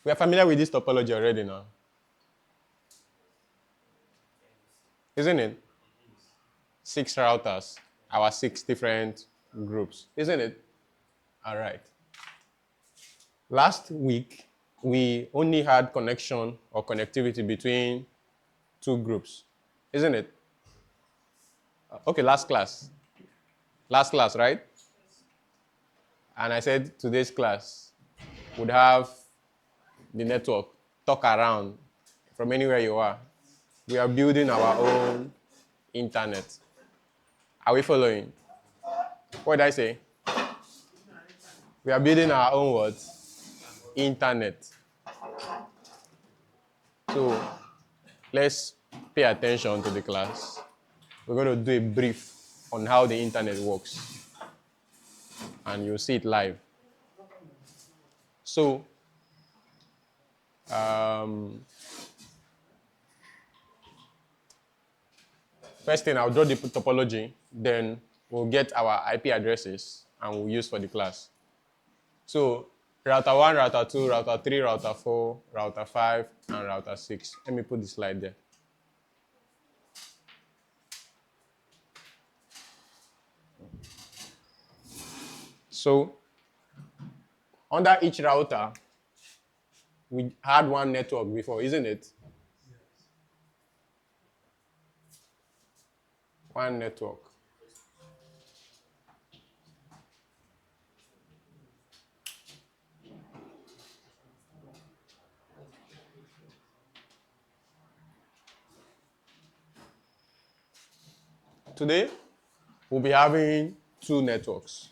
We are familiar with this topology already now, isn't it? 6 routers, our 6 different groups, isn't it? All right. Last week, we only had connection or connectivity between 2 groups, isn't it? Okay, last class. Last class, right? And I said today's class would have the network talk around from anywhere you are. We are building our own internet. Are we following? What did I say? We are building our own what? Internet. So let's pay attention to the class. We're going to do a brief on how the internet works, and you'll see it live. So, first thing, I'll draw the topology, then we'll get our IP addresses and we'll use for the class. So, router 1, router 2, router 3, router 4, router 5, and router 6. Let me put the slide there. So, under each router, we had one network before, isn't it? One network. Today, we'll be having 2 networks.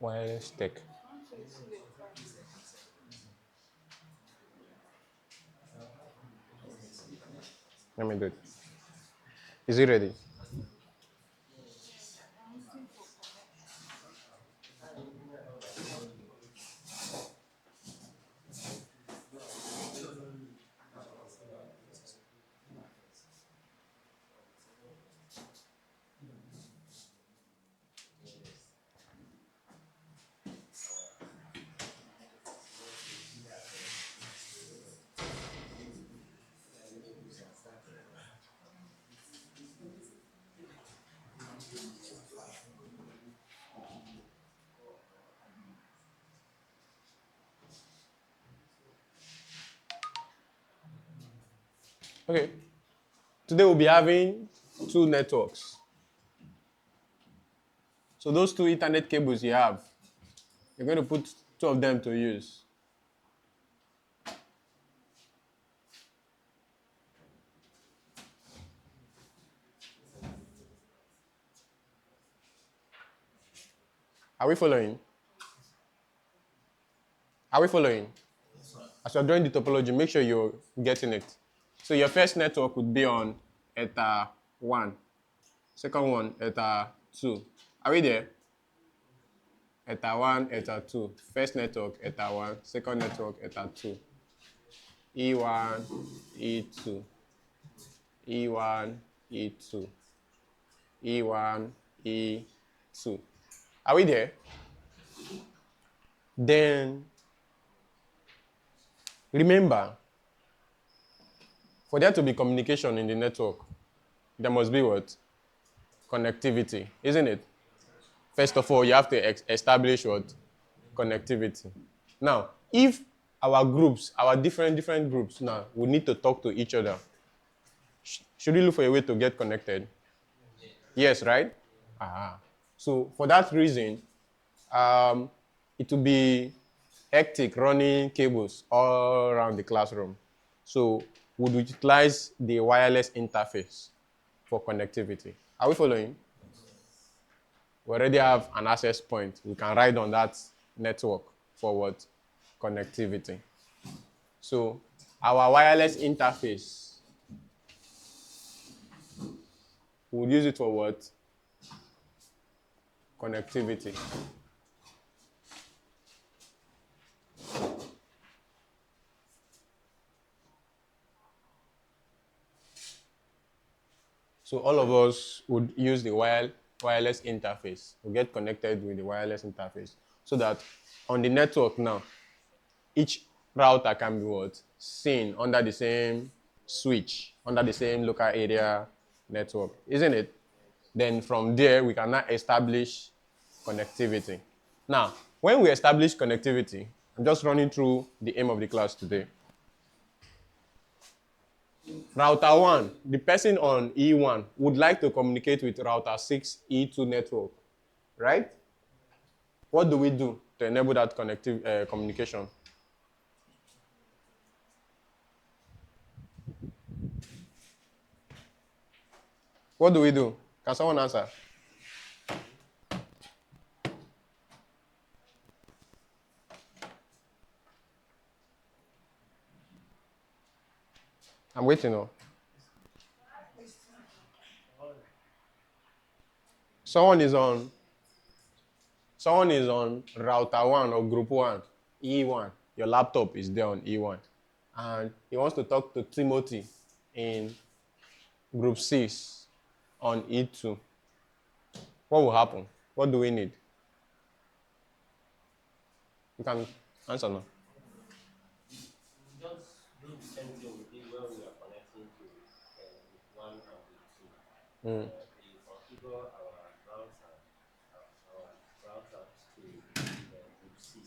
Wireless tech. Let me do it. Is it ready? Okay. Today we'll be having 2 networks. So those 2 Ethernet cables you have, you're going to put 2 of them to use. Are we following? Are we following? As you're drawing the topology, make sure you're getting it. So your first network would be on eta 1. Second one, eta 2. Are we there? Eta 1, eta 2. First network, eta 1. Second network, eta 2. E1, E2. E1, E2. E1, E2. Are we there? Then, remember, for there to be communication in the network, there must be what? Connectivity, isn't it? First of all, you have to establish what? Connectivity. Now, if our groups, our different groups now, we need to talk to each other, should we look for a way to get connected? Yes, right? So for that reason, it will be hectic running cables all around the classroom. So we would utilize the wireless interface for connectivity. Are we following? We already have an access point. We can ride on that network for what? Connectivity. So our wireless interface, we'll use it for what? Connectivity. So all of us would use the wireless interface. We get connected with the wireless interface so that on the network now, each router can be what? Seen under the same switch, under the same local area network, isn't it? Then from there, we can now establish connectivity. Now, when we establish connectivity, I'm just running through the aim of the class today. Router 1, the person on E1 would like to communicate with router 6 E2 network, right? What do we do to enable that communication? What do we do? Can someone answer? I'm waiting on. Someone is on router 1 or group 1, E1. Your laptop is there on E1. And he wants to talk to Timothy in group 6 on E2. What will happen? What do we need? You can answer now. Just do the same thing we did when we are connecting to one and with two. We configure our routers to group 6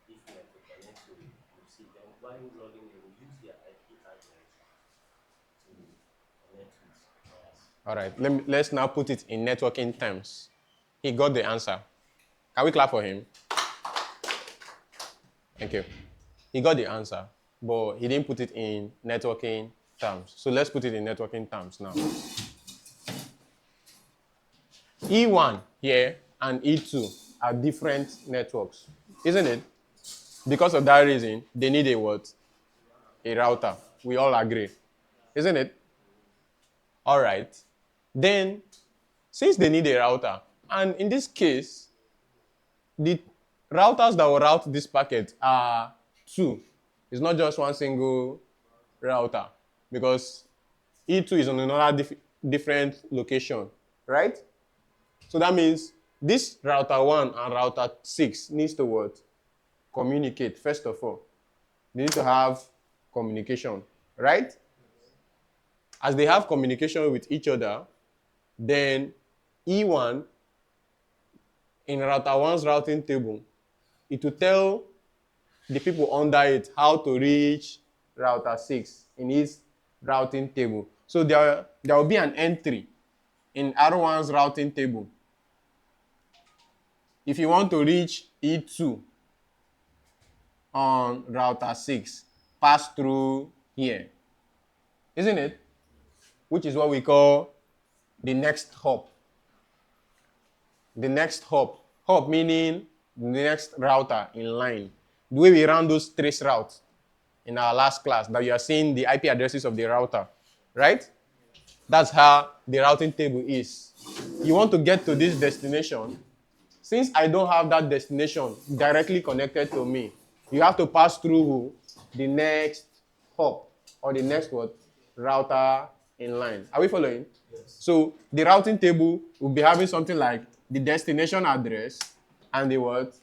if we have to connect to group 6. Then while logging in, we use their IP address to connect with ours. All right, let's now put it in networking terms. He got the answer. Can we clap for him? Thank you. He got the answer, but he didn't put it in networking terms. So let's put it in networking terms now. E1 here and E2 are different networks, isn't it? Because of that reason, they need a what? A router. We all agree, isn't it? All right. Then, since they need a router, and in this case, the routers that will route this packet are two. It's not just one single router because E2 is on another different location, right? So that means this router 1 and router 6 needs to what? Communicate, first of all. They need to have communication, right? As they have communication with each other, then E1 in router 1's routing table, it will tell the people under it how to reach router 6 in its routing table. So there will be an entry in R1's routing table. If you want to reach E2 on router 6, pass through here, isn't it? Which is what we call the next hop. The next hop. Hop meaning the next router in line. The way we ran those trace routes in our last class, that you are seeing the IP addresses of the router, right? That's how the routing table is. You want to get to this destination. Since I don't have that destination directly connected to me, you have to pass through the next hop or the next what? Router in line. Are we following? Yes. So the routing table will be having something like the destination address and the what?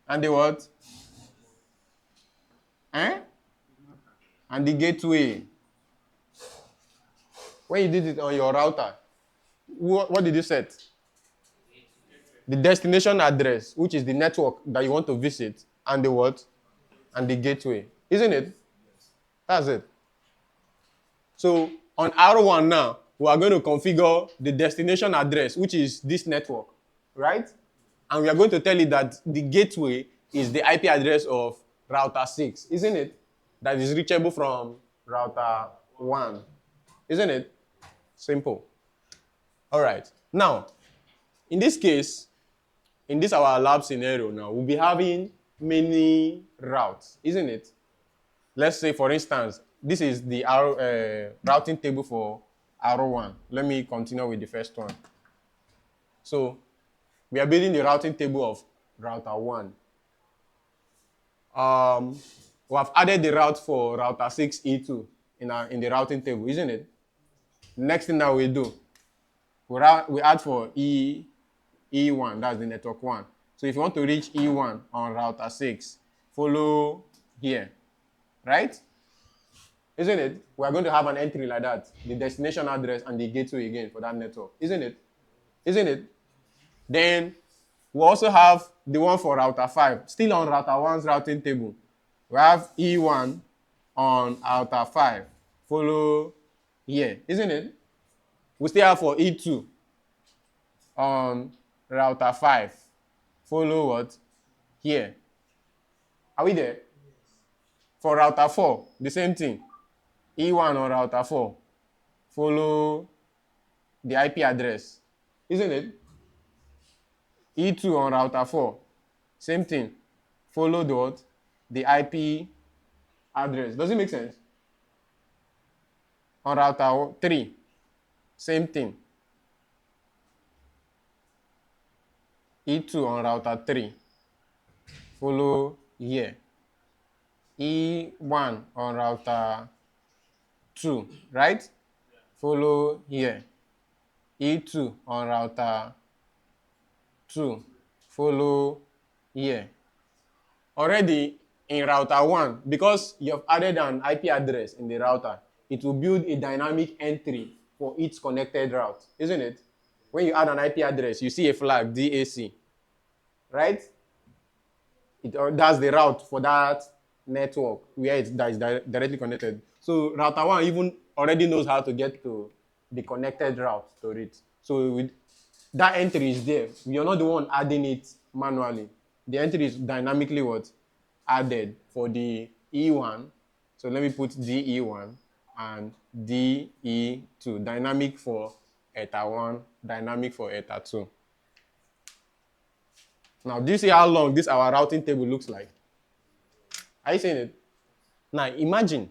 And the what? And the gateway. When you did it on your router, what did you set? The destination address, which is the network that you want to visit, and the what? And the gateway. Isn't it? That's it. So on R1 now, we are going to configure the destination address, which is this network, right? And we are going to tell it that the gateway is the IP address of router 6, isn't it? That is reachable from router 1. Isn't it? Simple. All right. Now, in this case, in this our lab scenario now, we'll be having many routes, isn't it? Let's say, for instance, this is the routing table for R1. Let me continue with the first one. So, we are building the routing table of router 1. We have added the route for router 6E2 in the routing table, isn't it? Next thing that we do, we add for E1, that's the network 1. So if you want to reach E1 on router 6, follow here, right? Isn't it? We're going to have an entry like that, the destination address and the gateway again for that network. Isn't it? Isn't it? Then we also have the one for router 5, still on router 1's routing table. We have E1 on router 5, follow here, isn't it? We still have for E2 on router 5, follow what? Here. Are we there? For router 4, the same thing. E1 on router 4, follow the IP address, isn't it? E2 on router 4, same thing. Follow the what? The IP address. Does it make sense? On router 3, same thing. E2 on router 3, follow here. E1 on router 2, right? Follow here. E2 on router 2, follow here. Already in router 1, because you have added an IP address in the router, it will build a dynamic entry for each connected route, isn't it? When you add an IP address, you see a flag, DAC, right? That's the route for that network where that is directly connected. So router 1 even already knows how to get to the connected route to it. So that entry is there. We are not the one adding it manually. The entry is dynamically what? Added for the E1. So let me put DE1 and DE2. Dynamic for ETA 1, dynamic for ETA 2. Now, do you see how long this our routing table looks like? Are you seeing it? Now, imagine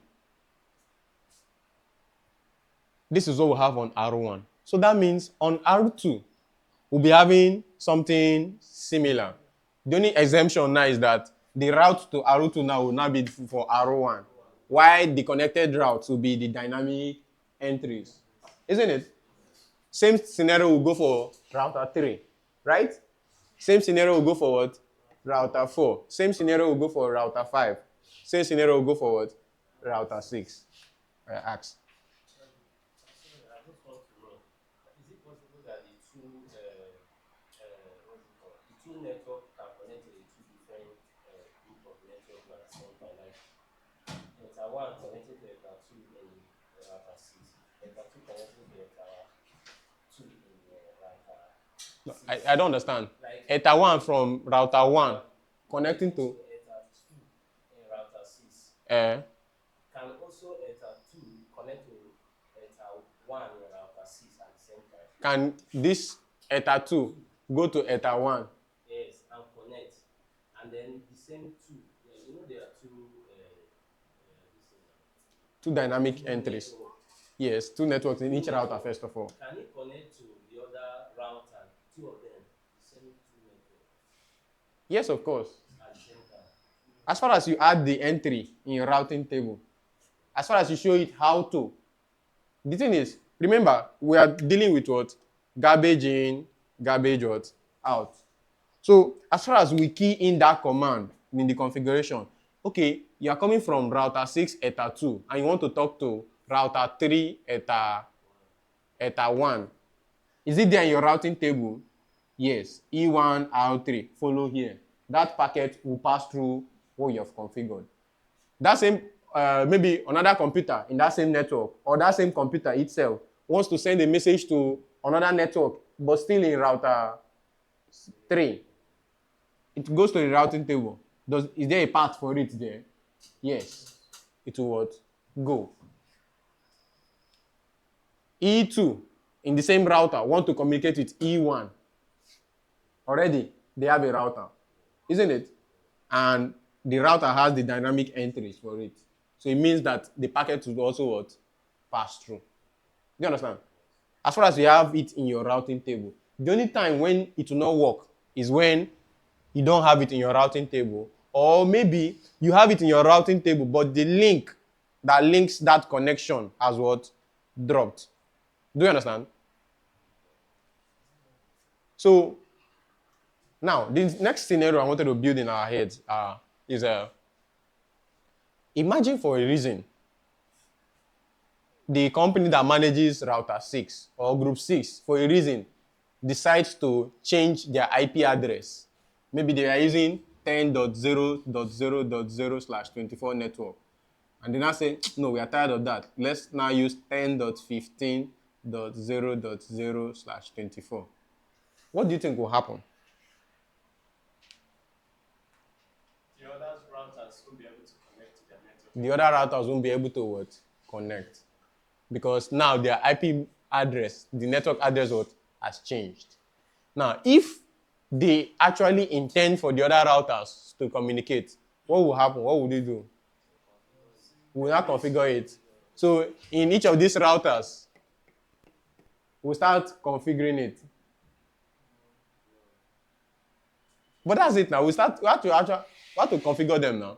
this is what we have on R1. So that means on R2, we'll be having something similar. The only exemption now is that the route to R2 now will not be for R1, while the connected routes will be the dynamic entries. Isn't it? Same scenario will go for router 3, right? Same scenario will go for what? Router 4. Same scenario will go for router 5. Same scenario will go for what? Router 6. Ask. I just want to know, is it possible that the two networks can connect to the two different group of networks at the same time? Like ETA 1 connected to ETA 2 in router 6, ETA 2 connected to ETA 2 in router 6. I don't understand. Like ETA 1 from router 1 connecting to ETA 2 in router 6. Can also ETA 2 connect to ETA 1 in router 6 at the same time? can this ETA 2 go to ETA 1? Yes, and connect. And then the same two, you know, there are Two dynamic entries. networks. Yes, two networks in each router first of all. Can it connect to the other router, two of them, the same two networks Yes, of course. at the same time? As far as you add the entry in your routing table, as far as you show it how to, the thing is, remember, we are dealing with what? Garbage in, garbage what? Out. So as far as we key in that command in the configuration, okay, you are coming from router 6 ETA 2 and you want to talk to router 3 ETA 1. Is it there in your routing table? Yes. E1 R3, follow here. That packet will pass through what you have configured. That same, maybe another computer in that same network or that same computer itself wants to send a message to another network, but still in router 3. It goes to the routing table. Is there a path for it there? Yes. It will what? Go. E2 in the same router want to communicate with E1. Already, they have a router, isn't it? And the router has the dynamic entries for it. So it means that the packet will also what? Pass through. Do you understand? As far as you have it in your routing table, the only time when it will not work is when you don't have it in your routing table, or maybe you have it in your routing table, but the link that links that connection has what? Dropped. Do you understand? So now, the next scenario I wanted to build in our heads is imagine for a reason the company that manages router 6 or group 6 for a reason decides to change their IP address. Maybe they are using 10.0.0.0/24 network. And they now say, no, we are tired of that. Let's now use 10.15.0.0/24. What do you think will happen? The other routers won't be able to connect to their network. The other routers won't be able to what? Connect. Because now their IP address, the network address has changed. Now, if they actually intend for the other routers to communicate, what will happen? What will they do? We will not configure it. So in each of these routers, we'll start configuring it. But that's it now. We have to configure them now.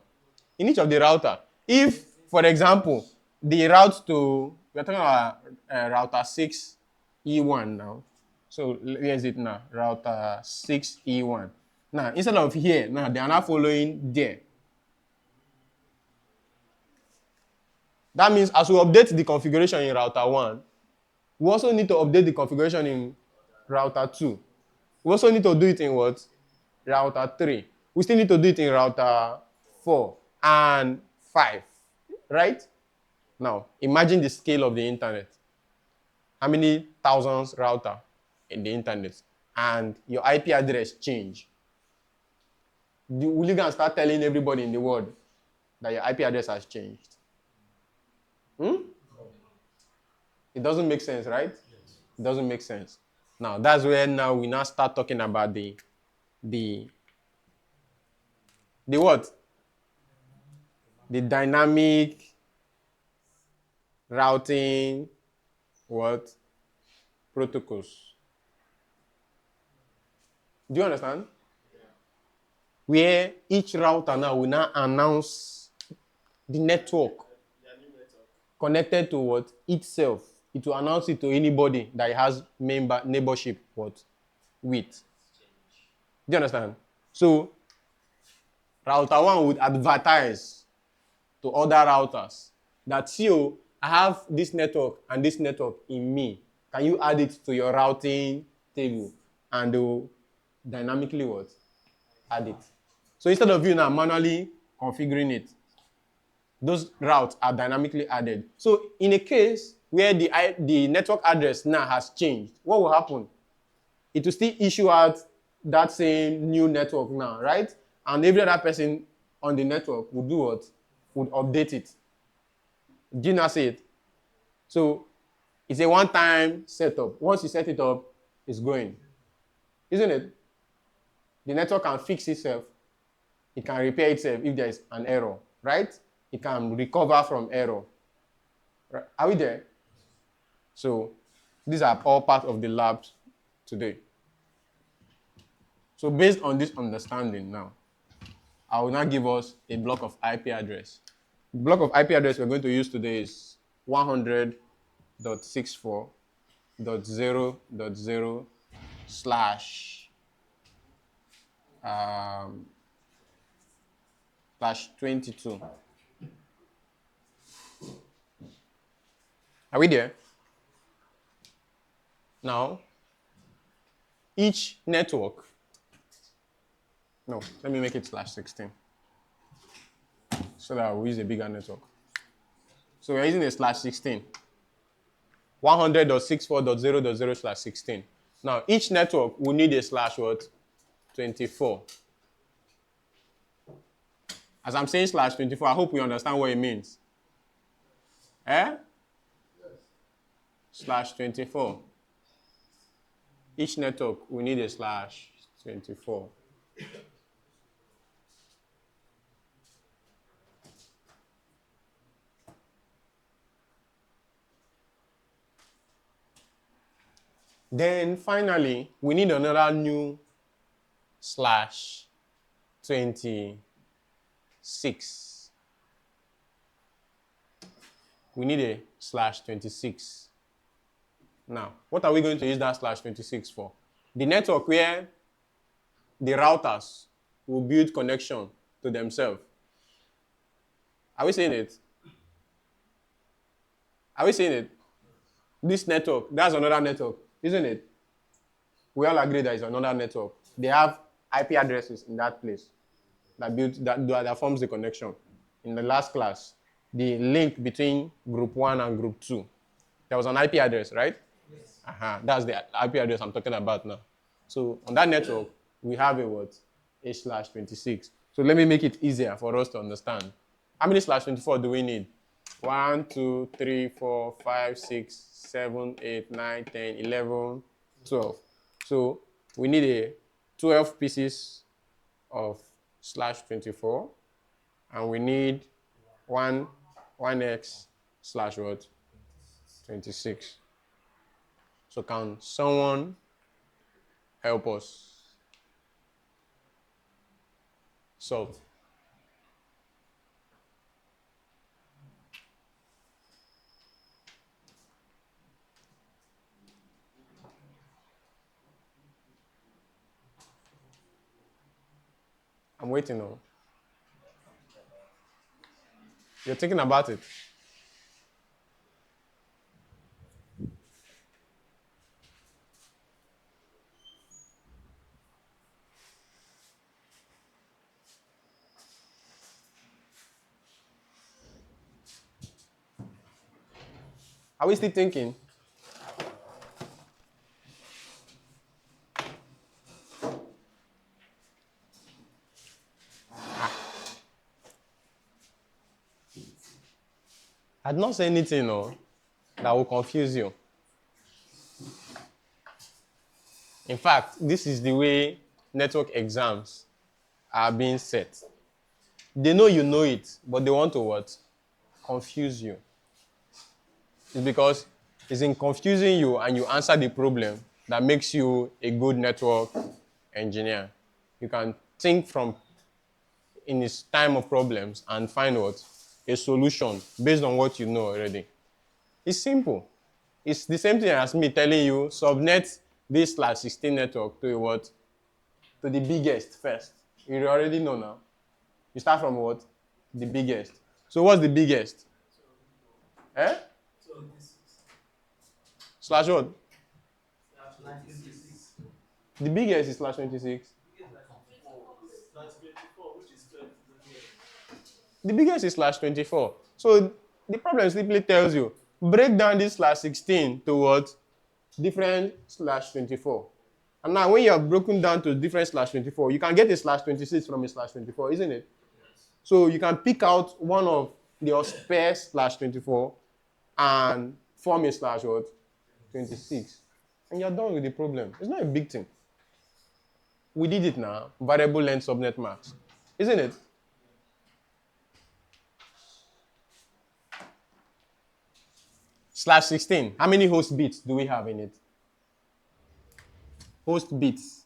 In each of the router. If, for example, the route to, we're talking about router 6E1 now. So here's it now, router 6E1. Now, instead of here, now they are now following there. That means as we update the configuration in router 1, we also need to update the configuration in router 2. We also need to do it in what? Router 3. We still need to do it in router 4 and 5, right? Now, imagine the scale of the internet. How many thousands router in the internet? And your IP address change. Will you go and start telling everybody in the world that your IP address has changed? It doesn't make sense, right? It doesn't make sense. Now, that's where now we now start talking about the what? The dynamic routing what? Protocols. Do you understand? Where each router now will now announce the network connected to what? Itself. It will announce it to anybody that it has neighborship what? With. Do you understand? So, router 1 would advertise to other routers that, see, I have this network and this network in me. Can you add it to your routing table? And they will dynamically what? Add it. So instead of you now manually configuring it, those routes are dynamically added. So in a case where the network address now has changed, what will happen? It will still issue out that same new network now, right? And every other person on the network will do what? Would update it. Do you not see it? So it's a one-time setup. Once you set it up, it's going. Isn't it? The network can fix itself. It can repair itself if there is an error, right? It can recover from error. Right? Are we there? So these are all part of the labs today. So based on this understanding now, I will now give us a block of IP address. The block of IP address we're going to use today is 100.64.0.0 slash 22. Are we there? Now, each network, no, let me make it /16 so that we use a bigger network. So we're using a /16, 100.64.0.0/16. Now, each network will need a /24. As I'm saying /24, I hope we understand what it means. Eh? /24. Each network will need a /24. Then finally, we need another new /26. We need a /26. Now, what are we going to use that slash 26 for? The network where the routers will build connection to themselves. Are we seeing it? Are we seeing it? This network, that's another network, isn't it? We all agree that it's another network. They have IP addresses in that place that forms the connection. In the last class, the link between group 1 and group 2, there was an IP address, right? Yes. That's the IP address I'm talking about now. So on that network, we have a what? A slash 26. So let me make it easier for us to understand. How many slash 24 do we need? 1, 2, 3, 4, 5, 6, 7, 8, 9, 10, 11, 12. So we need a 12 pieces of slash 24, and we need 1x slash what? 26. So can someone help us solve? I'm waiting on. You're thinking about it. Are we still thinking? I'd not say anything that will confuse you. In fact, this is the way network exams are being set. They know you know it, but they want to what? Confuse you. It's because it's in confusing you and you answer the problem that makes you a good network engineer. You can think from in its time of problems and find what? A solution based on what you know already. It's simple. It's the same thing as me telling you subnet this slash 16 network to a what? To the biggest first. You already know now. You start from what? The biggest. So what's the biggest? Eh? Slash what? The biggest is slash 26. The biggest is slash 24. So the problem simply tells you, break down this slash 16 to what? Different slash 24. And now when you have broken down to different slash 24, you can get a slash 26 from a slash 24, isn't it? So you can pick out one of your spare slash 24 and form a slash what? 26. And you're done with the problem. It's not a big thing. We did it now. Variable length subnet max. Isn't it? Slash 16. How many host bits do we have in it? Host bits.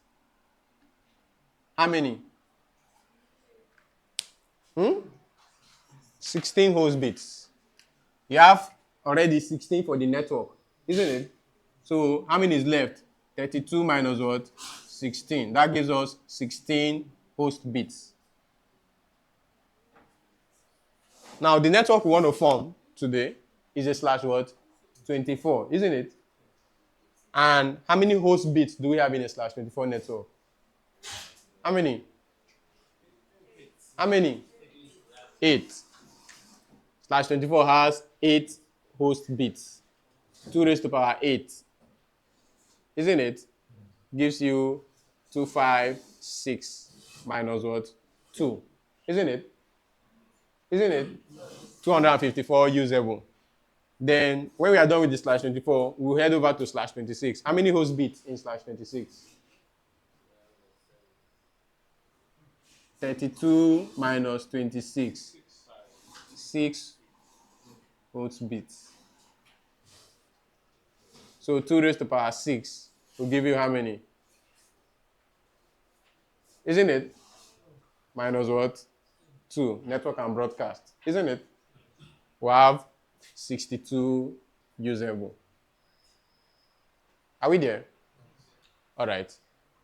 How many? 16 host bits. You have already 16 for the network, isn't it? So how many is left? 32 minus what? 16. That gives us 16 host bits. Now the network we want to form today is a slash what? 24, isn't it? And how many host bits do we have in a slash 24 network? How many? How many? 8. Slash 24 has 8 host bits. 2 raised to power 8. Isn't it? Gives you 256 minus what? 2. Isn't it? Isn't it? 254 usable. Then when we are done with the slash 24, we'll head over to slash 26. How many host bits in slash 26? 32 minus 26. 6 host bits. So 2 raised to power 6 will give you how many? Isn't it? Minus what? 2. Network and broadcast. Isn't it? We have 62 usable. Are we there? All right.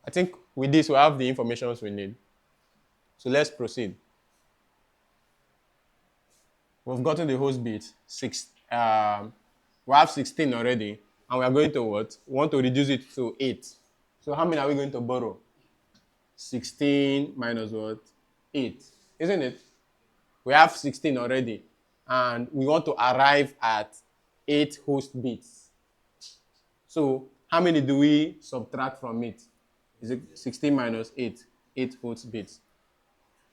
I think with this, we have the information we need. So let's proceed. We've gotten the host bit. We have 16 already. And we are going to what? We want to reduce it to 8. So how many are we going to borrow? 16 minus what? 8. Isn't it? We have 16 already. And we want to arrive at 8 host bits. So how many do we subtract from it? Is it 16 minus 8? 8 host bits.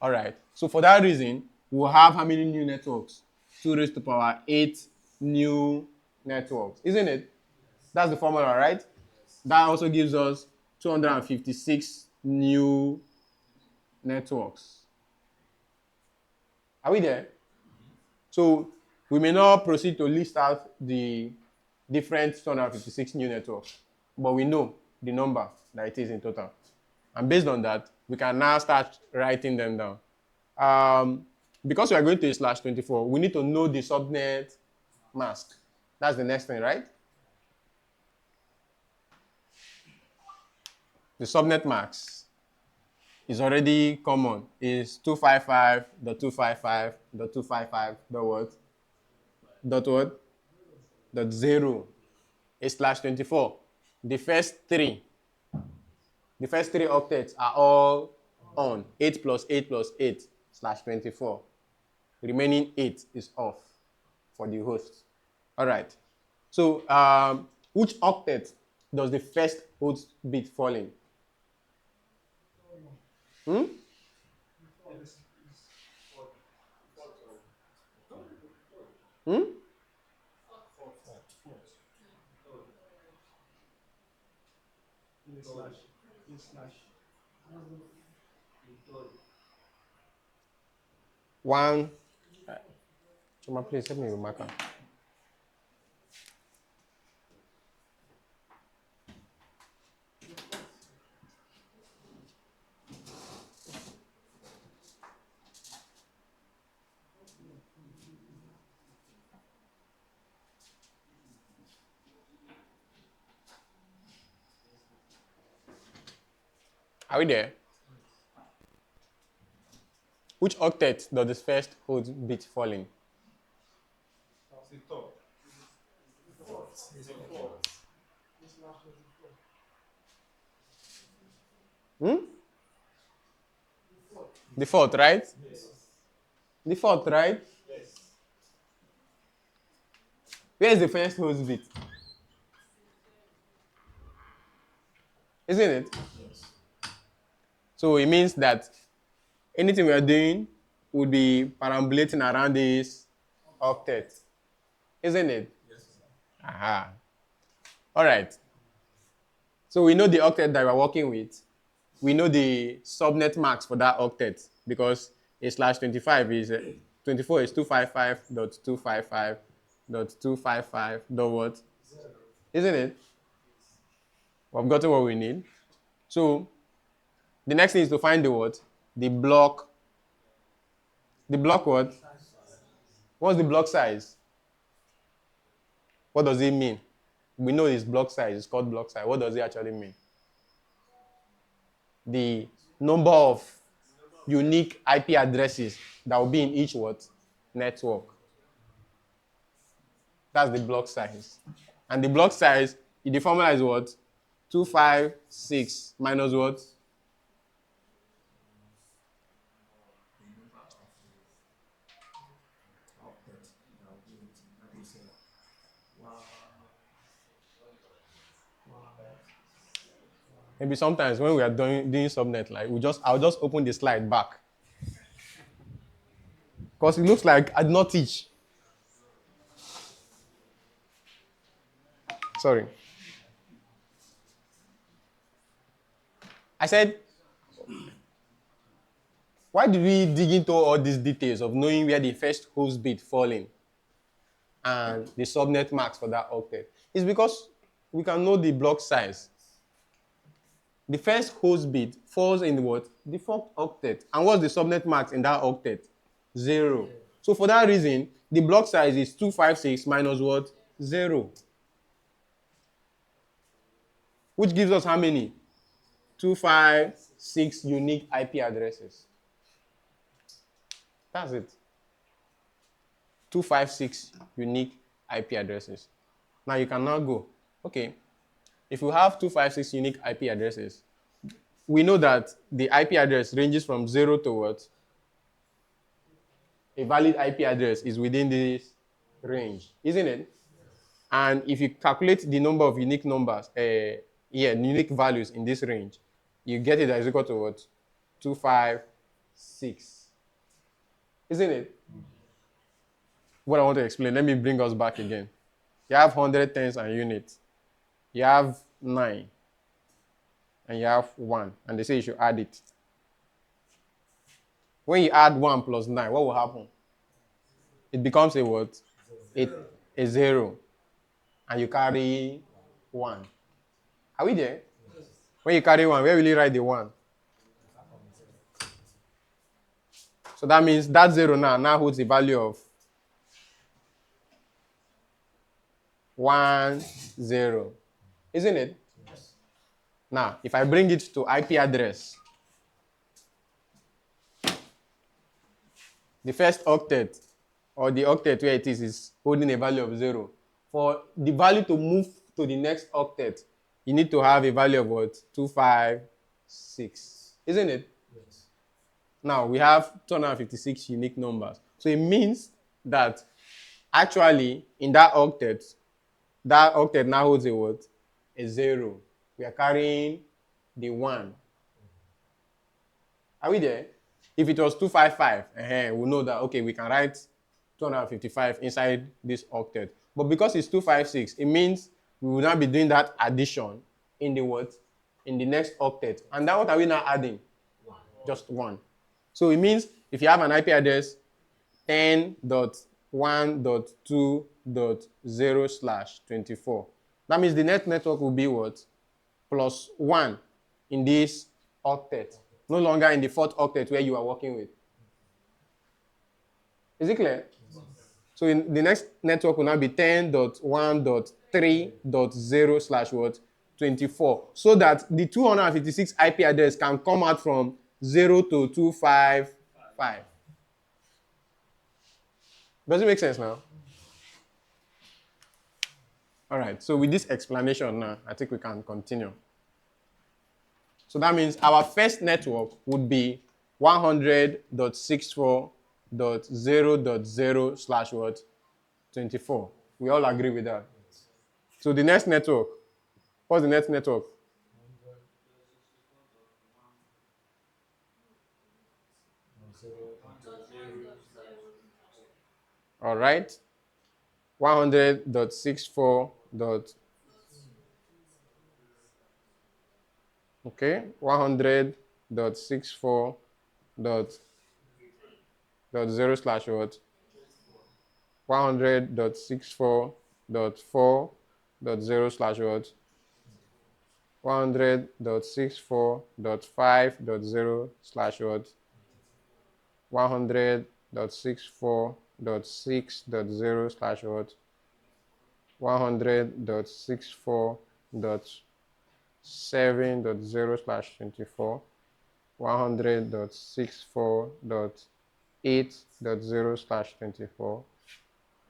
All right. So for that reason, we'll have how many new networks? 2 raised to power 8 new networks. Isn't it? That's the formula, right? That also gives us 256 new networks. Are we there? So we may not proceed to list out the different 256 new networks, but we know the number that it is in total. And based on that, we can now start writing them down. Because we are going to a /24, we need to know the subnet mask. That's the next thing, right? The subnet mask is already common. Is 255.255.255. What? What? .0 is /24. The first three octets are all on. 8 plus 8 plus 8 /24. Remaining 8 is off for the host. All right. So which octet does the first host bit fall in? One. Chuma, please help me with marker. Are we there? Which octet does the first host bit fall in? The fourth, right? The fourth, right? Where is the first host bit? Isn't it? So it means that anything we are doing would be perambulating around this octet. Isn't it? Yes. Aha. All right. So we know the octet that we're working with. We know the subnet max for that octet because a /25 is 24 is 255.255.255. What? Isn't it? We've gotten what we need. So the next thing is to find the what? The block. The block what? What's the block size? What does it mean? We know it's block size. It's called block size. What does it actually mean? The number of unique IP addresses that will be in each what? Network. That's the block size. And the block size, the formula is what? 256 minus what? Maybe sometimes when we are doing subnet, like I'll just open the slide back. Because it looks like I did not teach. Sorry. I said, why did we dig into all these details of knowing where the first host bit fall in and the subnet max for that octet? It's because we can know the block size. The first host bit falls in what? The fourth octet. And what's the subnet max in that octet? 0. So for that reason, the block size is 256 minus what? 0. which gives us how many? 256 unique IP addresses. That's it. 256 unique IP addresses. Now you can now go, okay, if you have 256 unique IP addresses, we know that the IP address ranges from 0 to what? A valid IP address is within this range, isn't it? And if you calculate the number of unique numbers, unique values in this range, you get it as equal to what? 256. Isn't it? What I want to explain, let me bring us back again. You have 100 tens and units. You have 9. And you have 1. And they say you should add it. When you add 1 plus 9, what will happen? It becomes a what? A 0. And you carry 1. Are we there? When you carry 1, where will you write the 1? So that means that 0 now holds the value of 1, 0. Isn't it? Yes. Now, if I bring it to IP address, the first octet, or the octet where it is holding a value of 0. For the value to move to the next octet, you need to have a value of what? 256. Isn't it? Yes. Now, we have 256 unique numbers. So it means that actually, in that octet now holds a what? A 0. We are carrying the 1. Are we there? If it was 255, we know that, okay, we can write 255 inside this octet. But because it's 256, it means we will not be doing that addition in the what? In the next octet. And then what are we now adding? 1. Just 1. So it means if you have an IP address 10.1.2.0/24, that means the net network will be what? Plus 1 in this octet. No longer in the 4th octet where you are working with. Is it clear? So in the next network will now be 10.1.3.0/what? 24. So that the 256 IP address can come out from 0 to 255. Does it make sense now? All right, so with this explanation now, I think we can continue. So that means our first network would be 100.64.0.0/what? 24. We all agree with that. So the next network, what's the next network? All right. 100.64. Okay, 100.64.0/what? 100.64.4.0/what? 100.64.5.0/what? 100.64.6.0/what? 100.64.7.0/24, 100.64.8.0/24,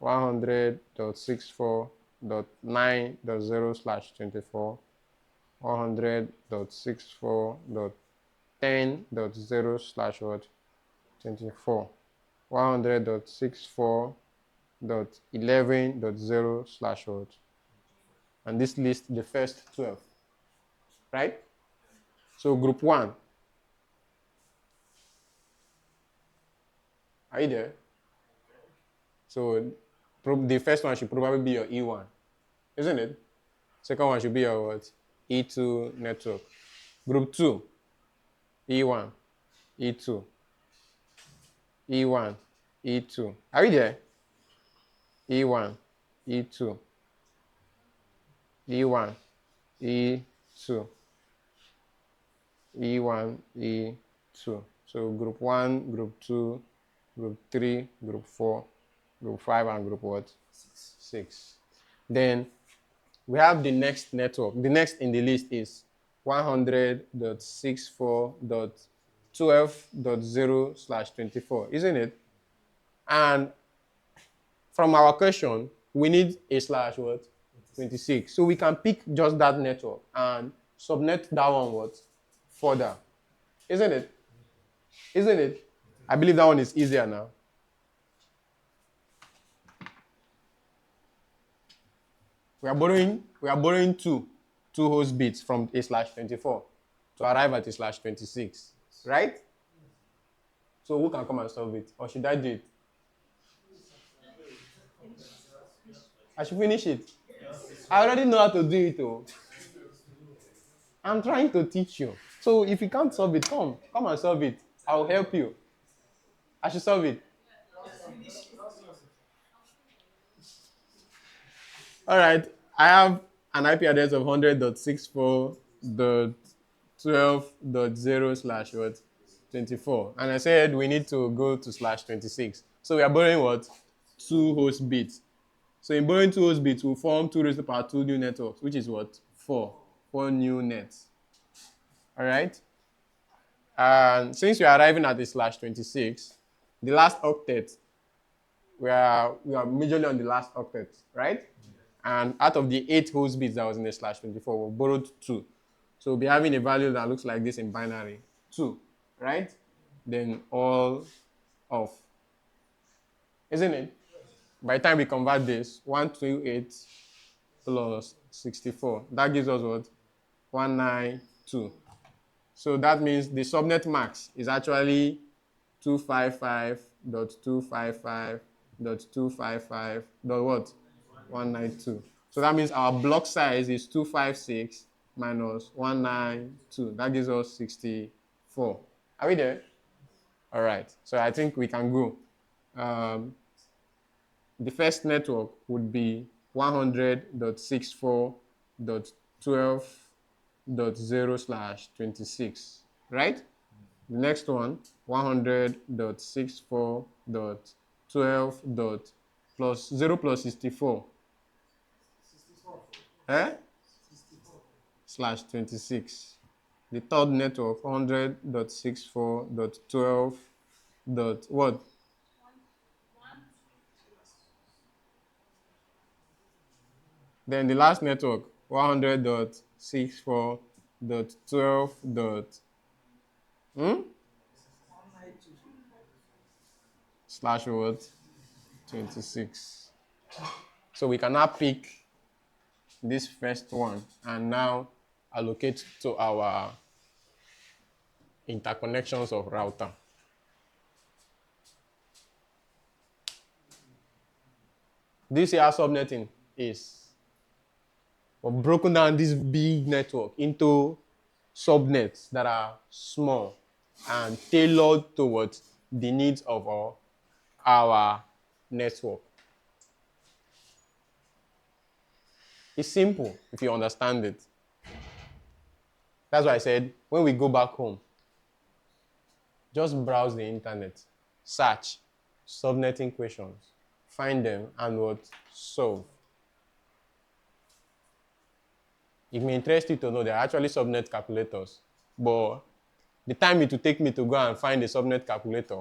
100.64.9.0/24, 100.64.10.0/what? 24, 100.64.11.0/what? And this lists the first 12. Right? So group 1. Are you there? So the first one should probably be your E1. Isn't it? Second one should be your what? E2 network. Group 2. E1. E2. E1. E2. Are you there? E1. E2. E1. E2. E1, E2. So group 1, group 2, group 3, group 4, group 5, and group what? 6. Then we have the next network. The next in the list is 100.64.12.0/24, isn't it? And from our question, we need a slash what? 26. So we can pick just that network and subnet that one what? Further. Isn't it? Isn't it? I believe that one is easier now. We are borrowing two host bits from a/24 to arrive at a/26, right? So who can come and solve it? Or should I do it? I should finish it. I already know how to do it, though. I'm trying to teach you. So if you can't solve it, come and solve it. I will help you. I should solve it. All right. I have an IP address of 100.64.12.0/24. And I said we need to go to /26. So we are borrowing what? 2 host bits. So in borrowing 2 host bits, we'll form 2 raised to the power 2 new networks, which is what? 4. 4 new nets. All right? And since we are arriving at the /26, the last octet, we are majorly on the last octet, right? And out of the 8 host bits that was in the /24, we borrowed 2. So we'll be having a value that looks like this in binary, 2, right? Then all off. Isn't it? By the time we convert this, 128 plus 64, that gives us what? 192. So that means the subnet max is actually 255.255.255. What? 192. So that means our block size is 256 minus 192. That gives us 64. Are we there? All right. So I think we can go. The first network would be 100.64.12.0/26, right? The next one, 100.64.12. Plus 0 plus 64. /26. The third network, 100.64.12. What? Then the last network, 100.64.12. Slash what? 26. So we can now pick this first one and now allocate to our interconnections of router. This here subnetting is. We've broken down this big network into subnets that are small and tailored towards the needs of our network. It's simple if you understand it. That's why I said when we go back home, just browse the internet, search subnetting questions, find them, and what? Solve. It may interest you to know there are actually subnet calculators, but the time it will take me to go and find a subnet calculator,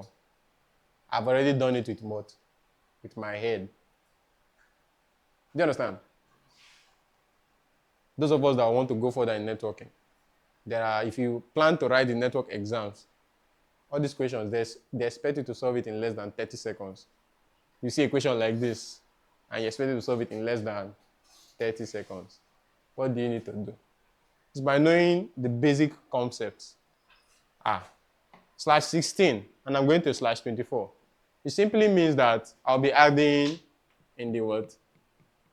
I've already done it with what? With my head. Do you understand? Those of us that want to go further in networking, if you plan to write the network exams, all these questions, they expect you to solve it in less than 30 seconds. You see a question like this, and you expect you to solve it in less than 30 seconds. What do you need to do? It's by knowing the basic concepts. /16, and I'm going to /24. It simply means that I'll be adding in the what?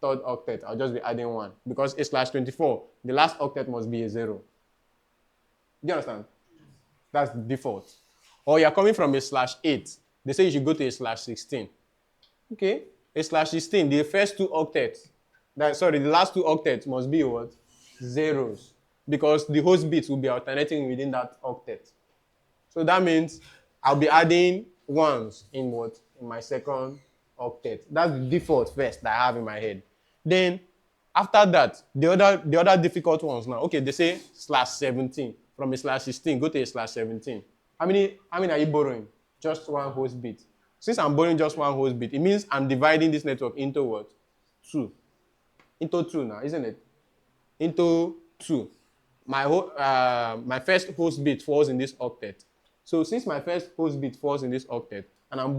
Third octet. I'll just be adding 1. Because a /24, the last octet must be a 0. Do you understand? That's the default. Or you're coming from a /8. They say you should go to a /16. Okay. A /16, the first 2 octets, the last 2 octets must be what? Zeros. Because the host bits will be alternating within that octet. So that means I'll be adding 1s in what? In my second octet. That's the default first that I have in my head. Then, After that, the other difficult ones now. Okay, they say /17. From a /16, go to a /17. How many are you borrowing? Just one host bit. Since I'm borrowing just one host bit, it means I'm dividing this network into what? 2. Into 2 now, isn't it? Into 2. My first host bit falls in this octet. So since my first host bit falls in this octet, and I'm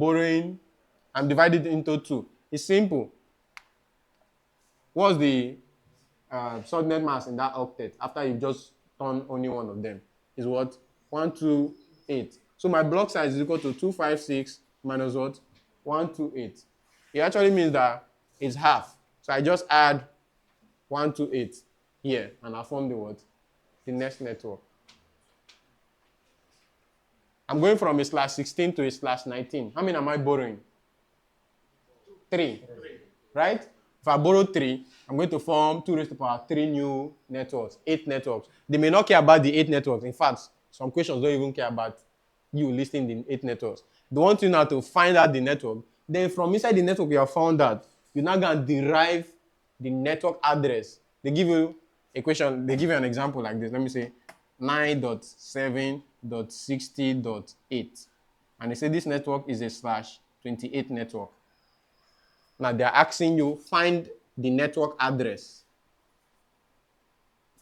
divided into 2, it's simple. What's the subnet mask in that octet after you've just turn only one of them? Is what? 128. So my block size is equal to 256 minus what? 128. It actually means that it's half. So I just add 128 here, and I form the what? The next network. I'm going from a /16 to a /19. How many am I borrowing? 3. Right? If I borrow 3, I'm going to form 2 raised to the power 3 new networks, 8 networks. They may not care about the 8 networks. In fact, some questions don't even care about you listing the 8 networks. They want you now to find out the network. Then from inside the network you have found that, you're now going to derive the network address. They give you a question, they give you an example like this. Let me say 9.7.60.8. And they say this network is a /28 network. Now they're asking you, find the network address.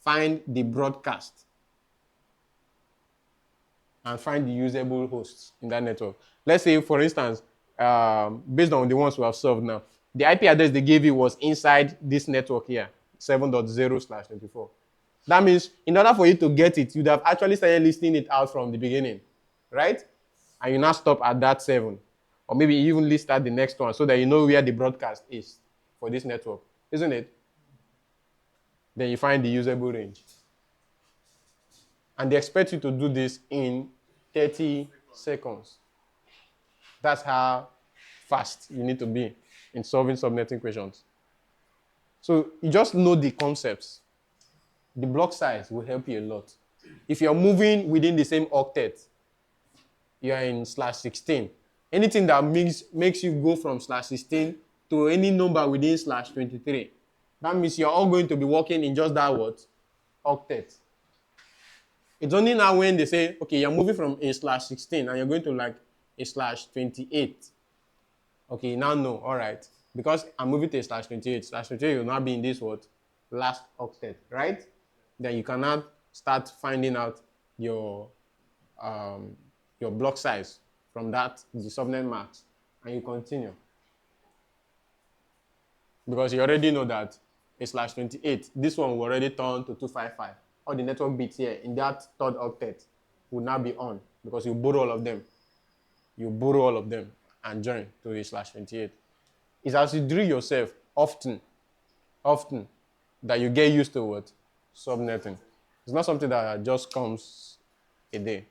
Find the broadcast. And find the usable hosts in that network. Let's say, for instance, based on the ones we have solved now, the IP address they gave you was inside this network here, 7.0/24. That means in order for you to get it, you'd have actually started listing it out from the beginning, right? And you now stop at that 7. Or maybe you even list out the next one so that you know where the broadcast is for this network, isn't it? Then you find the usable range. And they expect you to do this in 30 seconds. That's how fast you need to be in solving subnetting questions. So you just know the concepts. The block size will help you a lot. If you're moving within the same octet, you're in /16. Anything that makes you go from /16 to any number within /23, that means you're all going to be working in just that what? Octet. It's only now when they say, okay, you're moving from a /16 and you're going to like a /28. Okay, now no, all right. Because I'm moving to a /28. /28 will now be in this what? Last octet, right? Then you can now start finding out your block size from that, the subnet max, and you continue. Because you already know that a /28, this one will already turn to 255. All the network bits here in that third octet will now be on because you borrow all of them. You borrow all of them and join to a /28. It's as you drill yourself often that you get used to what? Subnetting. It's not something that just comes a day.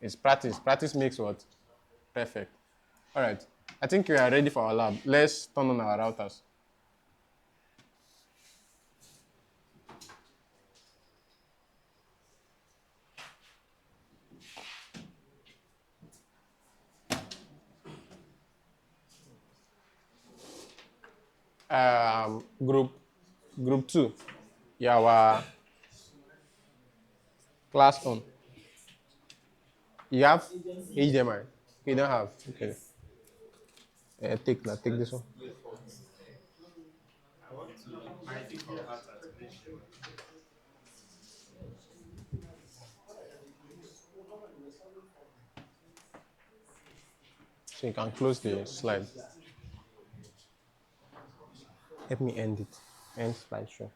It's practice. Practice makes what? Perfect. All right. I think we are ready for our lab. Let's turn on our routers. Group 2. Yeah, our class on. You have HDMI? You don't have? Okay. Take this one. So you can close the slide. Help me end it. End slideshow.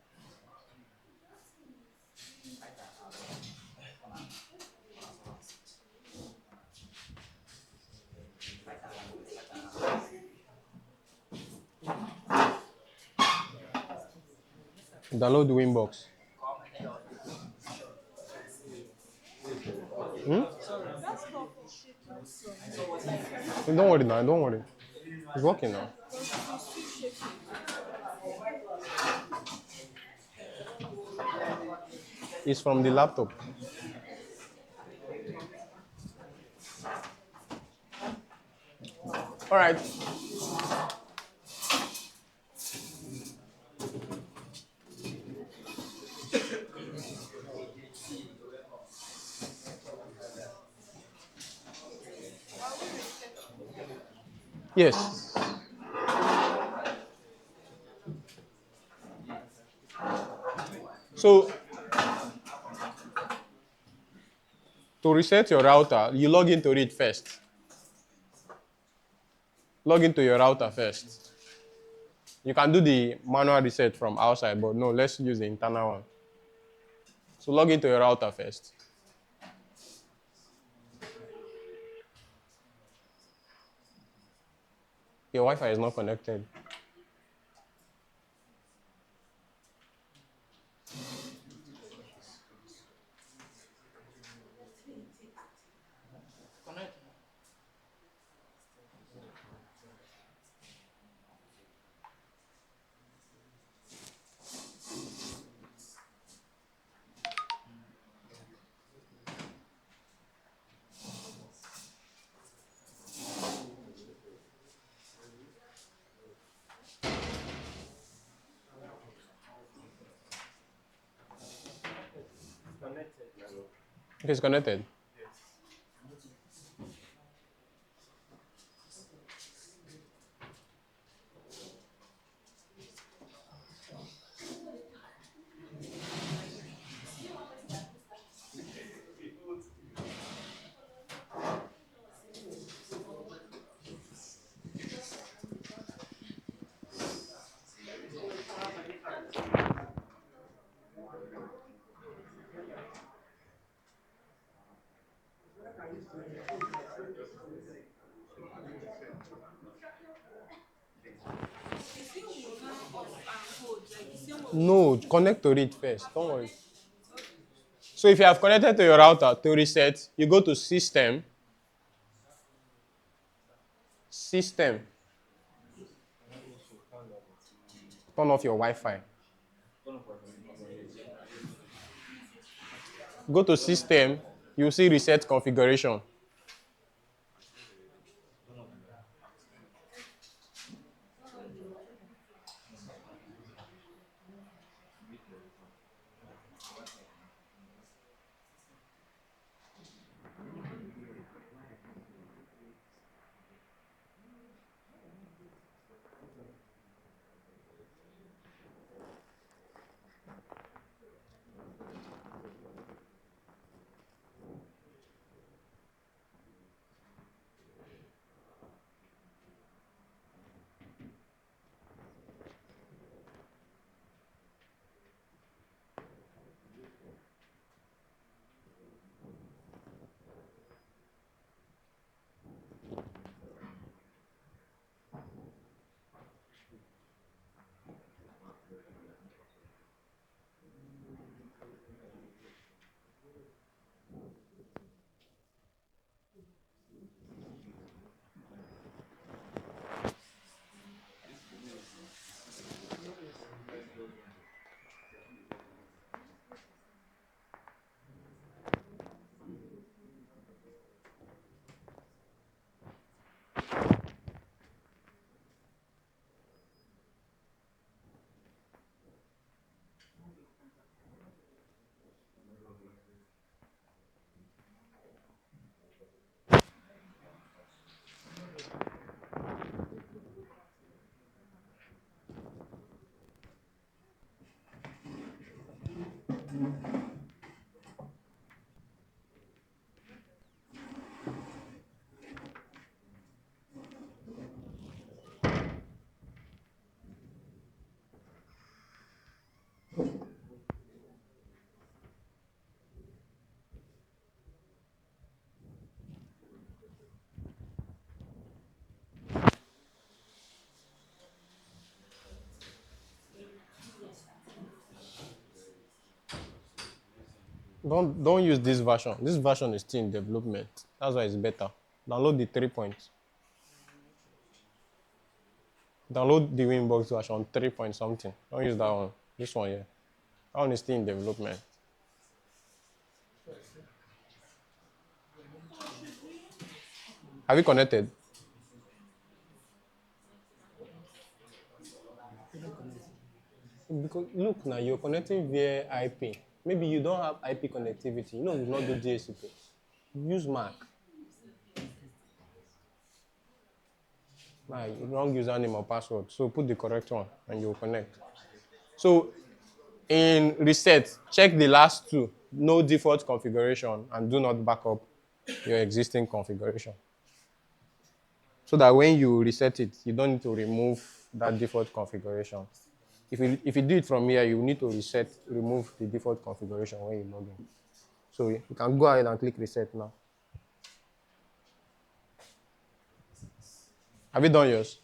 Download the Winbox. Don't worry now, don't worry. It's working now. It's from the laptop. All right. Yes. So to reset your router, you log into it first. Log into your router first. You can do the manual reset from outside, but no, let's use the internal one. So log into your router first. Your Wi-Fi is not connected. Connected now. It is connected. No, connect to it first. Don't worry. So if you have connected to your router to reset, you go to system, system, turn off your Wi-Fi. Go to system, you see reset configuration. Don't use this version. This version is still in development. That's why it's better. Download the 3 points. Download the Winbox version 3 point something. Don't use that one. This one here. That one is still in development. Have you connected? Because look now, you're connecting via IP. Maybe you don't have IP connectivity. You know, we not do DHCP. Use Mac. Like wrong username or password. So put the correct one and you'll connect. So in reset, check the last two. No default configuration and do not back up your existing configuration. So that when you reset it, you don't need to remove that default configuration. If you do it from here, you need to remove the default configuration when you log in. So you can go ahead and click reset now. Have you done yours?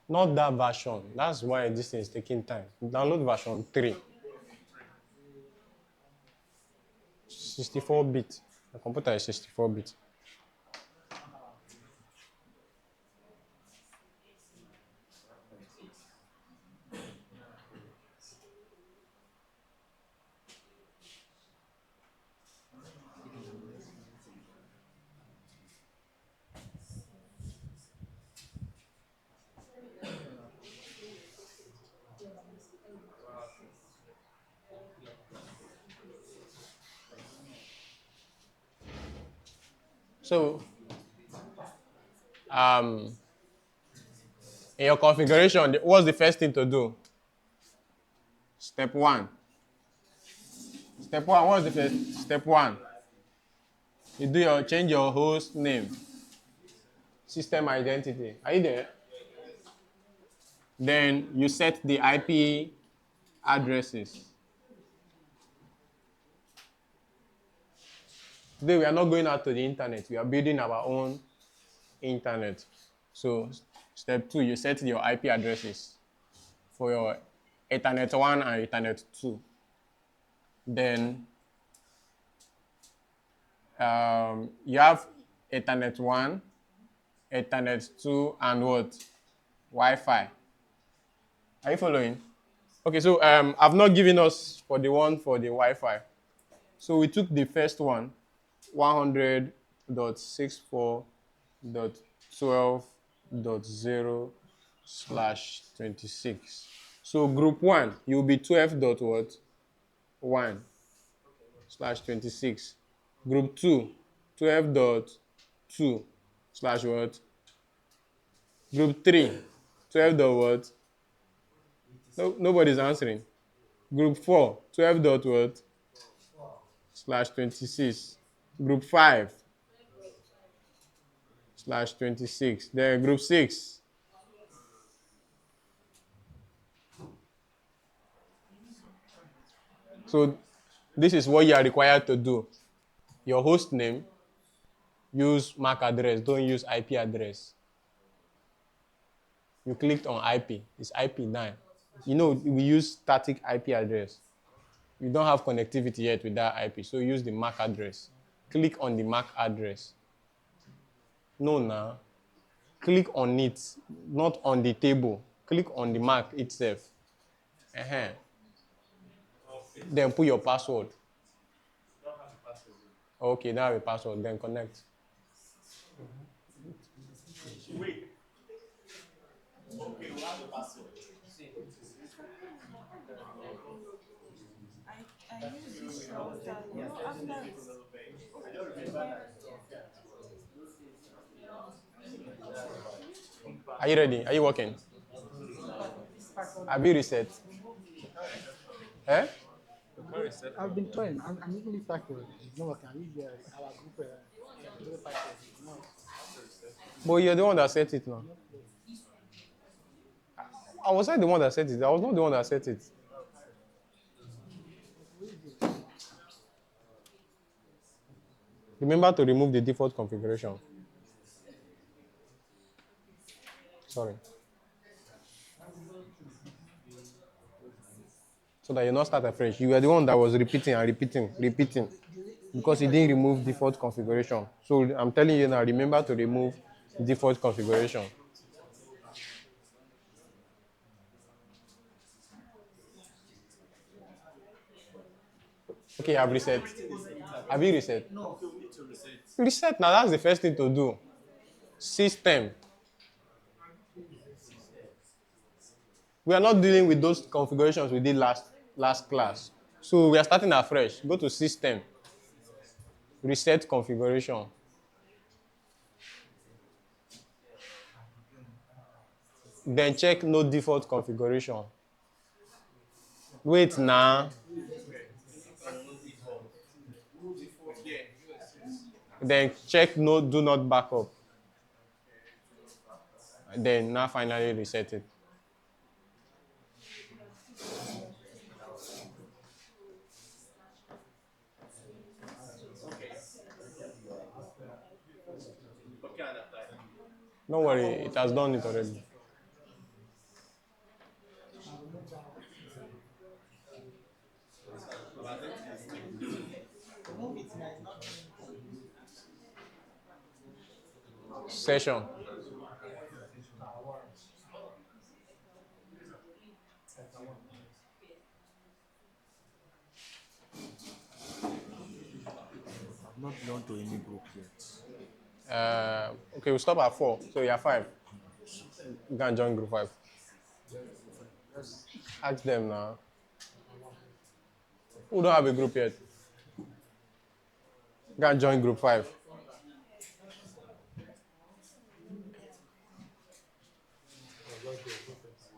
Not that version. That's why this thing is taking time. Download version 3. 64-bit. The computer is 64-bit. So um, in your configuration, what's the first thing to do? Step one. Step one, what's the first? Step one. You change your host name, system identity. Are you there? Then you set the IP addresses. Today we are not going out to the internet. We are building our own internet. So step 2, you set your IP addresses for your Ethernet 1 and Ethernet 2. Then you have Ethernet 1, Ethernet 2, and what? Wi-Fi. Are you following? Okay, so I've not given us for the one for the Wi-Fi. So we took the first one, 100.64.12.0/26. So group 1, you'll be 12.1/26. Group 2, 12.2/what? Group 3, 12. What? No, nobody's answering. Group 4, 12. What? /26. Group 5/26. Then group 6. So this is what you are required to do. Your host name, use MAC address, don't use IP address. You clicked on IP, it's IP9. You know, we use static IP address. You don't have connectivity yet with that IP, so use the MAC address. Click on the MAC address. No, now. Click on it, not on the table. Click on the MAC itself. Then put your password. Okay, now have a password, then connect. Wait. Okay, we have a password. I use this router, after Are you ready? Are you working? Have you reset? Eh? I've been trying. I'm even if it's not working. I use our group group password. No. But you're the one that set it now. I was not the one that set it. I was not the one that set it. Remember to remove the default configuration. Sorry. So that you not start afresh. You were the one that was repeating and repeating. Because you didn't remove default configuration. So I'm telling you now, remember to remove default configuration. Okay, I've reset. Have you reset? No, okay, we need to reset. Reset now, that's the first thing to do. System. We are not dealing with those configurations we did last class. So we are starting afresh. Go to system. Reset configuration. Then check no default configuration. Wait now. Then check no do not backup. Then now finally reset it. Don't worry, it has done it already. Session. I've not belonged to any group yet. Okay, we stop at 4. So you're 5. You can join group 5. Ask them now. Who don't have a group yet? You can join group 5.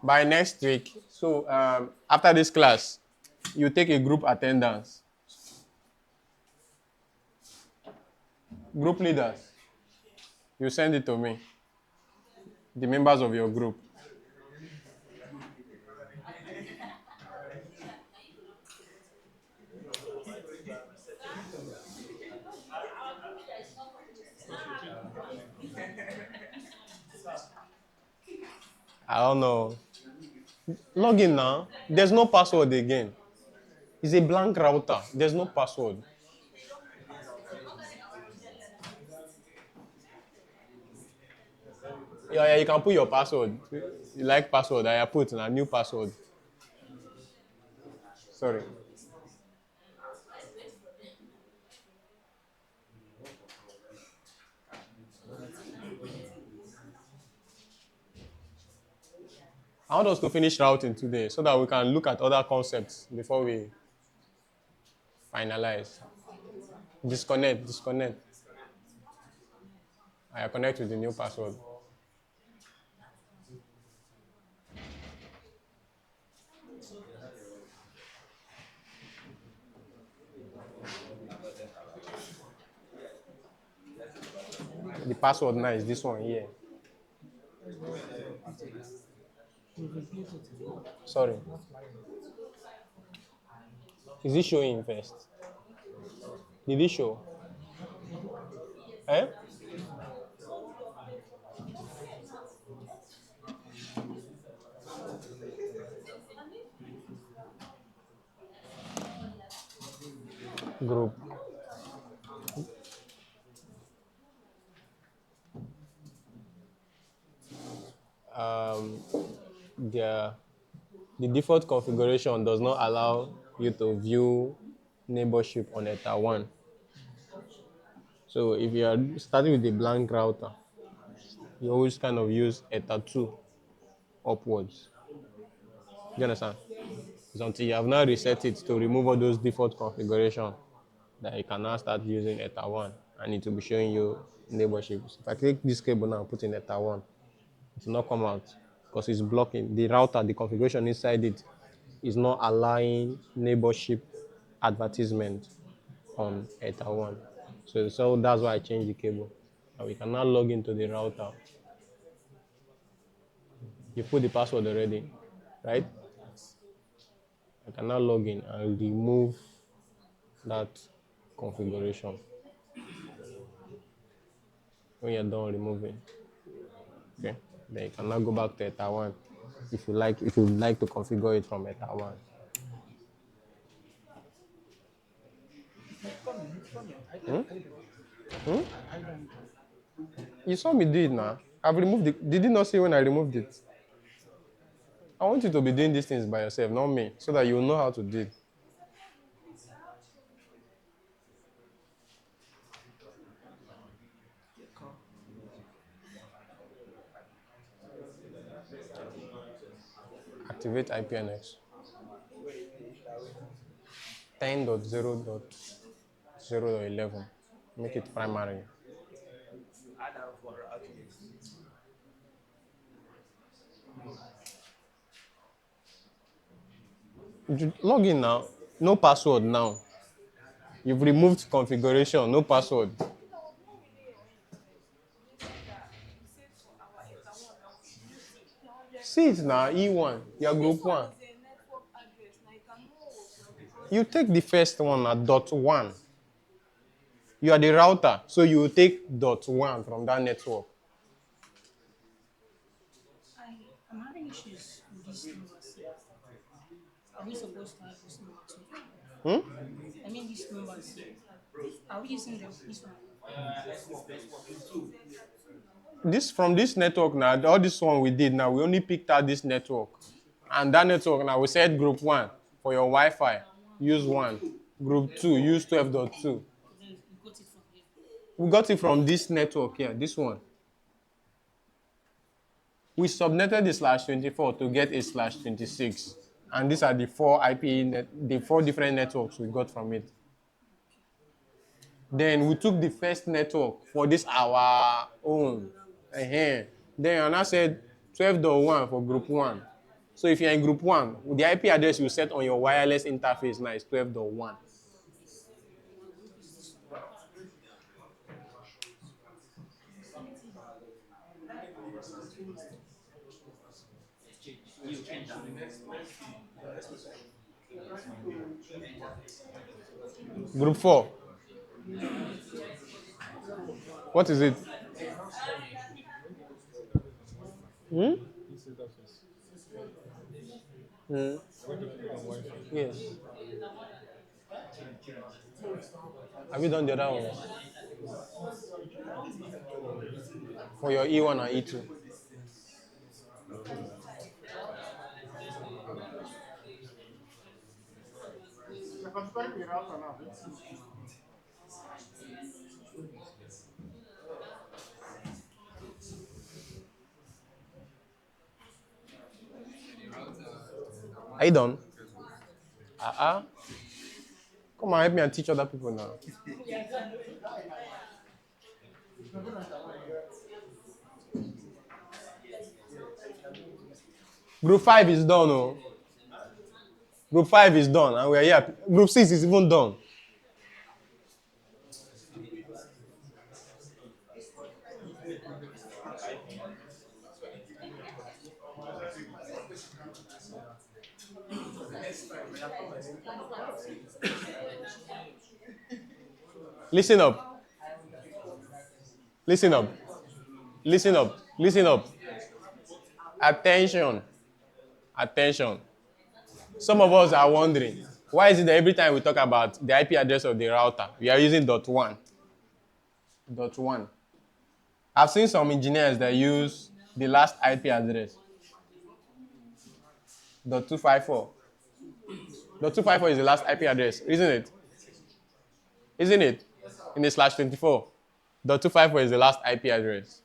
By next week, so after this class, you take a group attendance. Group leaders, you send it to me. The members of your group. I don't know. Log in now. There's no password again. It's a blank router. There's no password. Yeah, you can put your password. You like password, I put a new password. Sorry. I want us to finish routing today so that we can look at other concepts before we finalize. Disconnect. I connect with the new password. The password now is this one here. Sorry. Is it showing first? Did it show? Eh? Group. Um, the, the default configuration does not allow you to view neighborship on ETA 1. So if you are starting with a blank router, you always kind of use ETA 2 upwards. You understand? It's until you have now reset it to remove all those default configuration that you can now start using ETA 1 and it will be showing you neighborships. If I click this cable now and put in ETA 1, it will not come out because it's blocking. The router, the configuration inside it is not allowing neighborship advertisement on ETA 1. So that's why I changed the cable. And we can now log into the router. You put the password already, right? I can now log in and remove that configuration. When you're done removing, okay, then you can now go back to ETA 1 if you would like to configure it from ETA 1. I don't. You saw me do it now. I've removed it. Did you not see when I removed it? I want you to be doing these things by yourself, not me, so that you will know how to do it. Activate IPNX. 10.0.0.11. Make it primary. Log in now. No password now. You've removed configuration. No password. See it now. E1. Your group 1. You take the first one at .1. You are the router, so you will take .1 from that network. I'm having issues with this number. Are we supposed to have this number too? I mean, this number. Are we using this one? This from this network now, all this one we did now, we only picked out this network. And that network now, we said group 1 for your Wi-Fi, use 1. Group 2, use 12.2. We got it from this network here, this one. We subnetted the /24 to get a /26. And these are the 4 the 4 different networks we got from it. Then we took the first network for this our own. Then I said 12.1 for group 1. So if you're in group 1, the IP address you set on your wireless interface now is 12.1. Group 4. What is it? Yes. Have you done the other one? For your E1 and E2. Are you done? Come on, help me and teach other people now. Group 5 is done, oh. Group 5 is done, and we're here. Group 6 is even done. Listen up. Listen up. Listen up. Listen up. Attention. Attention. Some of us are wondering, why is it that every time we talk about the IP address of the router, we are using .1? .1. I've seen some engineers that use the last IP address. .254. .254 is the last IP address, isn't it? Isn't it? In the /24. .254 is the last IP address.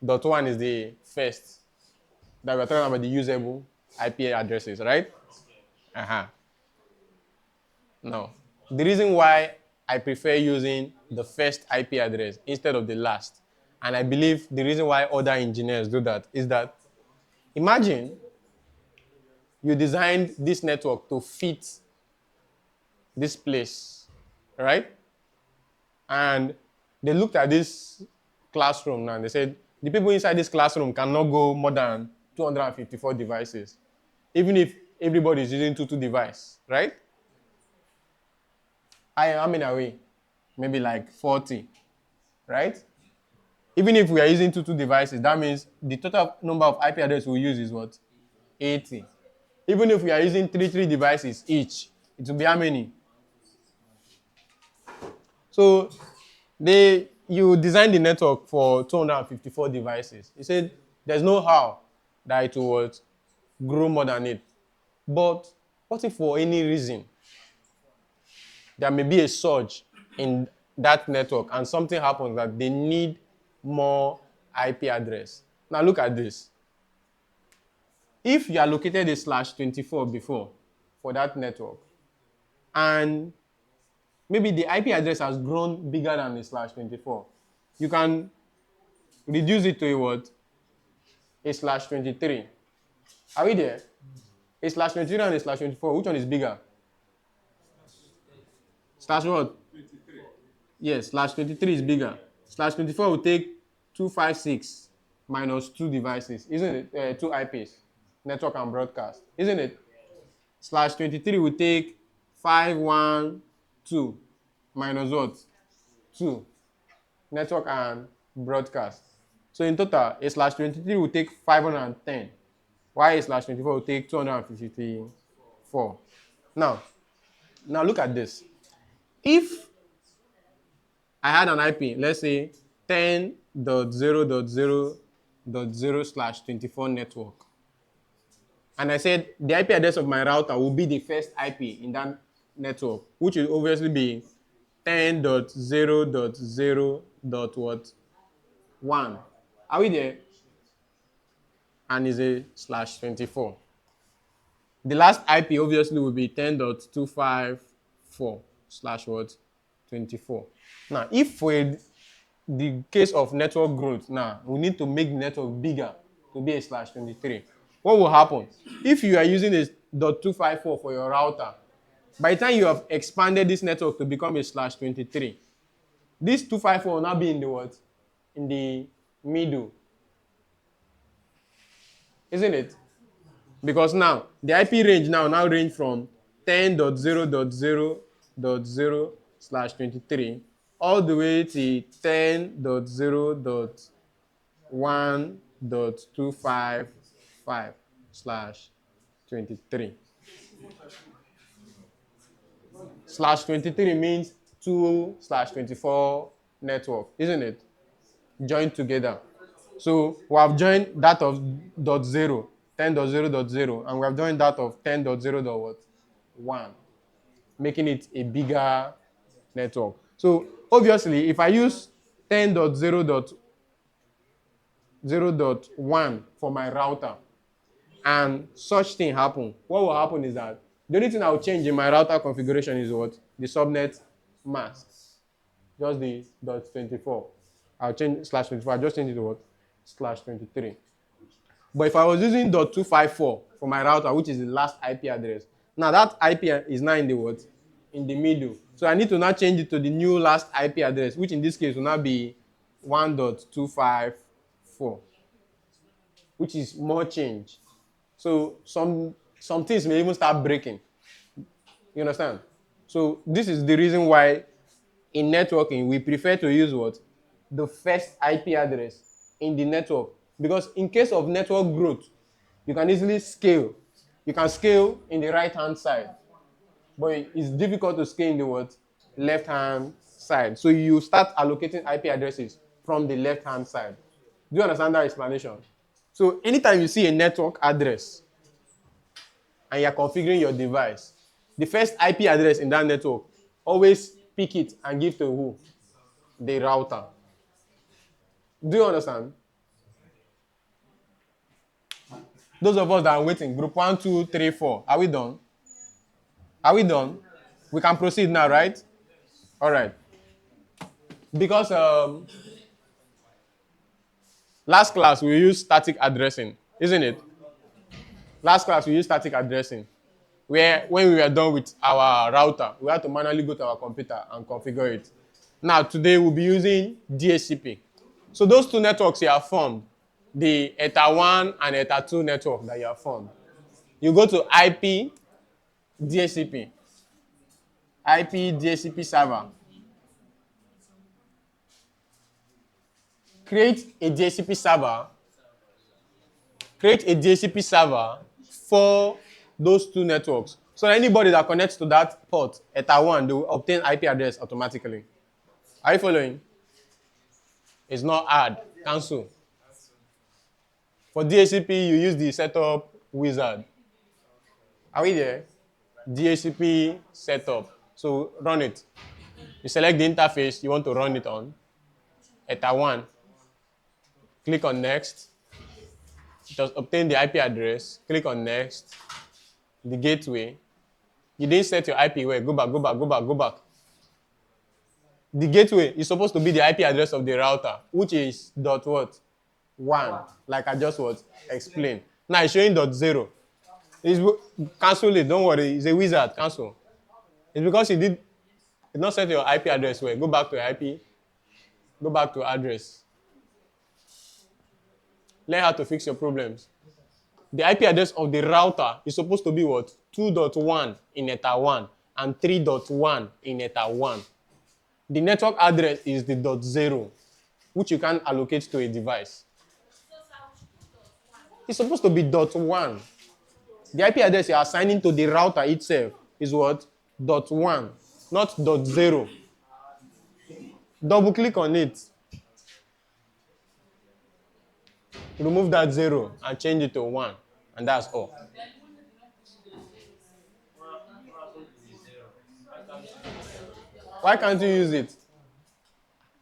.1 is the first. That we're talking about the usable IP addresses, right? Uh-huh. No. The reason why I prefer using the first IP address instead of the last, and I believe the reason why other engineers do that is that imagine you designed this network to fit this place, right? And they looked at this classroom now and they said, the people inside this classroom cannot go more than 254 devices, even if everybody is using two devices, right? How many are we? Maybe like 40, right? Even if we are using two devices, that means the total number of IP addresses we use is what? 80. Even if we are using three devices each, it will be how many? So you designed the network for 254 devices. You said there's no how that it will grow more than it. But what if for any reason there may be a surge in that network and something happens that they need more IP address? Now look at this. If you allocated a /24 before for that network, and maybe the IP address has grown bigger than the /24, you can reduce it to a what? A /23. Are we there? A /23 and a /24, which one is bigger? Slash what? Yes, /23 is bigger. /24 will take 256 minus 2 devices, isn't it? 2 IPs, network and broadcast, isn't it? /23 will take 512 minus what? 2, network and broadcast. So in total, a /23 will take 510, while a /24 will take 254. Now look at this. If I had an IP, let's say 10.0.0.0/24 network, and I said the IP address of my router will be the first IP in that network, which will obviously be 10.0.0.1. Are we there? And is a /24. The last IP obviously will be 10.254/24. Now, if for the case of network growth, now we need to make the network bigger to be a /23. What will happen? If you are using a .254 for your router, by the time you have expanded this network to become a /23, this 254 will now be in the what? In the middle. Isn't it? Because now the IP range now range from 10.0.0.0/23 all the way to 10.0.1.255/23. /23 means 2/24 network, isn't it? Joined together. So we have joined that of .0, 10.0.0, and we have joined that of 10.0.1, making it a bigger network. So obviously, if I use 10.0.0.1 for my router, and such thing happen, what will happen is that the only thing I will change in my router configuration is what? The subnet mask. Just the .24. I'll change /24. I'll just change it to what? /23. But if I was using .254 for my router, which is the last IP address, now that IP is now in the what? In the middle. So I need to now change it to the new last IP address, which in this case will now be 1.254, which is more change. So some things may even start breaking. You understand? So this is the reason why in networking we prefer to use what? The first IP address in the network. Because in case of network growth, you can easily scale. You can scale in the right-hand side. But it's difficult to scale in the what? Left-hand side. So you start allocating IP addresses from the left-hand side. Do you understand that explanation? So anytime you see a network address and you're configuring your device, the first IP address in that network, always pick it and give to who? The router. Do you understand? Those of us that are waiting, group 1, 2, 3, 4. Are we done? Are we done? We can proceed now, right? All right. Because last class we used static addressing, isn't it? Last class we used static addressing, where when we were done with our router, we had to manually go to our computer and configure it. Now, today we'll be using DHCP. So those two networks you have formed, the Eta 1 and Eta 2 network that you have formed. You go to IP DHCP. IP DHCP server. Create a DHCP server. Create a DHCP server for those two networks. So anybody that connects to that port, Eta 1, they will obtain IP address automatically. Are you following? It's not add, cancel. For DHCP, you use the setup wizard. Are we there? DHCP setup. So run it. You select the interface you want to run it on. Eta 1. Click on next. Just obtain the IP address. Click on next. The gateway. You didn't set your IP where. Go back. The gateway is supposed to be the IP address of the router, which is dot what? 1, like I just explained. Now it's showing dot 0. Cancel it, don't worry. It's a wizard, cancel. It's because you did not set your IP address where. Go back to your IP. Go back to address. Learn how to fix your problems. The IP address of the router is supposed to be what? 2.1 in Eta 1 and 3.1 in Eta 1. The network address is the dot 0, which you can allocate to a device. It's supposed to be dot 1. The IP address you are assigning to the router itself is what? Dot 1, not dot 0. Double click on it. Remove that 0 and change it to 1, and that's all. Why can't you use it?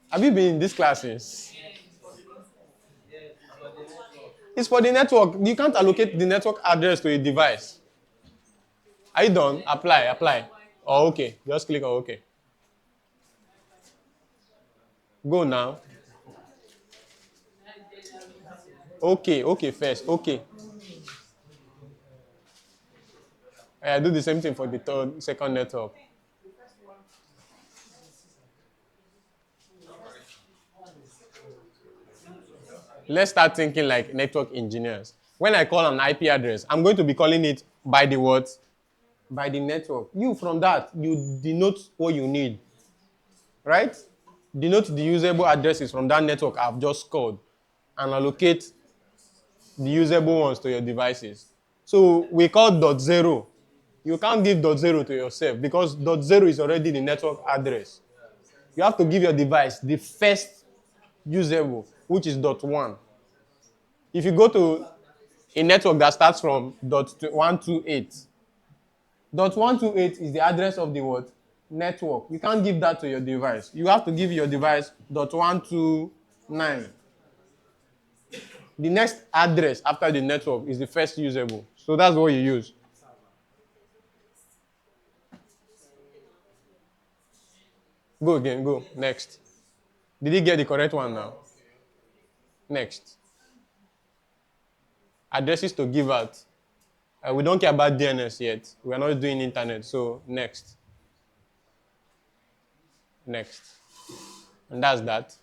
Have you been in these classes? It's for the network. You can't allocate the network address to a device. Are you done? Apply. Oh, okay. Just click on OK. Go now. Okay first. Okay. I do the same thing for the second network. Let's start thinking like network engineers. When I call an IP address, I'm going to be calling it by the what? By the network. From that, you denote what you need. Right? Denote the usable addresses from that network I've just called and allocate the usable ones to your devices. So we call dot 0. You can't give dot 0 to yourself because dot 0 is already the network address. You have to give your device the first usable, which is dot 1. If you go to a network that starts from dot 128, dot 128 is the address of the what? Network. You can't give that to your device. You have to give your device dot 129. The next address after the network is the first usable. So that's what you use. Go again, go. Next. Did you get the correct one now? Next. Addresses to give out. We don't care about DNS yet. We are not doing internet, so next. Next. And that's that.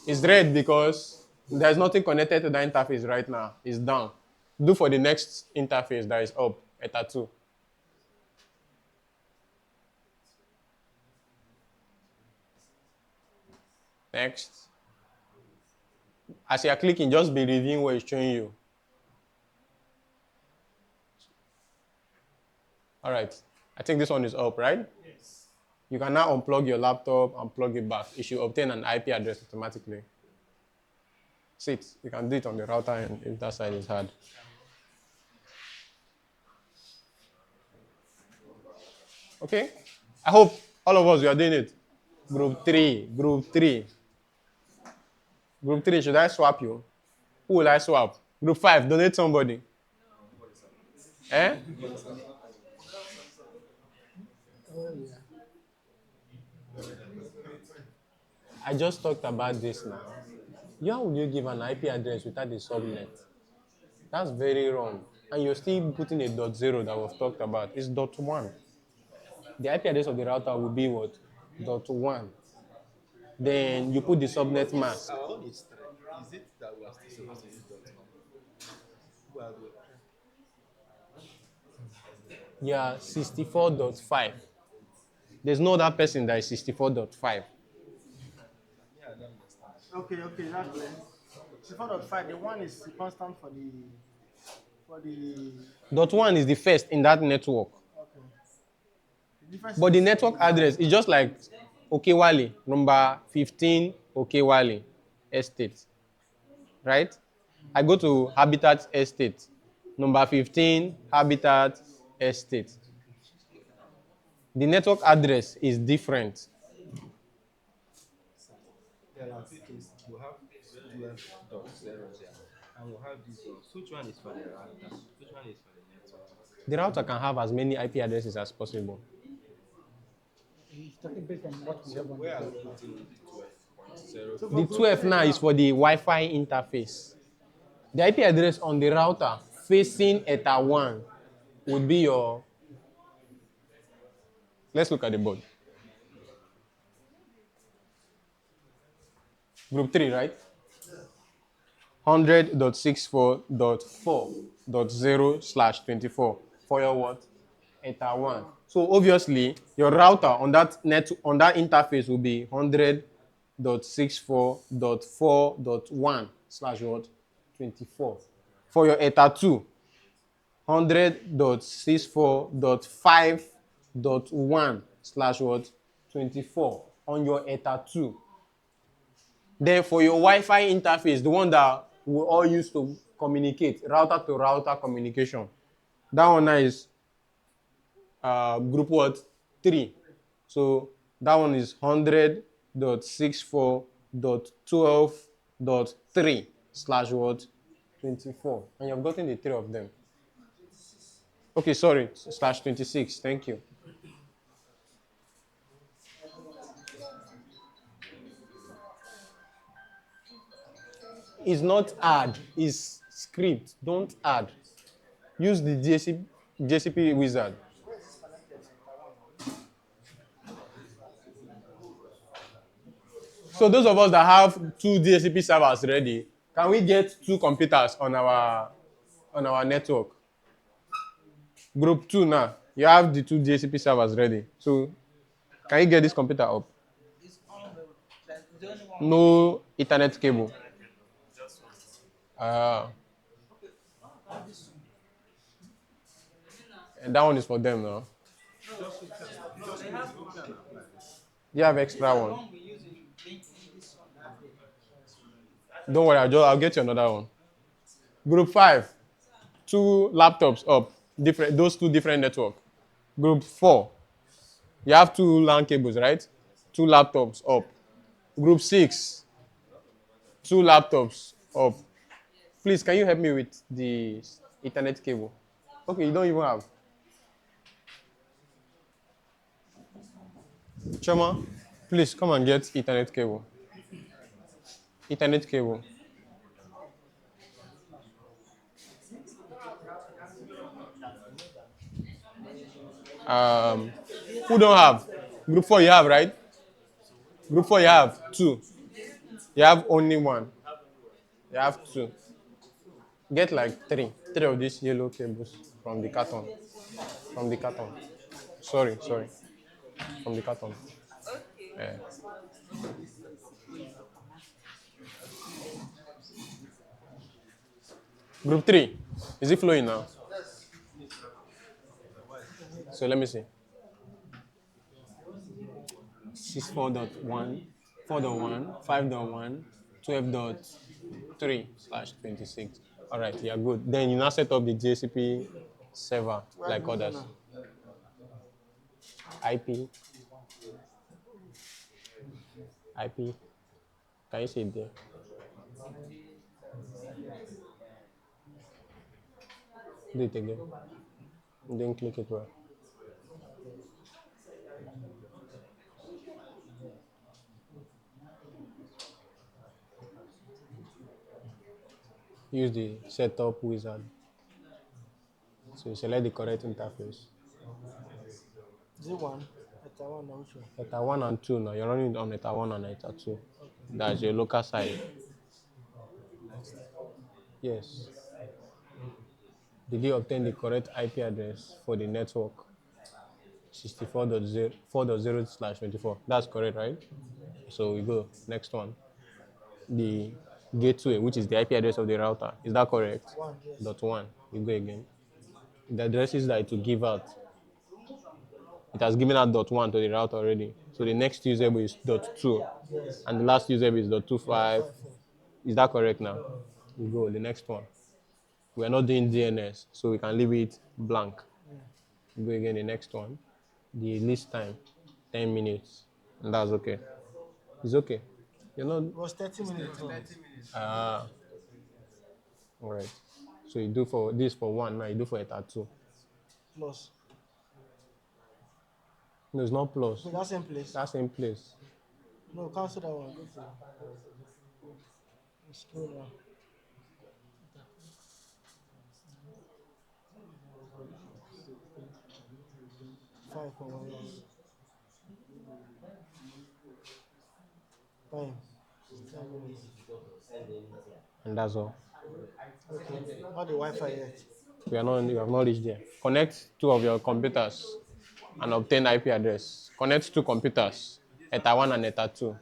It's red because there's nothing connected to the interface right now. It's down. Do for the next interface that is up, Eta 2. Next. As you are clicking, just be reviewing what it's showing you. All right. I think this one is up, right? Yes. You can now unplug your laptop and plug it back. It should obtain an IP address automatically. See, you can do it on the router and if that side is hard. Okay? I hope all of us, we are doing it. Group 3. Group 3, should I swap you? Who will I swap? Group 5, donate somebody. Eh? Oh, yeah. I just talked about this now. How would you give an IP address without a subnet? That's very wrong. And you're still putting a dot zero that we've talked about. It's dot one. The IP address of the router will be what? Dot one. Then you put the subnet mask. Our own is 3. Is it that we are still supposed to use .1? Well, Yeah, 64.5. There's no other person that is 64.5. yeah, I don't understand. Okay, that's clear. 4.5, the one is constant for the Dot one is the first in that network. okay. The difference But the is network address is just like Okewale, number 15 Okewale Estate. Right? I go to Habitat Estate, number 15 Habitat Estate. The network address is different. There are two things. We have 12.0 there, and we have this one. So which one is for the router? Which one is for the network? The router can have as many IP addresses as possible. he's talking based on what we have on Where are the we putting the 12.0? So The 12 now is for the Wi-Fi interface. The IP address on the router facing ETA 1 would be your... Let's look at the board. Group 3, right? 100.64.4.0/24 for your what? ETA 1. So obviously, your router on that interface will be 100.64.4.1/ what? 24. For your ETA 2, 100.64.5.1/ what? 24 on your ETA 2. Then for your Wi-Fi interface, the one that we all use to communicate, router to router communication, that one now is group what? 3. So that one is 100.64.12.3/ what? 24. And you've gotten the 3 of them. Okay, sorry, /26. Thank you. It's not add, it's script. Don't add. Use the JCP wizard. So those of us that have 2 DHCP servers ready, can we get 2 computers on our network? Group 2 now, you have the 2 DHCP servers ready. So can you get this computer up? No Ethernet cable. And that one is for them now. You have extra one. Don't worry, I'll get you another one. Group 5, 2 laptops up. Those 2 different networks. Group 4, you have 2 LAN cables, right? 2 laptops up. Group 6, 2 laptops up. Please, can you help me with the Ethernet cable? Okay, you don't even have. Choma, please come and get Ethernet cable. Ethernet cable. Who don't have? Group 4 you have, right? Group 4 you have 2. You have only 1. You have 2. Get like 3 of these yellow cables from the carton. From the carton. Sorry. From the carton. Yeah. Group 3. Is it flowing now? So let me see. 64.1, 4.1, 5.1, 12.3/26. All right, yeah, good. Then you now set up the JCP server like others. IP. Can you see it there? Do it again. You didn't click it well. Use the setup wizard. So you select the correct interface. Is it one? At one, which one? Eta 1 and 2 now. You're running on Eta 1 and Eta 2. That's your local side. Yes. Did you obtain the correct IP address for the network? 64.0/24. That's correct, right? So we go. Next one. The gateway, which is the IP address of the router. Is that correct? One, yes. Dot one. You go again. The addresses that it will give out. It has given out dot one to the router already. So the next usable is dot two. Yes. And the last usable is dot 25. Is that correct now? We go. The next one. We are not doing DNS, so we can leave it blank. We go again. The next one. The list time, 10 minutes. And that's okay. It's okay. You're not. It was 30 minutes. Ah. All right. So you do for this for one, now you do for Eta 2. Plus. No, it's not plus. So that's in place. That's in place. No, cancel that one. Go to scroll down. Five for 1 hour. Time. 10 minutes. And that's all. Okay. Not the Wi-Fi yet. You have not reached there. Connect two of your computers and obtain IP address. Connect two computers, Eta 1 and Eta 2.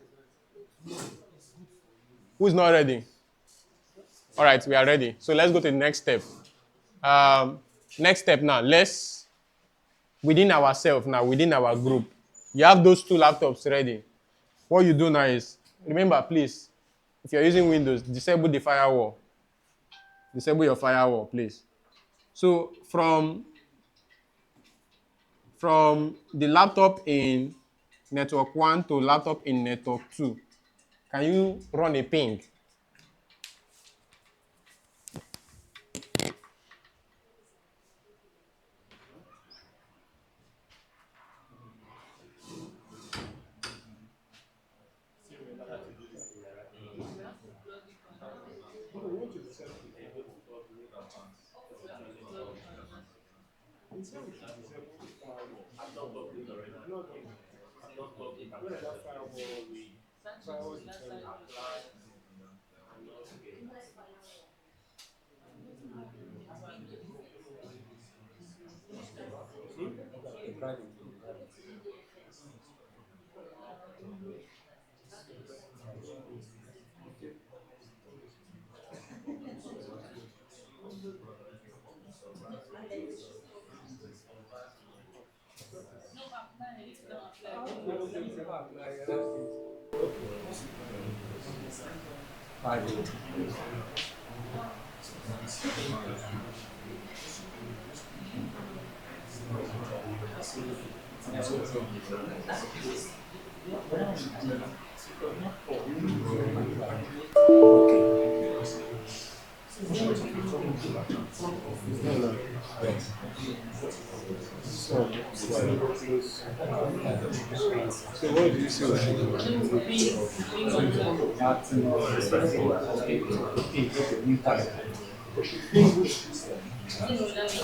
Who's not ready? All right, we are ready. So let's go to the next step. Next step now, within ourselves now, within our group, you have those two laptops ready. What you do now is, remember please, if you're using Windows, disable the firewall. Disable your firewall, please. So from the laptop in network 1 to laptop in network 2, can you run a ping? So what do you see with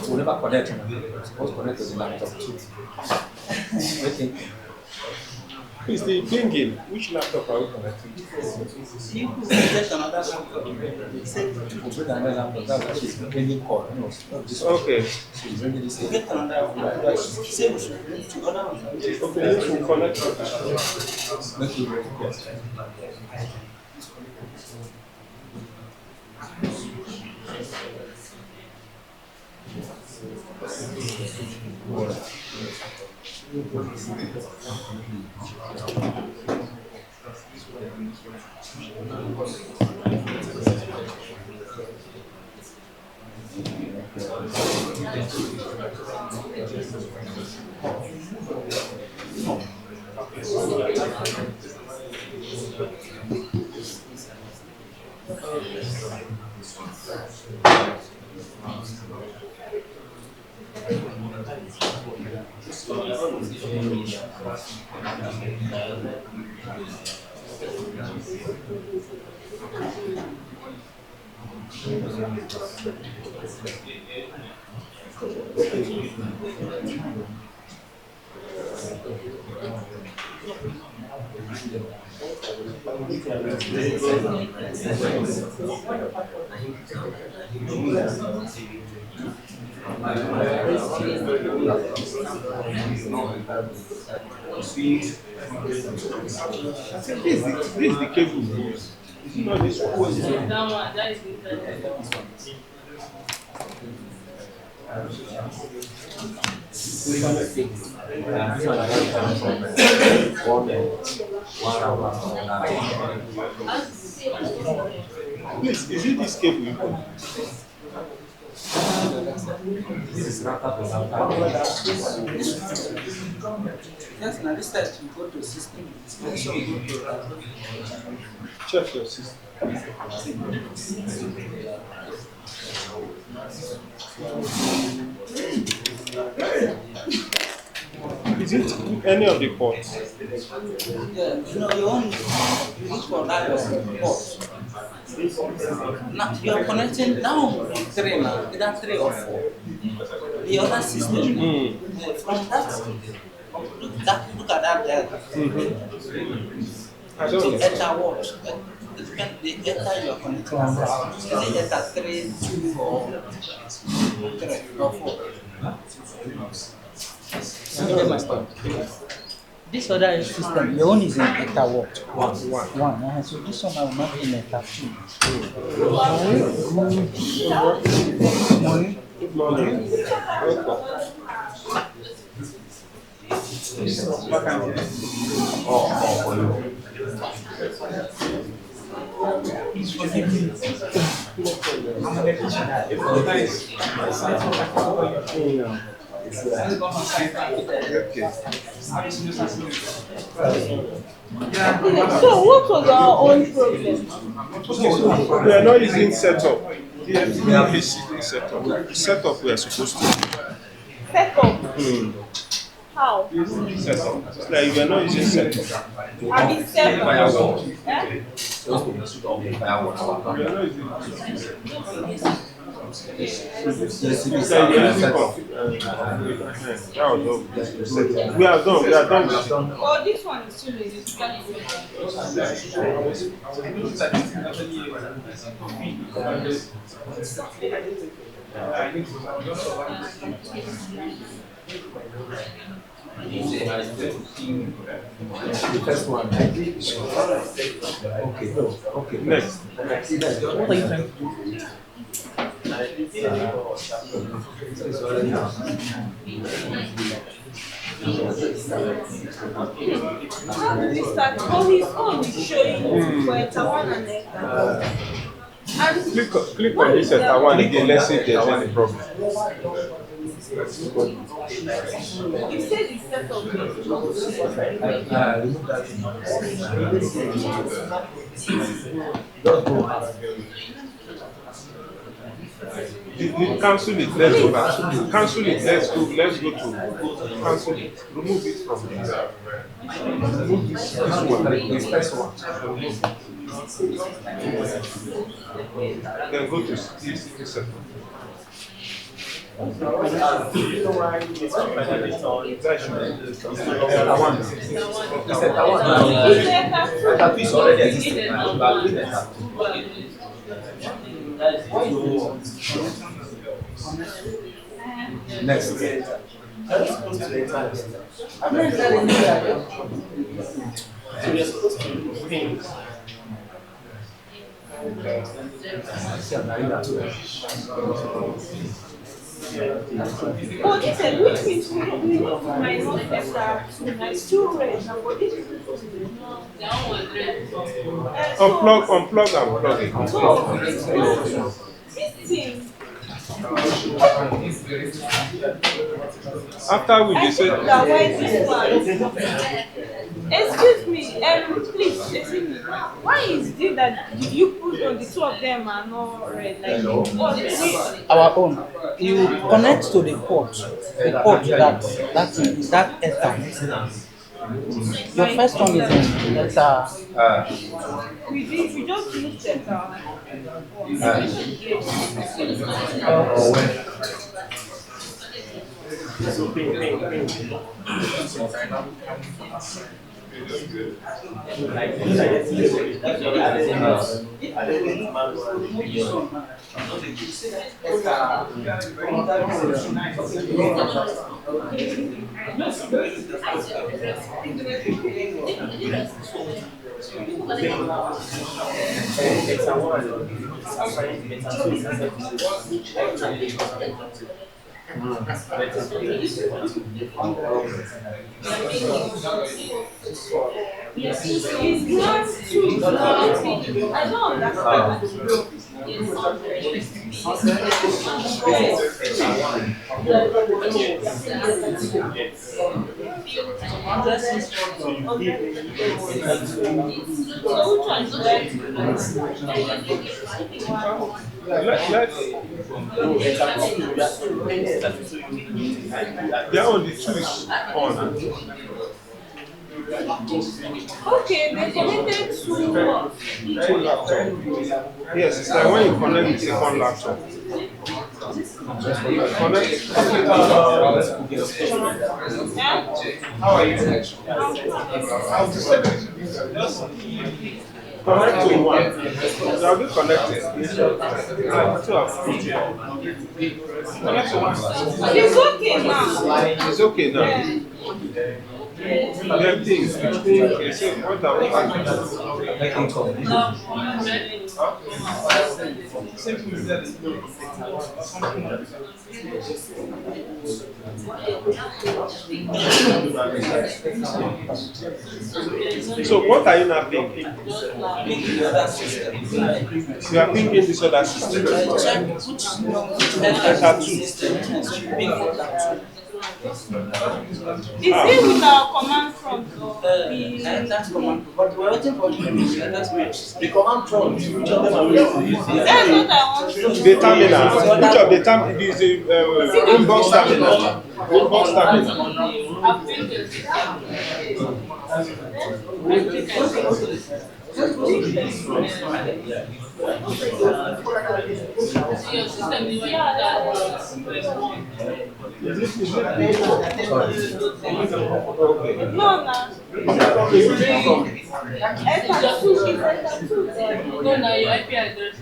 we never connect. Supposed to connect to the laptop too. Okay. is the pinging? Which laptop are we connecting to? You could get another laptop. We'll put another laptop. That's why she's bringing call. No, not this one. Okay. She's bringing this. Get another laptop. Same to other one. Okay, let's connect to Let's do it. Yes. This is the cable. Is it not this one? That is the Please, is it this cable you put? Yes, now this time you go to system. Check your system. Is it any of the ports? Yeah, you know, you only look for that port. Now you are connecting now three now, either 3 or 4. The other system, from look at that delta. I don't know. Eta what? The eta you are connecting. Is it eta 3, 2, or 3 or 4? This other system, your own is in eta what? One. So this one I will not in eta 2. Good morning. So what was our own problem? We are not using setup. We are basically setup. Setup we are supposed to do. Setup. How? Setup. It's like we are not using setup. I mean setup. Eh? We are not using we are done. Oh, this one is too lazy. The first one. Okay. Next. What are you trying to do? How did he start? Oh, his own is showing for Tawan and Eka. Click on this at one again. Let's see if there's any problem. You said it's set up. Cancel it. Let's go back. Cancel it. Let's go to cancel it. Remove it from here. Remove this one. Then go to CCTV setup. Next. So you're supposed to think. Oh, this is which means we might not have it's too red. Now, what this is supposed to do? Unplug and plug it. So, this thing. After we I decided. think that why this one. Excuse me, please, excuse me. Why is it that you put on the two of them are not red? Like, what? Our own. You connect to the port that ether. Your first one is in ether. We just used it. It's not true. I don't understand. They're on the two is on. Okay, they connected to Two laptop. Yes, it's like when you connect the second laptop. Connect. How are you? Connect to one. They will be connected. Two are connect to one. it's okay now. It's okay now. Them things. Okay, so what are we So what are you now thinking? You are thinking this other system. Is it with our command prompt? That's command. But we're waiting for the command prompt. Which of them are we using? That's what I want to The terminal. Which of the terminal is the inbox terminal? Inbox terminal. I've been No, no. No, no, your IP address.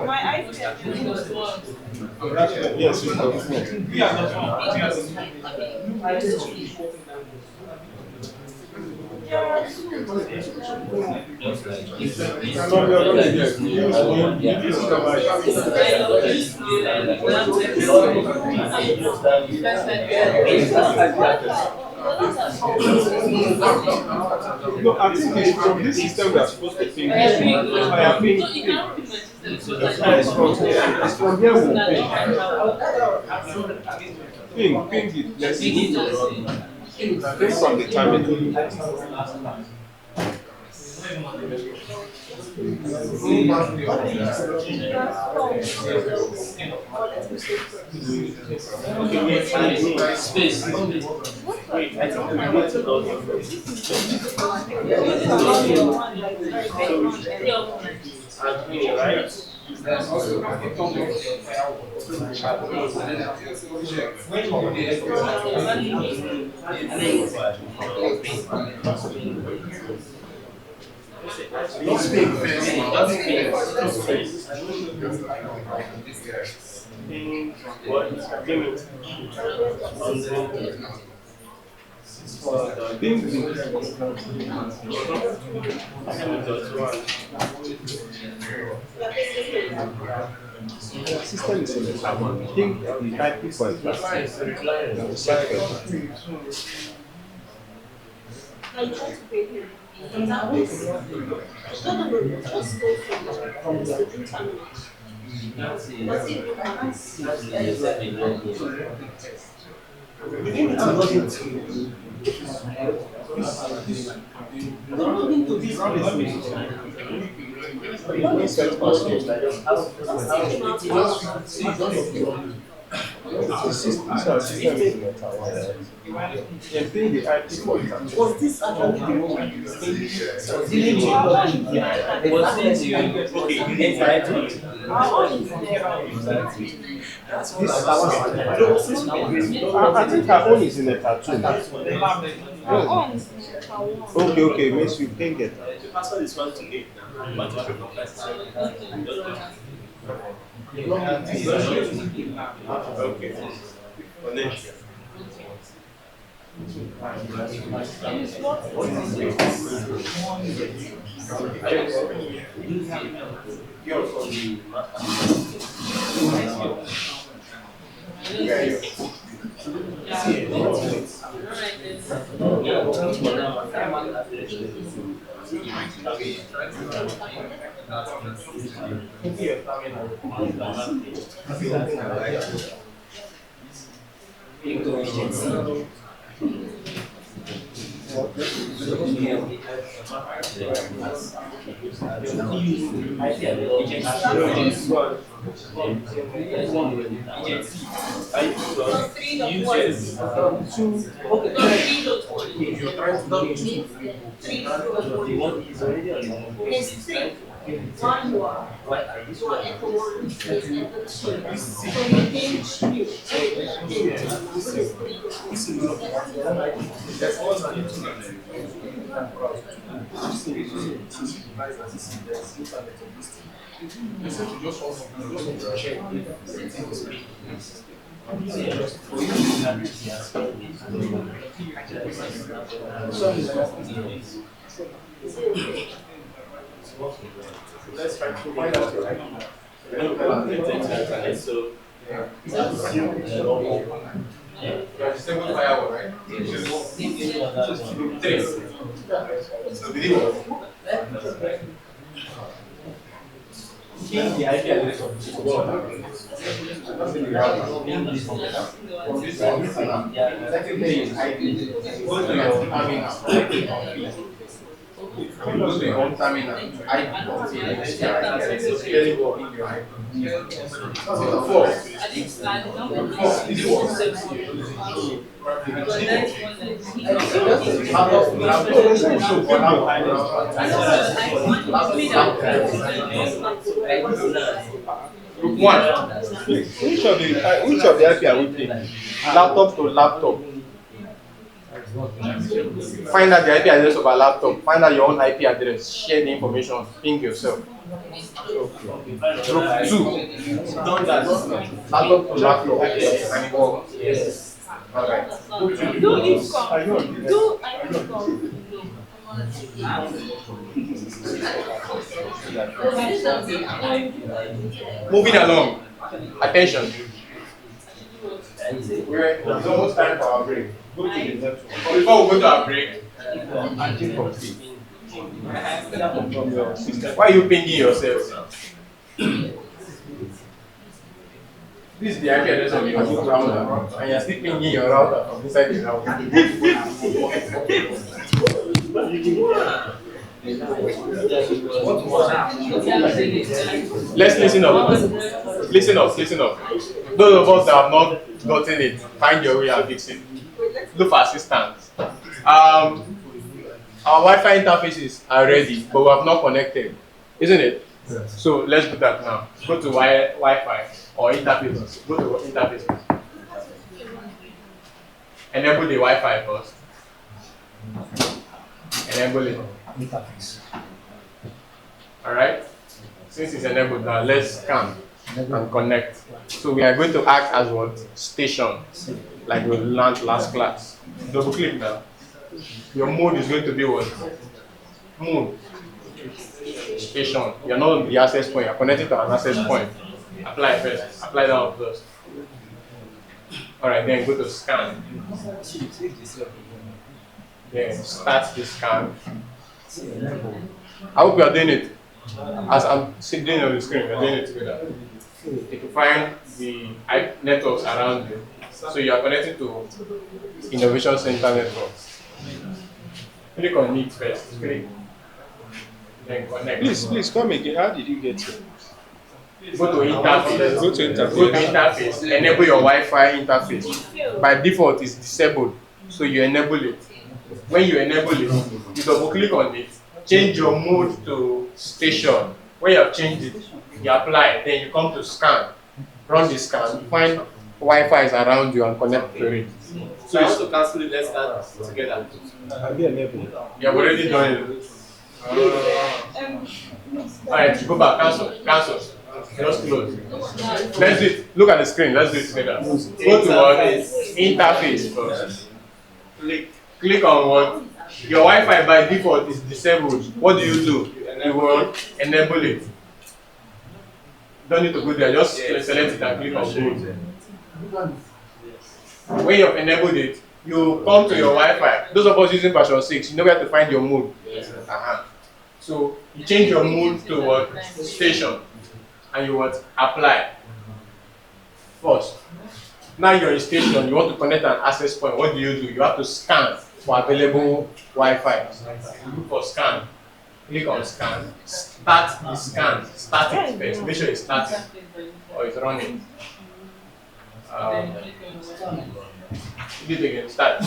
My IP address. Yes, we No, I think it's from this system we are supposed to think. I think it's from here we'll ping it. Let's see. Ping from the terminal. Space. Wait, I think we need to log in. Admin, right? The system is in the server. I think the typing for it. You need to log into. Log into this and paying the IP for it. Was this actually the one dealing with I think her own is in the tattoo. Okay, means you can get it. The password is 1 to 8 now. Okay. Connect. Let's try to find out. Single firewall, right? Three. So the IP address of this one. Secondly is IP. Go to your terminal. Go to your own terminal. Four. Group one. Which of the IP are we playing? Laptop to laptop. Find out the IP address of a laptop. Find out your own IP address. Share the information. Ping yourself. Group two. Laptop to laptop. And it works. Yes. Alright. Moving along. Attention. It's almost time for our break. Go to the next one. Before we go to our break, why are you pinging yourself? This is the IP address of your router, and you're still pinging your router from inside the router. Let's listen up. Listen up. Those of us that have not gotten it, find your way and fix it. Look for assistance. Our Wi-Fi interfaces are ready, but we have not connected, isn't it? Yes. So let's do that now. Go to Wi-Fi or interfaces. Go to interfaces. Enable the Wi-Fi first. Enable it. Interface. All right. Since it's enabled now, let's scan and connect. So we are going to act as what? Station, like we learned last class. Double click now. Your mode is going to be what? Mode. Station. You're not on the access point, you're connected to an access point. Apply first. Apply that one first. Alright, then go to scan. Then start the scan. I hope you are doing it. As I'm sitting on the screen, we're doing it together. If you find the networks around you, So you are connected to Innovation Center network. Click on Meet first. Click. Then connect. Please come again. How did you get here? Go to interface. Go to interface. Go to interface. Enable your Wi-Fi interface. By default, it's disabled. So you enable it. When you enable it, you double click on it. Change your mode to station. When you have changed it, you apply. Then you come to scan. Run the scan. Find Wi-Fi is around you and connect to it. So I want to cancel it. Let's start together. Have you enabled? You have already done it. Alright, go back. Cancel. Just close. Let's do it. Look at the screen. Let's do it together. Go to what? Interface first. Click on what? Your Wi-Fi by default is disabled. What do? You will enable it. Don't need to go there. Just select it and click on boot. When you have enabled it, you come to your Wi-Fi. Those of us using version 6, you know where to find your mode. So you change your mode to what? Station. And you what? Apply. First. Now you're in station, you want to connect an access point. What do? You have to scan for available Wi-Fi. Look for scan. Click on scan. Start the scan. Start it first. Make sure it's starting or it's running. Do it again. Start.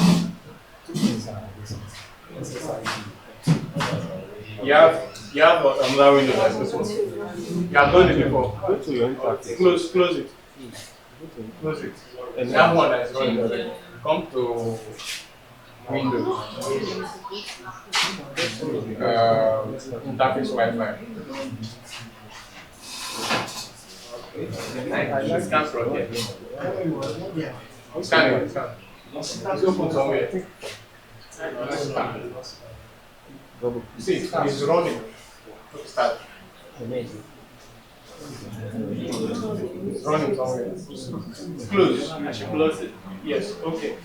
You have another window like this one. You have done it before. Go to your interface. Close it. Close it. And that one that is running already. Come to Windows. Interface Wi-Fi. Scan from here. Scan it. It's open somewhere. See, it's running. Start. It's running somewhere. Close. I should close it. Yes, okay.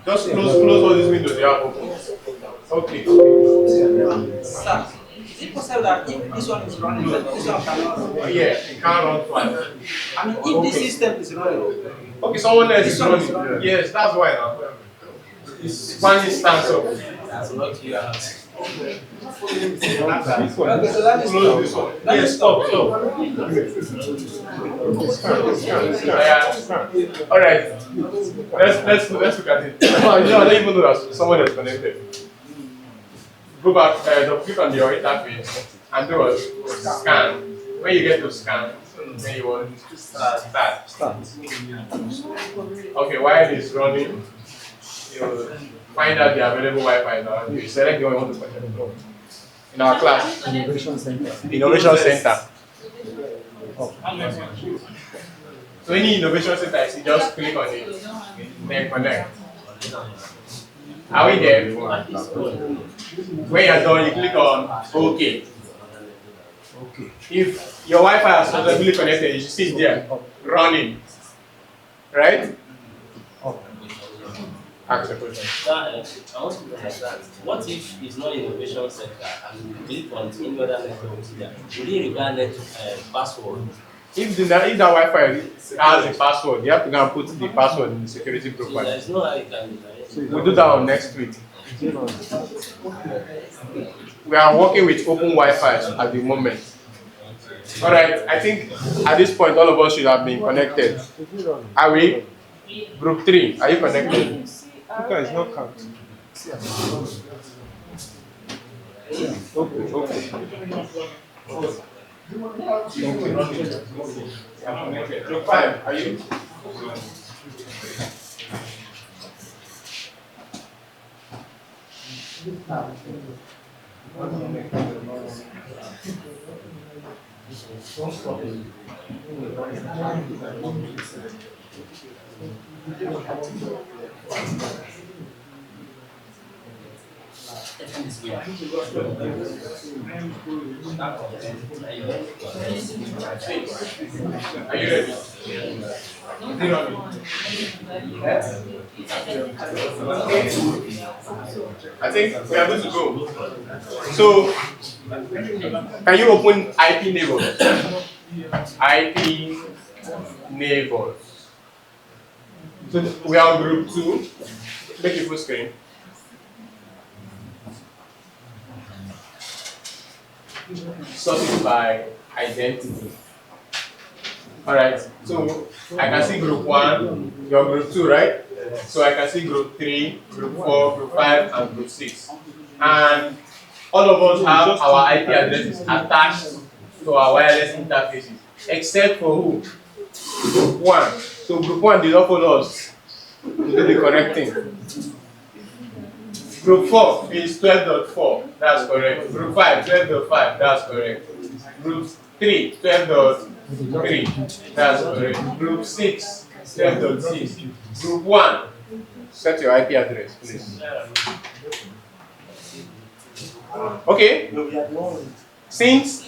Just close all these windows you have open. Okay. Sir, is it possible that if this one is running, this one cannot? Yeah, it can't run twice. I mean, if this system is running. Okay, someone else is running. Yes, that's why now. It's one instance of. That's not you. This one. Close this one. Yes, stop. Yeah. All right. Let's look at it. I don't even know that someone is connected. Go back. Click on your interface and do a scan. When you get to scan, then you want to start. Okay, while it's running, you find out the available Wi-Fi now. You select the one you want to connect. In our class, Innovation Center. So any innovation center, you just click on it, then connect. Are we there? When you're done, you click on OK. If your Wi-Fi has successfully connected, you should see it there, running. Right? Ask a question. I want to understand. What if it's not innovation center and you click on any other network here? Will it require password? If that Wi-Fi has a password, you have to go and put the password in the security So profile. there's no how you can We'll do that on next week. We are working with open Wi-Fi at the moment. All right, I think at this point all of us should have been connected. Are we? Group 3, are you connected? Luca is not counting. Okay. Group 5, are you? Are you ready? I think we are good to go. So, can you open IP neighbors? IP neighbors. So we are on group 2. Make it full screen. Sort it by identity. Alright, so I can see group 1, you're group 2, right? So I can see group 3, group 4, group 5, and group 6. And all of us have our IP addresses attached to our wireless interfaces, except for who? Group 1. So group 1 did not follow us to do the connecting. Group 4 is 12.4, that's correct. Group 5, 12.5, that's correct. Group 3, 12.3, that's correct. Group 6, 12.6. Group 1, set your IP address, please. Okay, since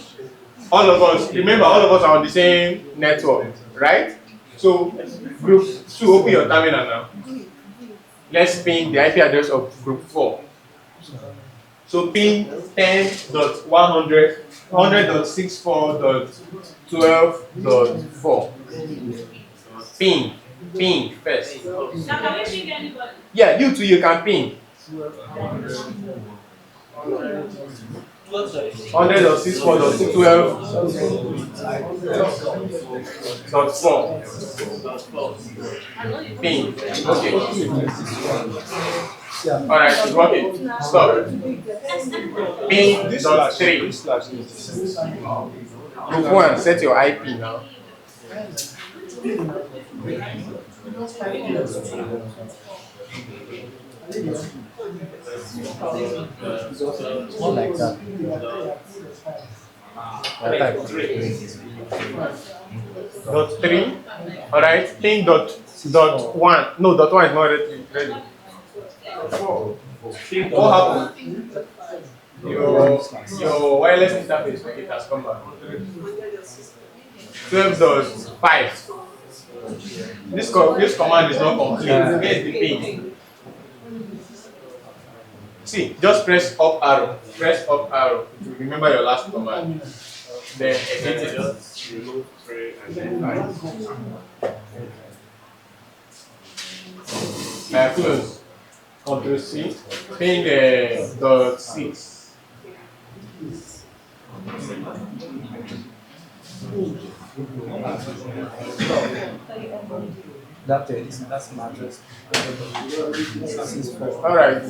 all of us, remember all of us are on the same network, right? So group 2, open your terminal now. Let's ping the IP address of group 4. So ping 10.100.64.12.4. Ping first. Now, can we ping anybody? Yeah, you too, you can ping. 100.64.12.4. Ping. Okay. Alright, it's working. Stop. Ping dot 3. Group 1, set your IP now. More like that. Dot 3. Alright, ping dot 1. No, dot 1 is not ready. What happened? Your wireless interface, it has come back. 12.5. This command is not complete. Here's the ping. See, just press up arrow. Press up arrow to remember your last command. Then edit it. Just remove 3 and then 5. Close. Ctrl C. Ping dot 6. That's my address. All right.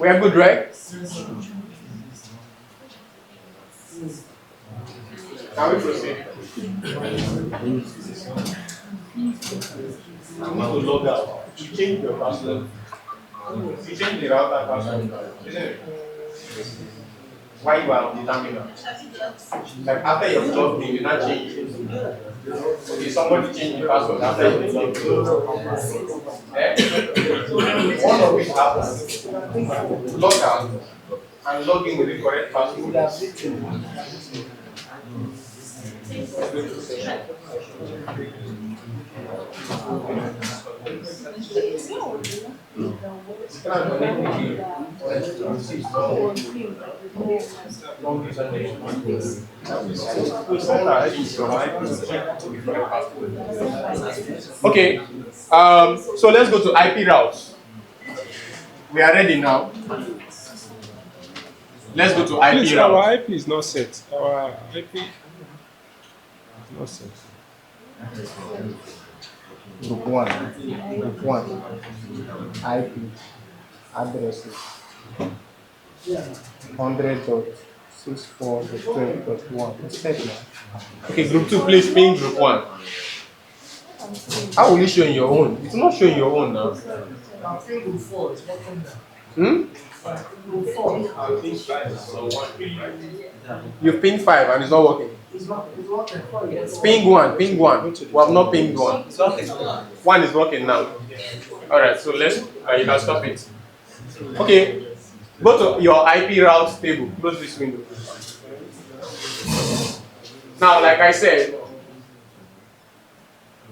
We are good, right? Can we proceed? I'm going to log out. You change your password. You change the router password, isn't it? Why you are on the terminal? Like after you've logged in, you not change it. Okay, somebody change the password after you logged in. One of it happens. Log out and log in with the correct password. Okay, so let's go to IP routes. We are ready now. Let's go to IP Please, routes. our IP is not set. Our IP is not set. Group 1. IP addresses 100.64.12.1. Set now. Okay, group 2, please ping group 1. How will you show in your own? It's not showing your own now. You ping 5 and it's not working. Ping 1. We have not pinged 1. 1 is working now. Alright, so let's you can stop it. Okay, go to your IP route table. Close this window. Now, like I said,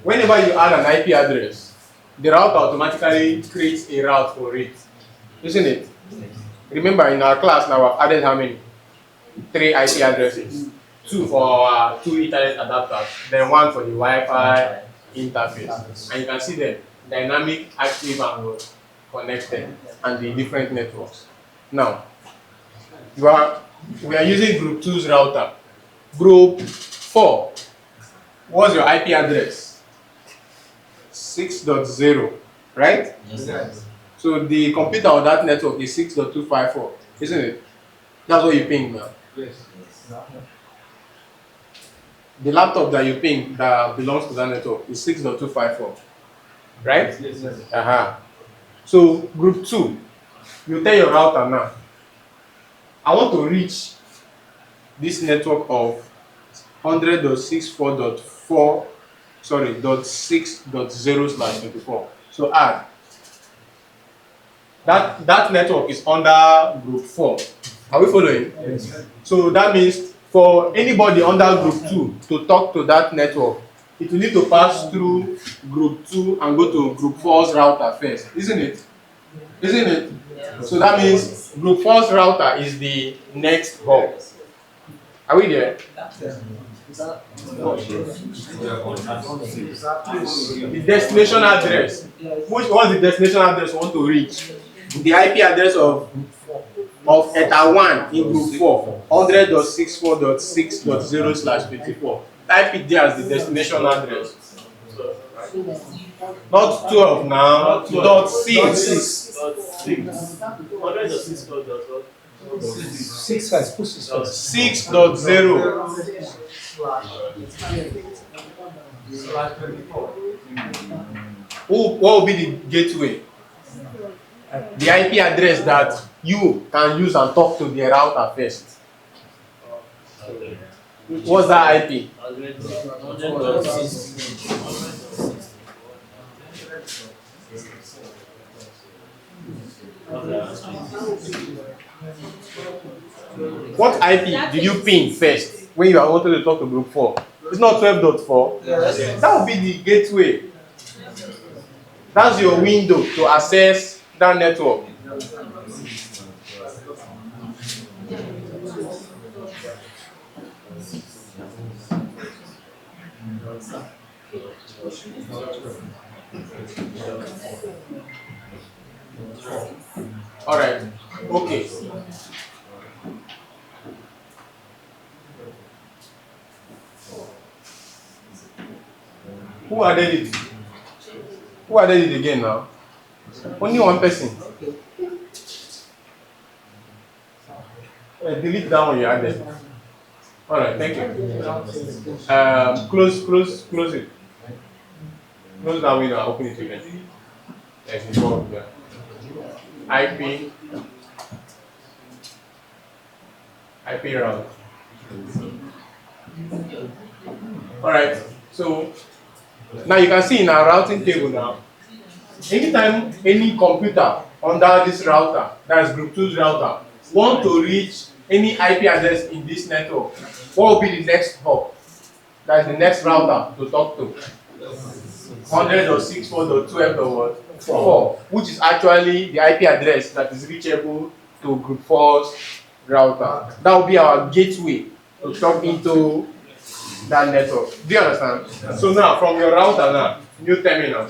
whenever you add an IP address, the route automatically creates a route for it, isn't it? Remember, in our class now, I've added how many? 3 IP addresses. two for our two Ethernet adapters, then one for the Wi-Fi interface. And you can see them dynamic, active, and connected, and the different networks. Now, we are using group 2's router. Group 4, what's your IP address? 6.0, right? Yes. So the computer on that network is 6.254, isn't it? That's what you ping now. Yes. The laptop that you ping that belongs to that network is 6.254, right? Yes. So group 2, you tell your router now, I want to reach this network of 100.64.4, sorry, .6.0/24. So add. That network is under group 4. Are we following? Yes. So that means for anybody under group 2 to talk to that network, it will need to pass through group 2 and go to group 4's router first, isn't it? Isn't it? So that means group 4's router is the next hop. Are we there? The destination address. What's the destination address we want to reach? The IP address of ETA 1 in group 4, 100.64.6.0/24. Type it there as the destination address. Not 12 now, dot 6. 6 guys, push 6.0. What will be the gateway? The IP address that you can use and talk to the router first. What's that IP? 100.6. What IP did you ping first when you are wanting to talk to group 4? It's not 12.4. Yes. That will be the gateway. That's your window to access that network. All right. Okay. Who added it? Who added it again now? Only one person. Delete that one you added. All right. Thank you. Close it. Close that window and open it again. Yes, it's all there. IP route. All right. So now you can see in our routing table now. Anytime any computer under this router, that is group 2's router, want to reach any IP address in this network, what will be the next hop? That is the next router to talk to. 100.64.12.4, which is actually the IP address that is reachable to group 4's router. That will be our gateway to talk into that network. Do you understand? So now from your router now, new terminal.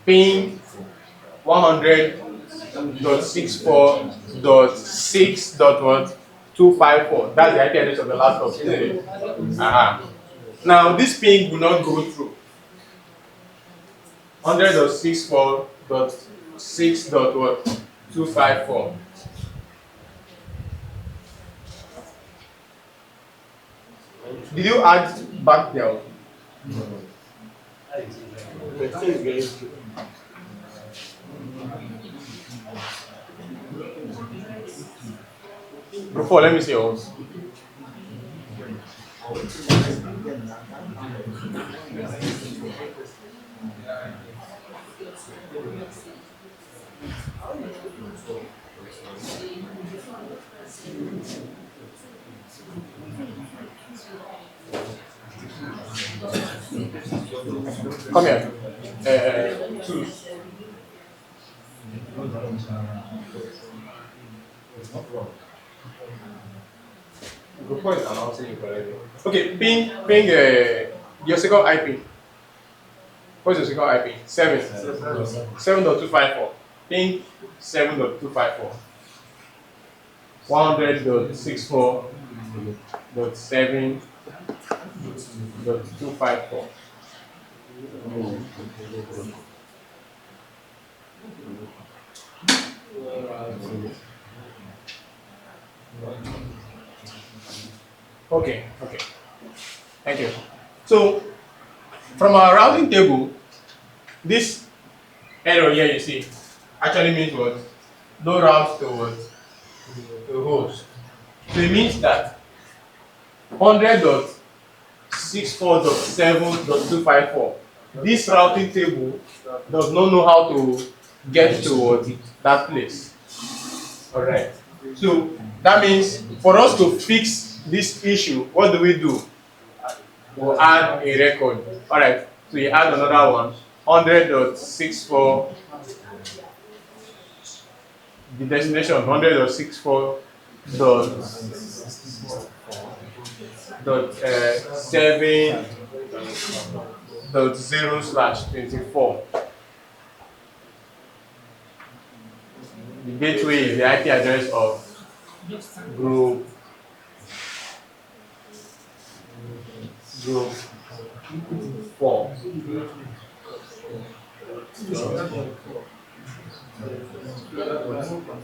Ping 100.64.6.254. That's the IP address of the laptop, isn't it? Now this ping will not go through. 100.64.6.254. Did you add back there? Before, let me see yours. Come here. Choose. Group 4 is announcing you correctly. Okay, ping your second IP. What's your second IP? 7.254. Ping 7.254. 100.64.7.254. Okay. Thank you. So, from our routing table, this error here you see actually means what? No route to what? To host. So it means that 100.64.7.254, this routing table does not know how to get to that place. Alright. So that means for us to fix this issue, what do? We'll add a record. Alright, so you add another one. 100.64, the destination 100.64.7.0/24. The gateway is the IP address of group 4.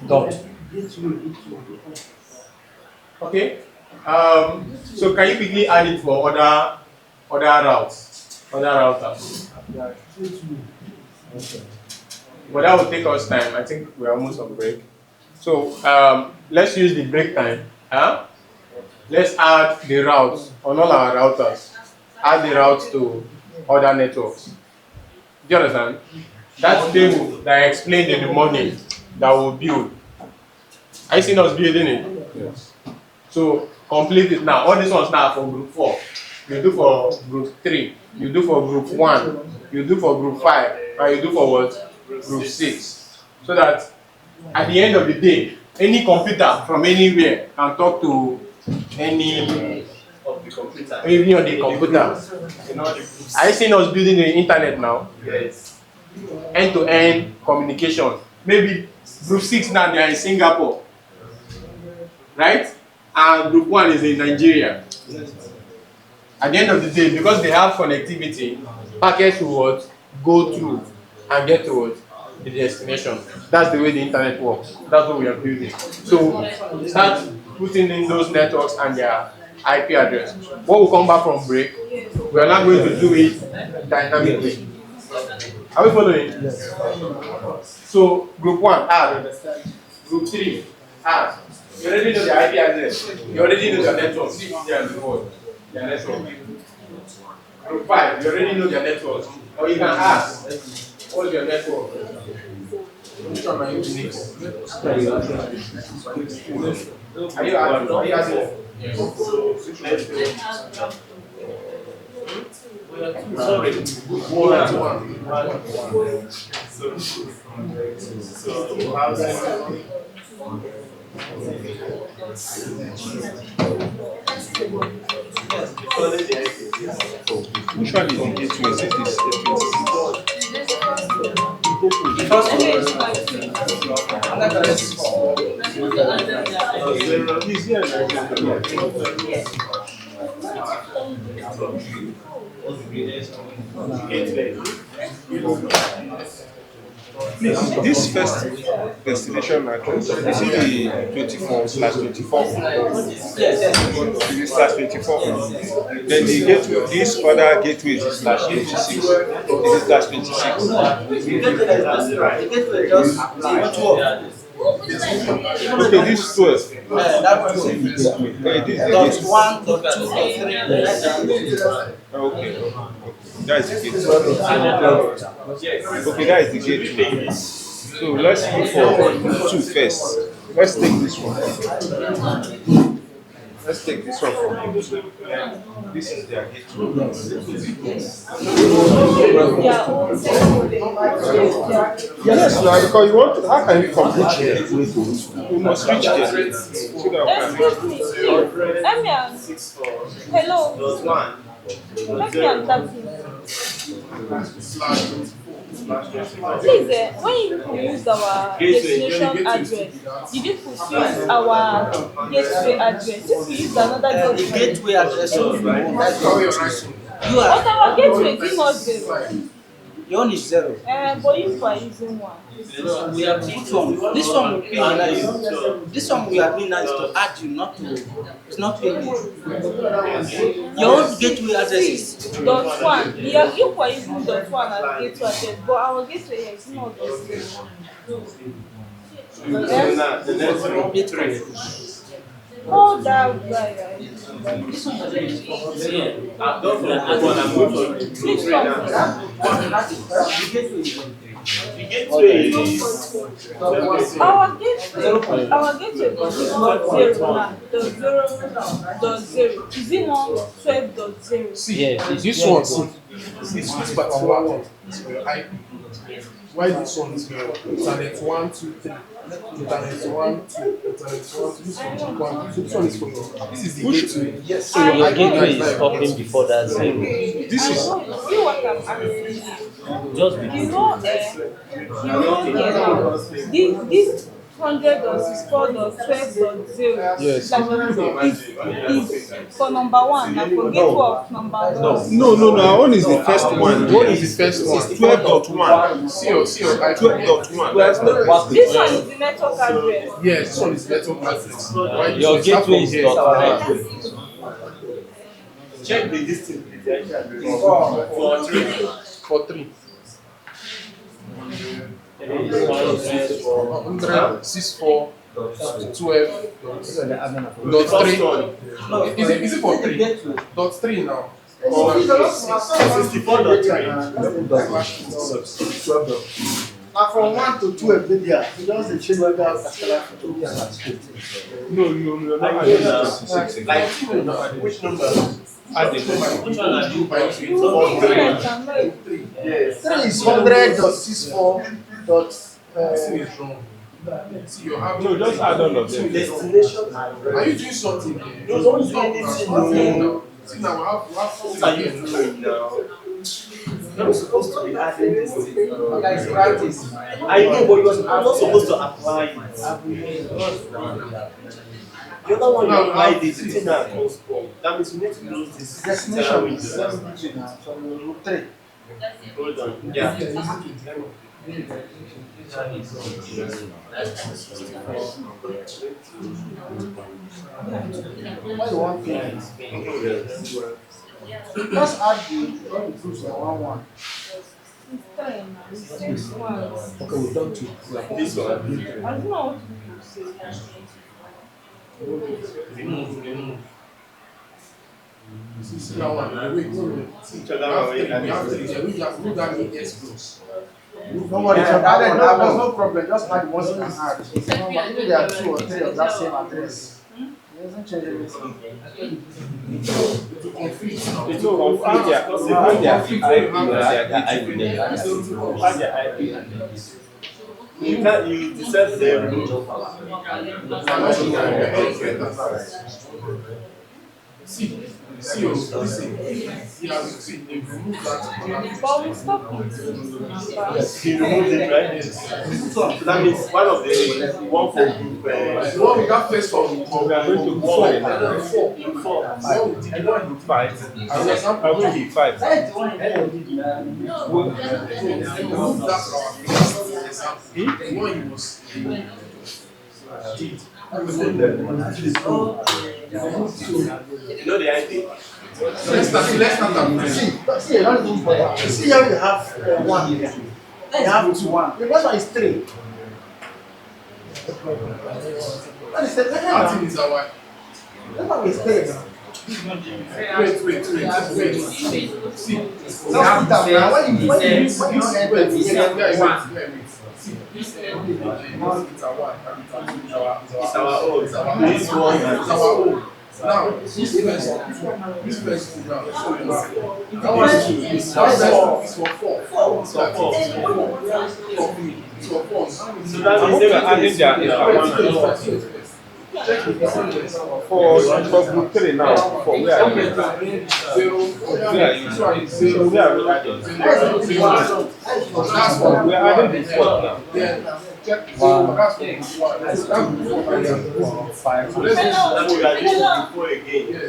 Dot. Okay. So can you quickly add it for other routes, other routers? But that will take us time. I think we're almost on break. So let's use the break time. Let's add the routes on all our routers. Add the routes to other networks. Do you understand? That table that I explained in the morning that we'll build. Are you seeing us building it? Yes. So complete it now. All these ones now are for group 4. You do for group 3. You do for group 1. You do for group 5. And you do for what? Group 6. So that at the end of the day, any computer from anywhere can talk to any of the computer. Any of the computer. Are you seeing us building the internet now? Yes. End-to-end communication. Maybe group 6 now they are in Singapore. Right? And group 1 is in Nigeria. At the end of the day, because they have connectivity, packets will what? Go through and get to what? The destination. That's the way the internet works. That's what we are building. So start putting in those networks and their IP address. When we come back from break, we are not going to do it dynamically. Are we following? Yes. So group 1, add. Group 3, add. You already know the IP address. You already know the network. Their network. Group 5, you already know their network. Or you can ask, what's your network? Which one are you using? Are you asking? Yes. Sorry. Which one is the gateway? Is it this? Please, this first destination address, is it the 24/24? Yes. Is it /24? Then the gateway, this other gateway is /26. Is it /26? Okay, this 12. Dot 1, dot 2, dot 3. Okay. That is the gateway. Okay, that is the gateway. So let's look for 2 first. Let's take this one. Let's take this one from you. This is their gateway. Yes, now because you want to, how can you complete here? We must reach there. Excuse me, please. Let me hello. Let me answer please, when you used our destination address, did you fulfill our gateway address? If you use another gateway, Gateway address. but our gateway is not zero. Your own is 0. But if we are using one. We have which one? This one will pay you. This one we are doing now is to add you, not to. It's not paying you. Your own gateway address is .1. Yeah, if we are using .1 as gateway address, but our gateway is not .0. gateway. Oh, that guy, right? This one is Which one? Our gateway is not 0 now. The 0.0. Is it not 12.0? See, this one, this particular one is for your IP. Why this one is for your internet 1, 2, 3, internet 1, 2, internet 1, 2, this one is 1, 2. So this one is for your, this is the gateway. Yes, so your gateway is open before that 0. This is, See what I'm asking? Just You know, this 100.64.12.0 yes. is for number 1, and for gateway of number 1. No, our own is the first one. What is the first one? 12.1. See your IP. 12.1. That's the This one is the network address. Yes, this one is network address. Right? your gateway is .1. Check the distance. For 3. 164 12 dot 3. Is it for 3? Dot 3 now. 64.3. Now from 1 to 12, you just change whether No, not Like, which number? Which one are you buying? 3 is 100.64. See, you have No, just add all of them. Destination. Are you doing something? No, don't do anything. See now, we have What are you doing now? You're supposed to be adding this thing. practice. I know, but you're not supposed to apply it. The other one you apply this, it's in that. That means you need to close this. Destination is 7 digits now, so we will 3. Hold on. Yeah. Why you want payments? Just add the groups in 1 1. It's 3 now. It's 6 ones. Okay, we've done 2. This one. I don't know what to See that one. Wait. See, we have 3. We have S groups. Don't worry, there's no problem. Just add the ones you can add. If there are 2 or 3 of that same address, it doesn't change anything. To confuse now. It will confirm their IP. You decide them. See, listen. Yeah, see, they remove that. But we stop it. He removed it, right? So that means one of the one for group. The one we got first one, we are going to 4. I don't do 5. I will be 5. Remove that our first example. The one you must did. You know the IP. Let's start See, you don't even bother. See here you have 1 here. You have 2, 1. The first one is 3. What is the that thing is our. That one is 3 now. Wait. See. Now, when you enter the See, this it's our one. It's our own. This one is our own. Now, this first two now, that was two. It's for four. It's for four. So that means they were adding their for group 3 now. For where are you? Where are we adding? We are adding the 4 now.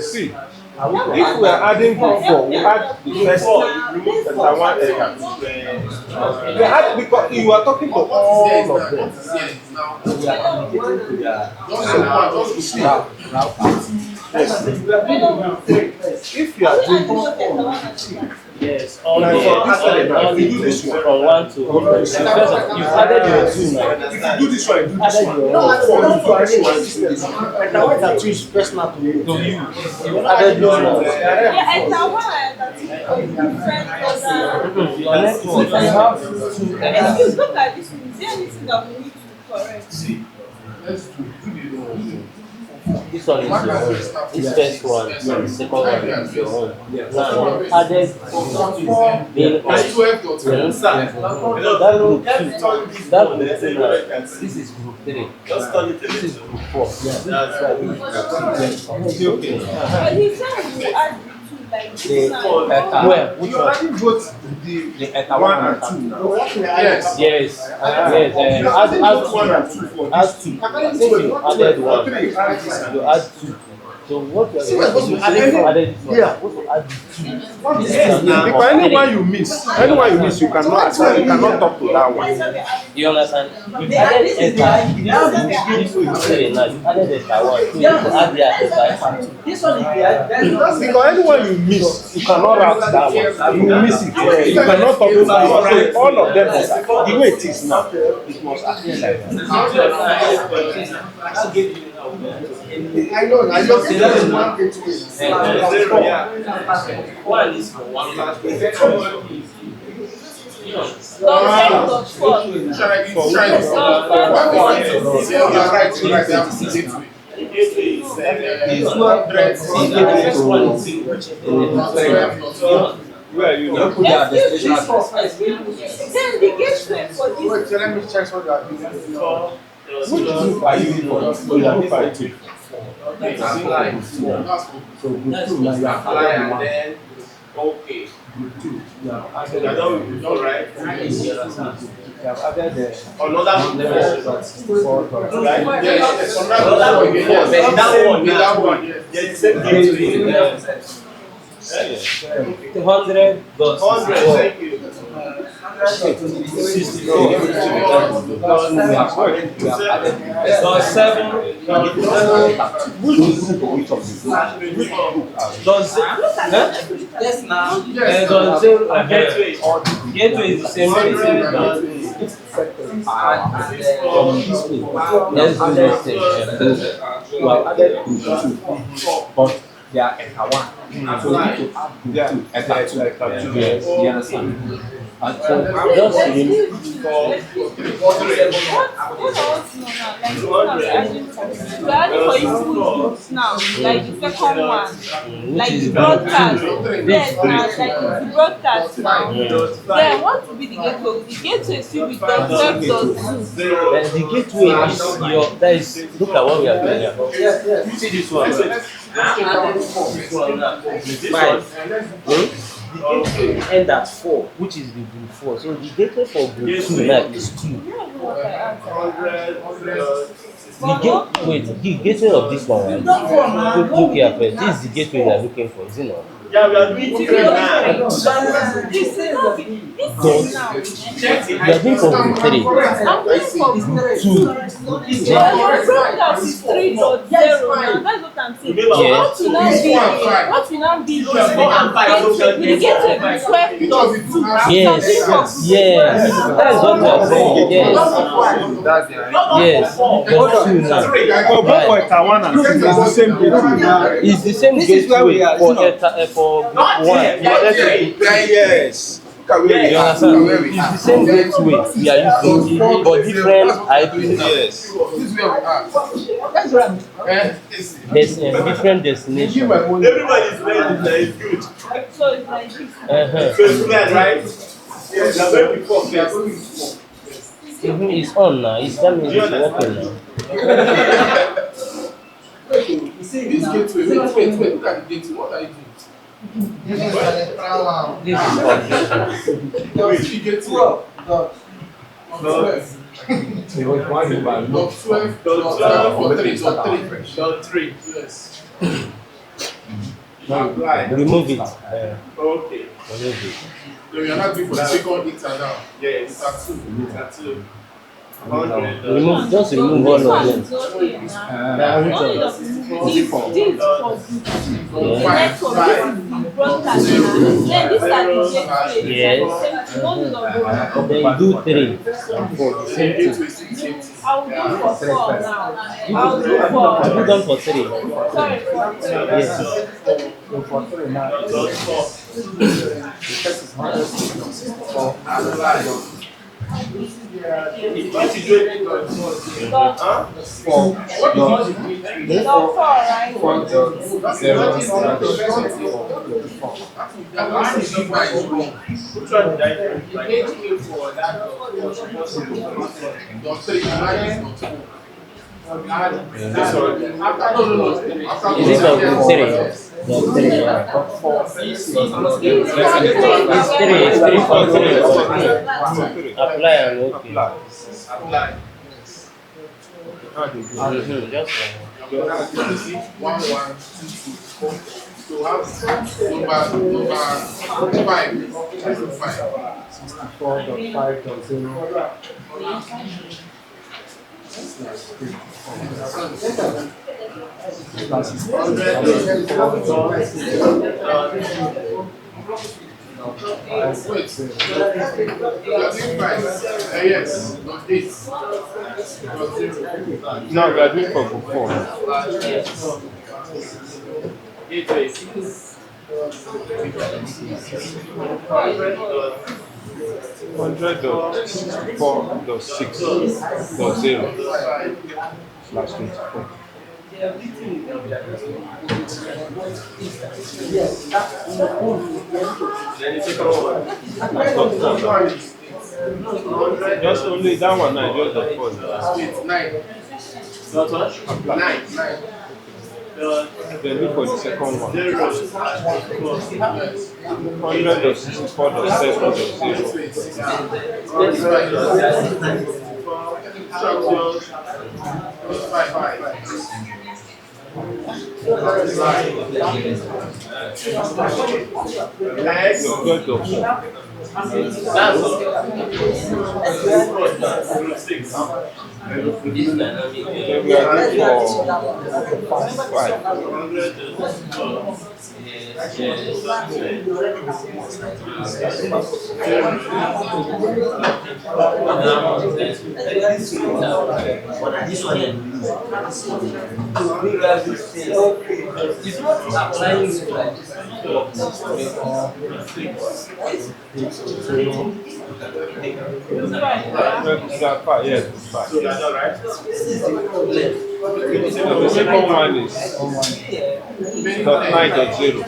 See, if we are adding group 4, we add the first remove the 1 because you are talking to all of them. If you are doing yes, all the you do this one from 1 to you added your 2 now. If you do this one, you do this one. And now that is personal to you. You added your 2 now. Yeah, and now one Your network, you have 2. Excuse, look at this one. Is there anything that we need to correct? This one is your own. This first one, the second one is your own. Now, added being on. That group 2 now. This is group 3. This is group 4. That's why we But he said you add two like this now. where? Which one? the Eta 1 and 2 now. Yes. Yes. Add 2. Since you added 1, you add 2. So what you are added this one. What you add 2. Because anyone you miss, you cannot talk to that one. You understand? You added Eta. This is 3 now. You added Eta 1. So you add the Eta 2. This one is Because anyone you miss, you cannot route that one. You miss it. You cannot talk to that one. So all of them, the way it is now, it must appear like that. I know, I just see that is one gateway. One is for 1. Where are you now? Then the gateway for this. Wait, so let me check what you are doing. Which group are you for? So you are fighting. So group 2 now you are applying one. Okay. Group 2 you are I added. don't all right. You have added the Another That one, yes. yes, same gateway. 100 dots. 100, thank you. 64. Does 7. Does Yes, now. does 0 gateway is the same thing. Let's do this thing. You have added group 2, but they are Eta 1. So you need to add group 2, Eta 2. Yes, you understand? And so Just for you groups now, like the second one, like the broadcast. Yes, now like the broadcast now. Then what will be the gateway? The gateway still be dot 12.2. the gateway is your. That is. Look at what we are doing here. See this one. The gateway end at 4, which is the group 4. So the gateway for group 2 now is 2. The gateway of this one, right? Look here first. This is the gateway you are looking for, is it not? Yeah, we are doing it now. This is now. You are doing for group 3. I'm doing for group 2. Your broadcast is 3.0 now. That's what I'm saying. Yes. What will now be the gateway 12.2. Yes. Yes. That is what we are saying. Yes. Yes. Got 2 now. Both for Eta 1 and 2 is the same gateway. It's the same gateway for group 1. Yes. Look at where we You are. understand? Look at where we It's are. the same gateway we are using, but different IP. Yes. This is where we are. There's different destination. Everybody's ready, that is good. So it's like this. So it's clear, right? Yes, they're going before first. Even it's on now. It's that means it's working now. This gateway, wait, look at the gateway. What are you doing? This is on. Wait, the gateway. Dot 12, dot 3. Yes. Remove it. Okay. Remove it. So we are not doing for the second inter now. Yes. It's at 2. It's at 2. 100. Remove. Just remove all of them. It's okay now. Which Only one? of this for good. Yeah. Next one, this is the broadcast now. Then this are the gateway. Yes. Only of them. Then do 3 and 4. The same thing. I'll do for 4 now. I'll do Have for. you done for 3? Sorry, for 3. Yes. Is it of 3? The 3, yeah. It's 3 for 3. Apply and okay. Just 1, 1, 2, 2, 4. So have number 5. 5. Yes, not 8. Not 0. No, we are doing for book 4. Hundred dot 4 dot 6 dot 0 slash 24. Just only that one now, just the 4. 9. Not 9. Then look for the second one. 100 dot 64 dot 7 dot 0. Then we are going for 5. Yes, 5. So that's all right. The second one is dot 9 dot 0.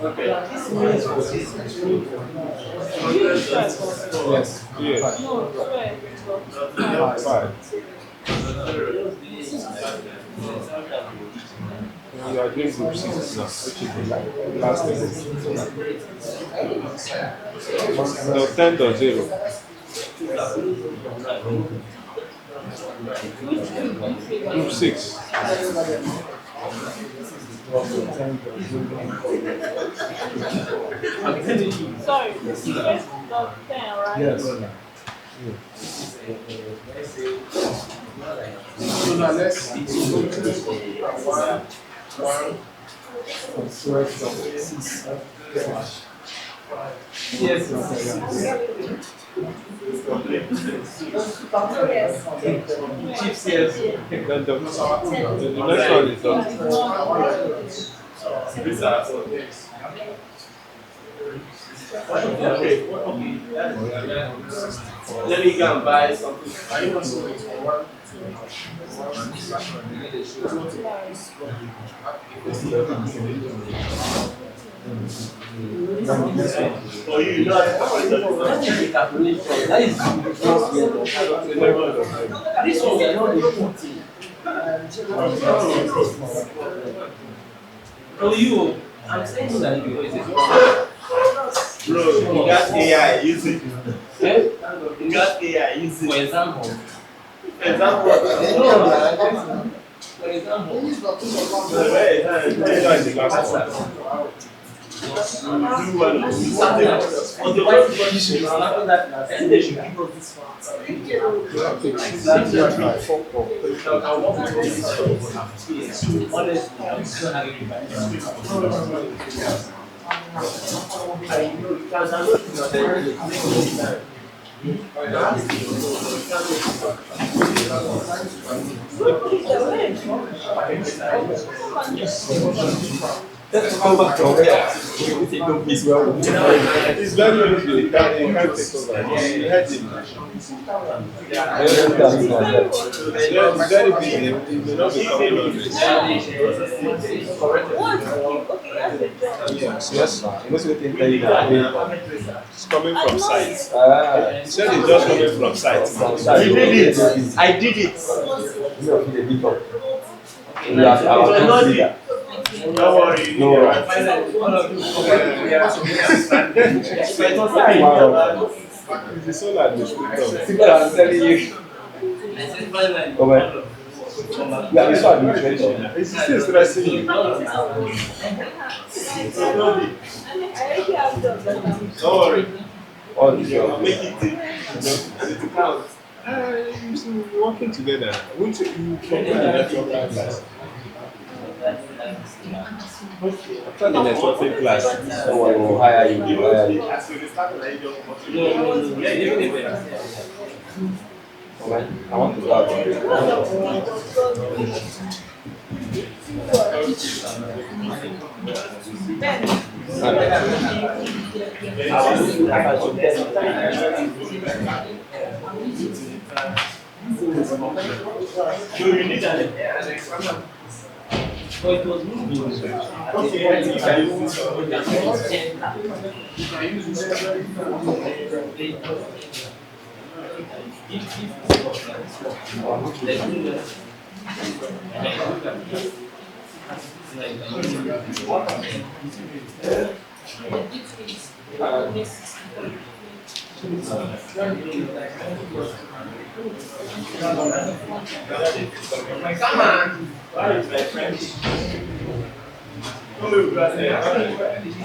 Okay. Yes. Yes. No, 5. You are doing group 6 now, which is the last level. No, 10.0. Group 6. sorry, this is dot 10, right? Yes. So now let's one. Yes. Chiefs, yes. Then the next one is Let me go and buy something. For you, that is this one we are not reporting. For you, I'm saying that you is bro, you got AI, use it. You got AI, use it. For example. For example. Where is the last one? On the white condition, after that, then they should give us this one. Honestly, I'm still having it back. Let's come back to here. It's very easy. You can't take over. You had it. It's very big. It may not be yes, sir. You must tell you that it's coming from site. He said it's just coming from site. You did it. I did it. Don't worry. No. It's the solar administrator. I'm telling you. Yeah, it's not administration. It's still stressing you. Don't worry. All the job. Make it count. You're working together. Won't you come to the network class? After the networking class, Someone will hire you. I want to go So you need an So it was moving. Come on. Where is my friend? Come here, brother.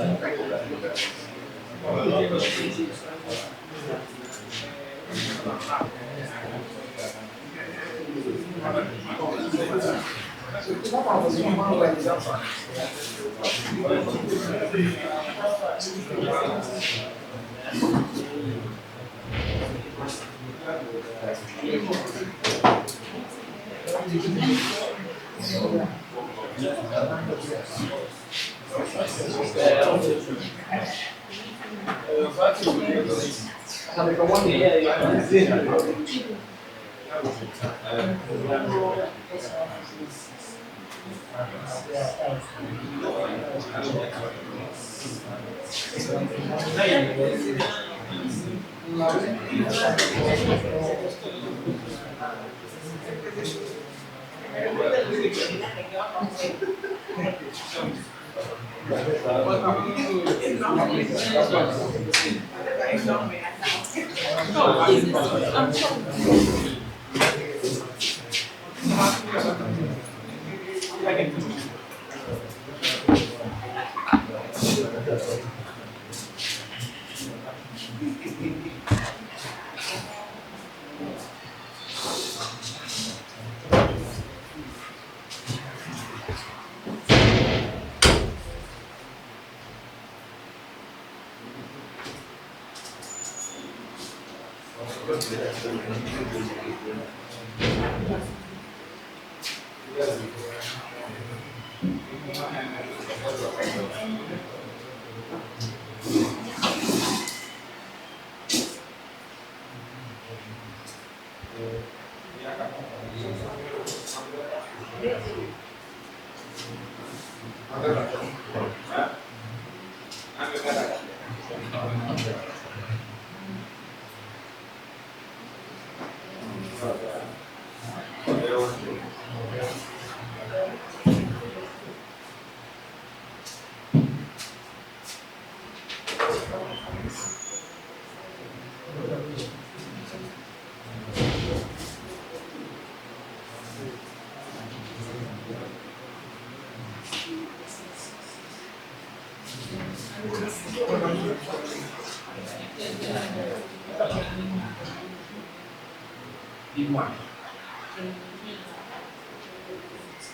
Big one.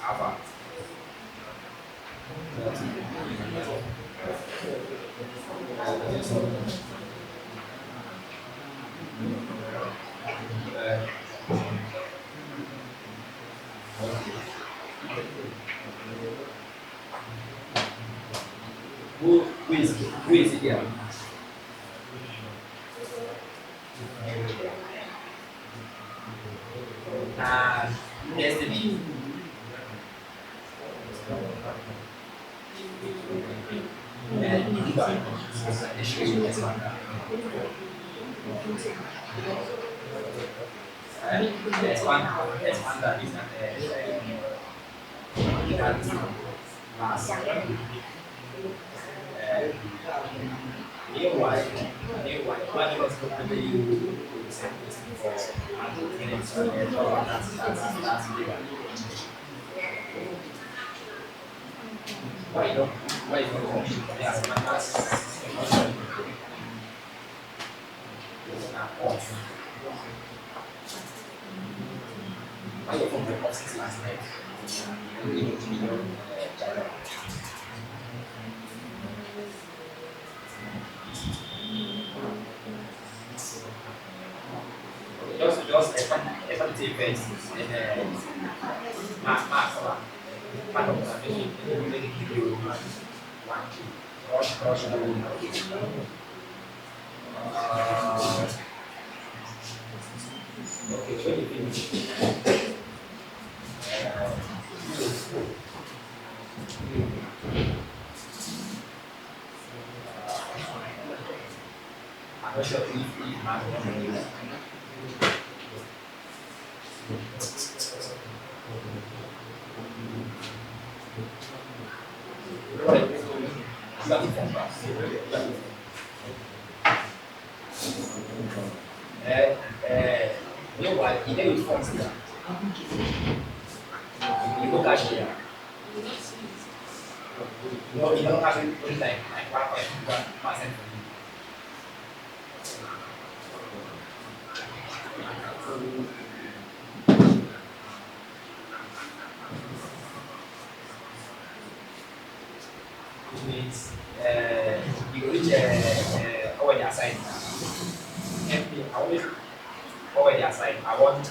Alpha. Who is it here? Destiny. Just effective base and mass part of the make you rush okay, when you finish I'm not sure if I'm meanwhile, he did it first. You go cash here. No, you don't have to put like 1.1% which means you reach over their side. I always over their side. I want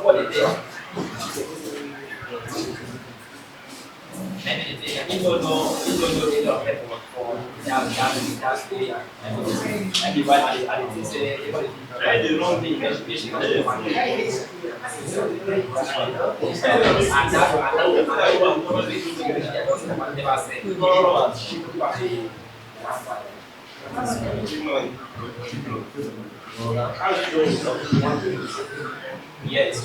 what is it? He don't know for that's the and if I did say I did not think education and that yes.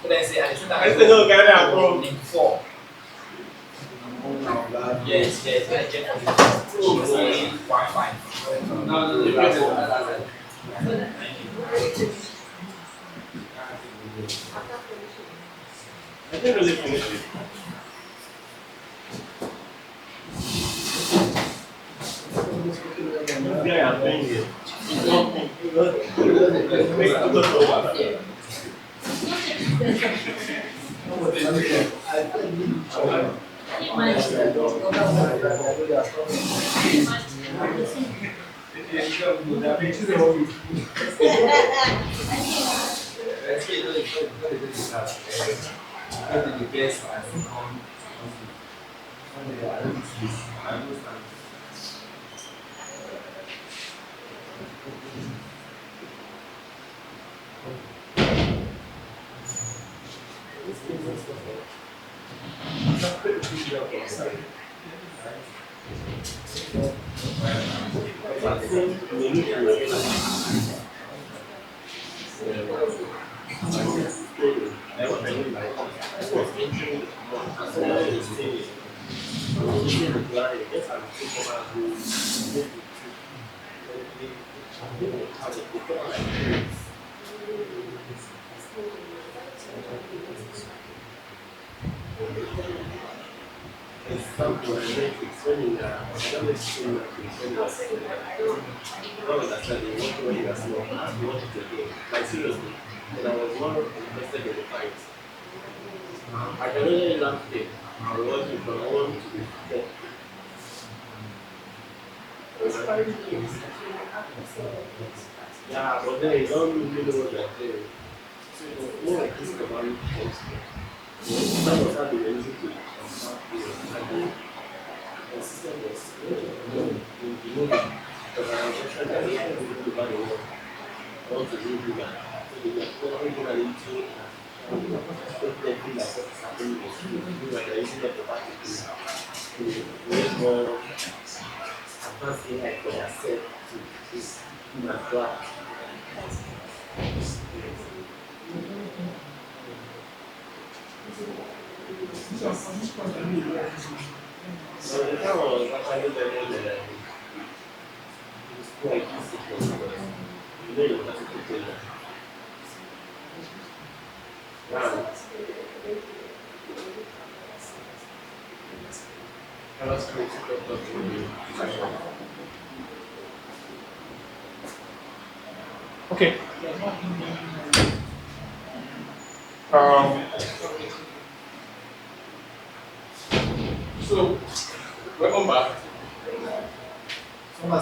Let's say I in 4. Yes, I get only 1.5. I think really finish it. Okay. Um, so, welcome back. Some are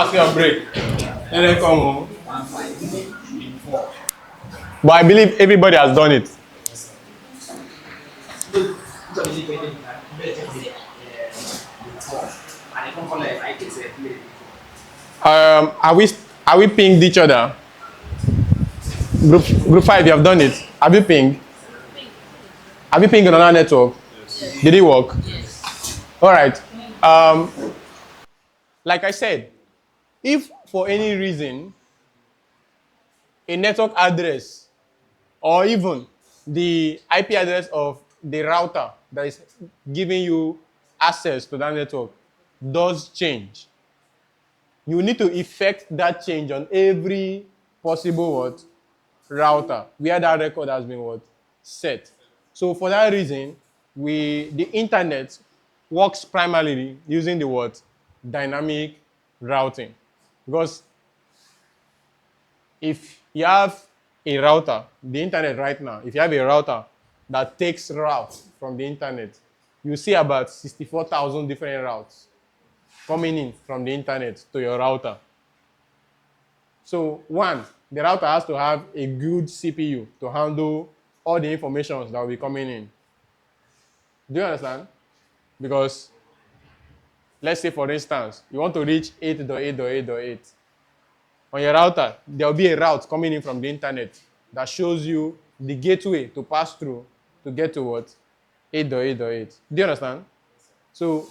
still on break. And then come home. But I believe everybody has done it. Are we pinged each other? Group 5, you have done it. Have you pinged? Have you pinged on another network? Yes. Did it work? Yes. All right. Like I said, if for any reason a network address or even the IP address of the router that is giving you access to that network does change, you need to effect that change on every possible router where that record has been set. So for that reason, the internet works primarily using the dynamic routing. Because if you have a router, the internet right now, if you have a router that takes routes from the internet, you see about 64,000 different routes coming in from the internet to your router. So one, the router has to have a good CPU to handle all the information that will be coming in. Do you understand? Because let's say, for instance, you want to reach 8.8.8.8. On your router, there will be a route coming in from the internet that shows you the gateway to pass through to get to 8.8.8. Do you understand? So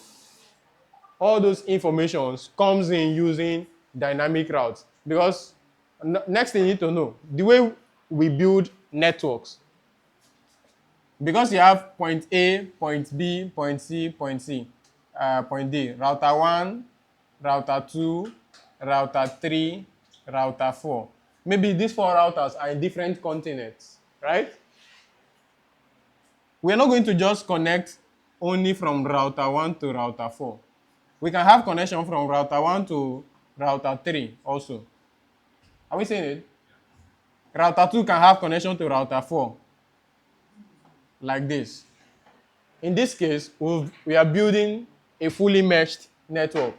all those informations comes in using dynamic routes. Because next thing you need to know, the way we build networks, because you have point A, point B, point C, point C, point D, router 1, router 2, router 3, router 4. Maybe these 4 routers are in different continents, right? We're not going to just connect only from router 1 to router 4. we can have connection from router 1 to router 3 also. Are we saying it? Router 2 can have connection to router 4. Like this. In this case, we are building a fully meshed network.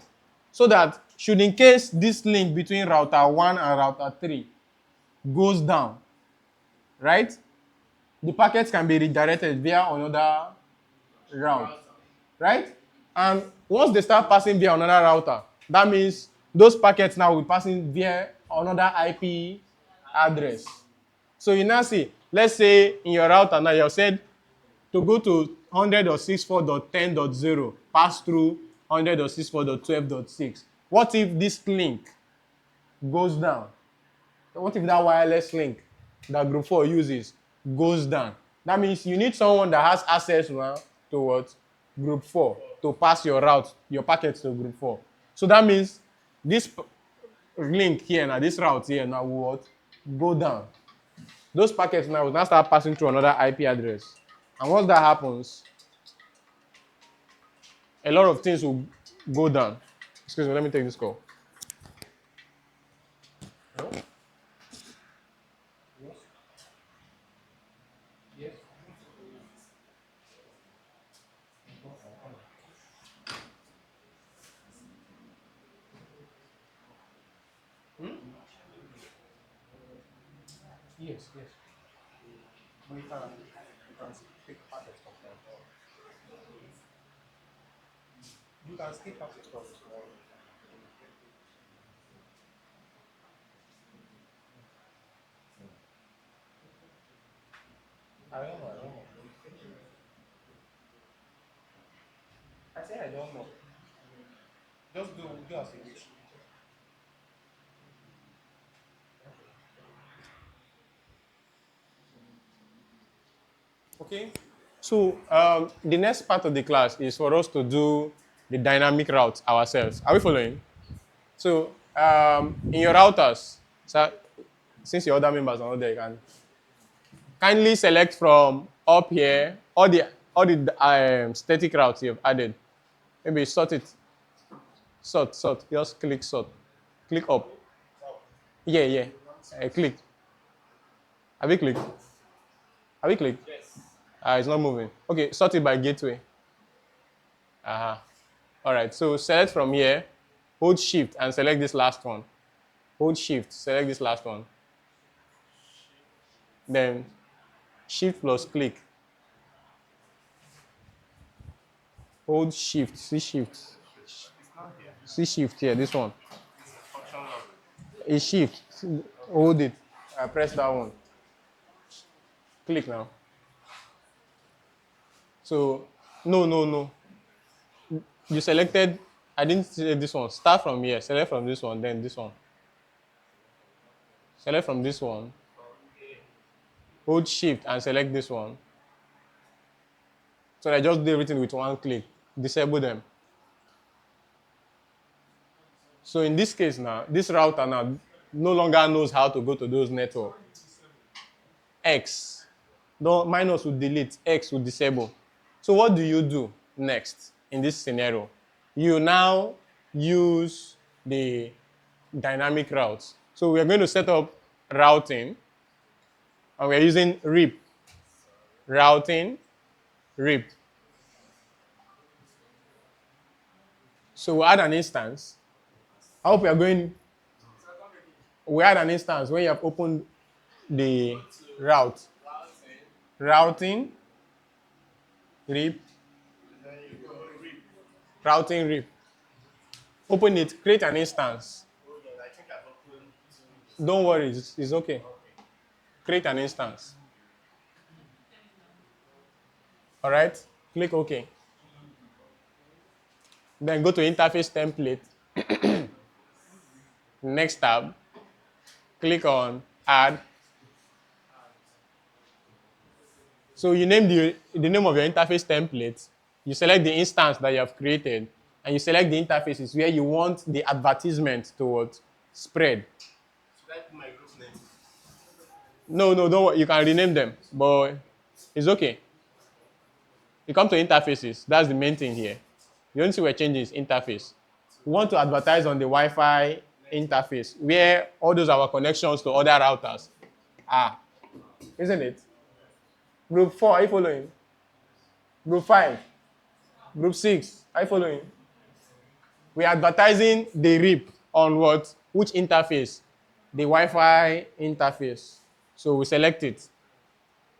So that should in case this link between router 1 and router 3 goes down, right? The packets can be redirected via another route, right? And once they start passing via another router, that means those packets now will be passing via another IP address. So you now see, let's say in your router now you said to go to 100.64.10.0, pass through 100.64.12.6. What if this link goes down? What if that wireless link that group 4 uses goes down? That means you need someone that has access now to what? Group 4 to pass your route, your packets to group 4. So that means this link here now, this route here now will what? Go down. Those packets now will now start passing through another IP address. And once that happens, a lot of things will go down. Excuse me, let me take this call. Yes, yes. We can pick packets from them. You can skip packets from them. I don't know. I say I don't know. Just do as you wish. Okay. So the next part of the class is for us to do the dynamic route ourselves. Are we following? So in your routers, so since your other members are not there, you can kindly select from up here all the static routes you've added. Maybe sort it. Sort. Just click sort. Click up. Yeah. Click. Have you clicked? Yes. It's not moving. Okay, sort it by gateway. All right, so select from here, hold shift and select this last one. Hold shift, select this last one. Then shift plus click. Hold shift, see shift. See shift here, this one. It's shift, hold it, press that one. Click now. So, no. You selected, I didn't see this one. Start from here, select from this one, then this one. Select from this one. Hold shift and select this one. So I just do everything with one click. Disable them. So in this case now, this router now no longer knows how to go to those networks. X. No, minus will delete, X will disable. So what do you do next in this scenario? You now use the dynamic routes. So we're going to set up routing, and we're using RIP. Routing, RIP. So we add an instance. I hope we add an instance when you have opened the route. Routing, RIP. Routing, RIP. Open it, create an instance. Don't worry, it's okay. Create an instance. All right, click OK. Then go to interface template. Next tab, click on add. So you name the name of your interface template. You select the instance that you have created, and you select the interfaces where you want the advertisement to spread. Should I put my group name? No, don't worry. You can rename them, but it's okay. You come to interfaces. That's the main thing here. The only thing we're changing is interface. We want to advertise on the Wi-Fi interface where all those our connections to other routers are, isn't it? Group 4, are you following? Group 5, group 6, are you following? We're advertising the RIP on what? Which interface? The Wi-Fi interface. So we select it.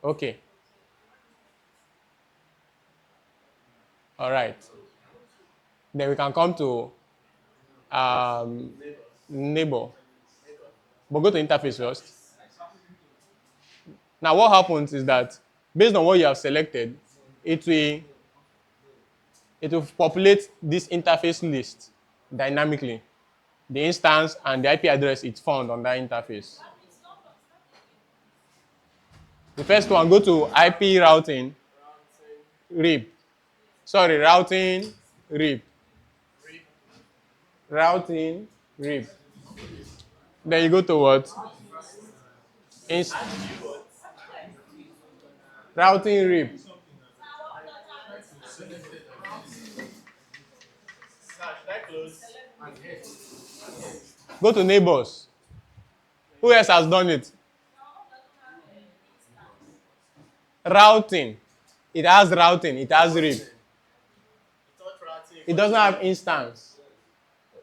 Okay. All right. Then we can come to neighbor. But go to interface first. Now what happens is that based on what you have selected, it will populate this interface list dynamically. The instance and the IP address it's found on that interface. The first one, go to IP routing, RIP. Sorry, routing, RIP. Routing, RIP. Then you go to what? Routing, RIP. Go to neighbors. Who else has done it? Routing. It has routing. It has RIP. It doesn't have instance.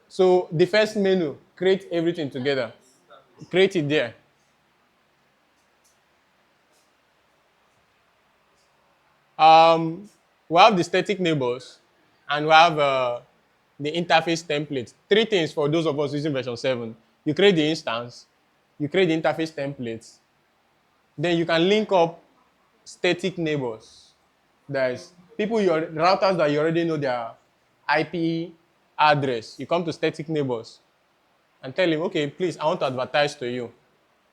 So the first menu, create everything together. Create it there. We have the static neighbors and we have the interface template. 3 things for those of us using version 7. You create the instance, you create the interface templates, then you can link up static neighbors. That is, routers that you already know their IP address. You come to static neighbors and tell him, okay, please, I want to advertise to you.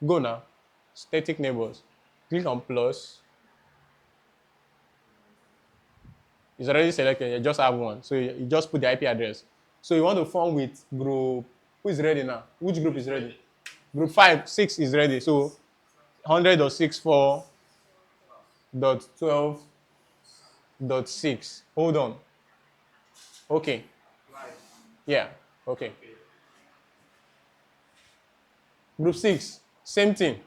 Go now, static neighbors. Click on plus. It's already selected, you just have one. So you just put the IP address. So you want to form with group, who is ready now? Which group is ready? Group 5, 6 is ready. So 100.64.12.6. Hold on. Okay. Yeah, okay. Group 6, same thing.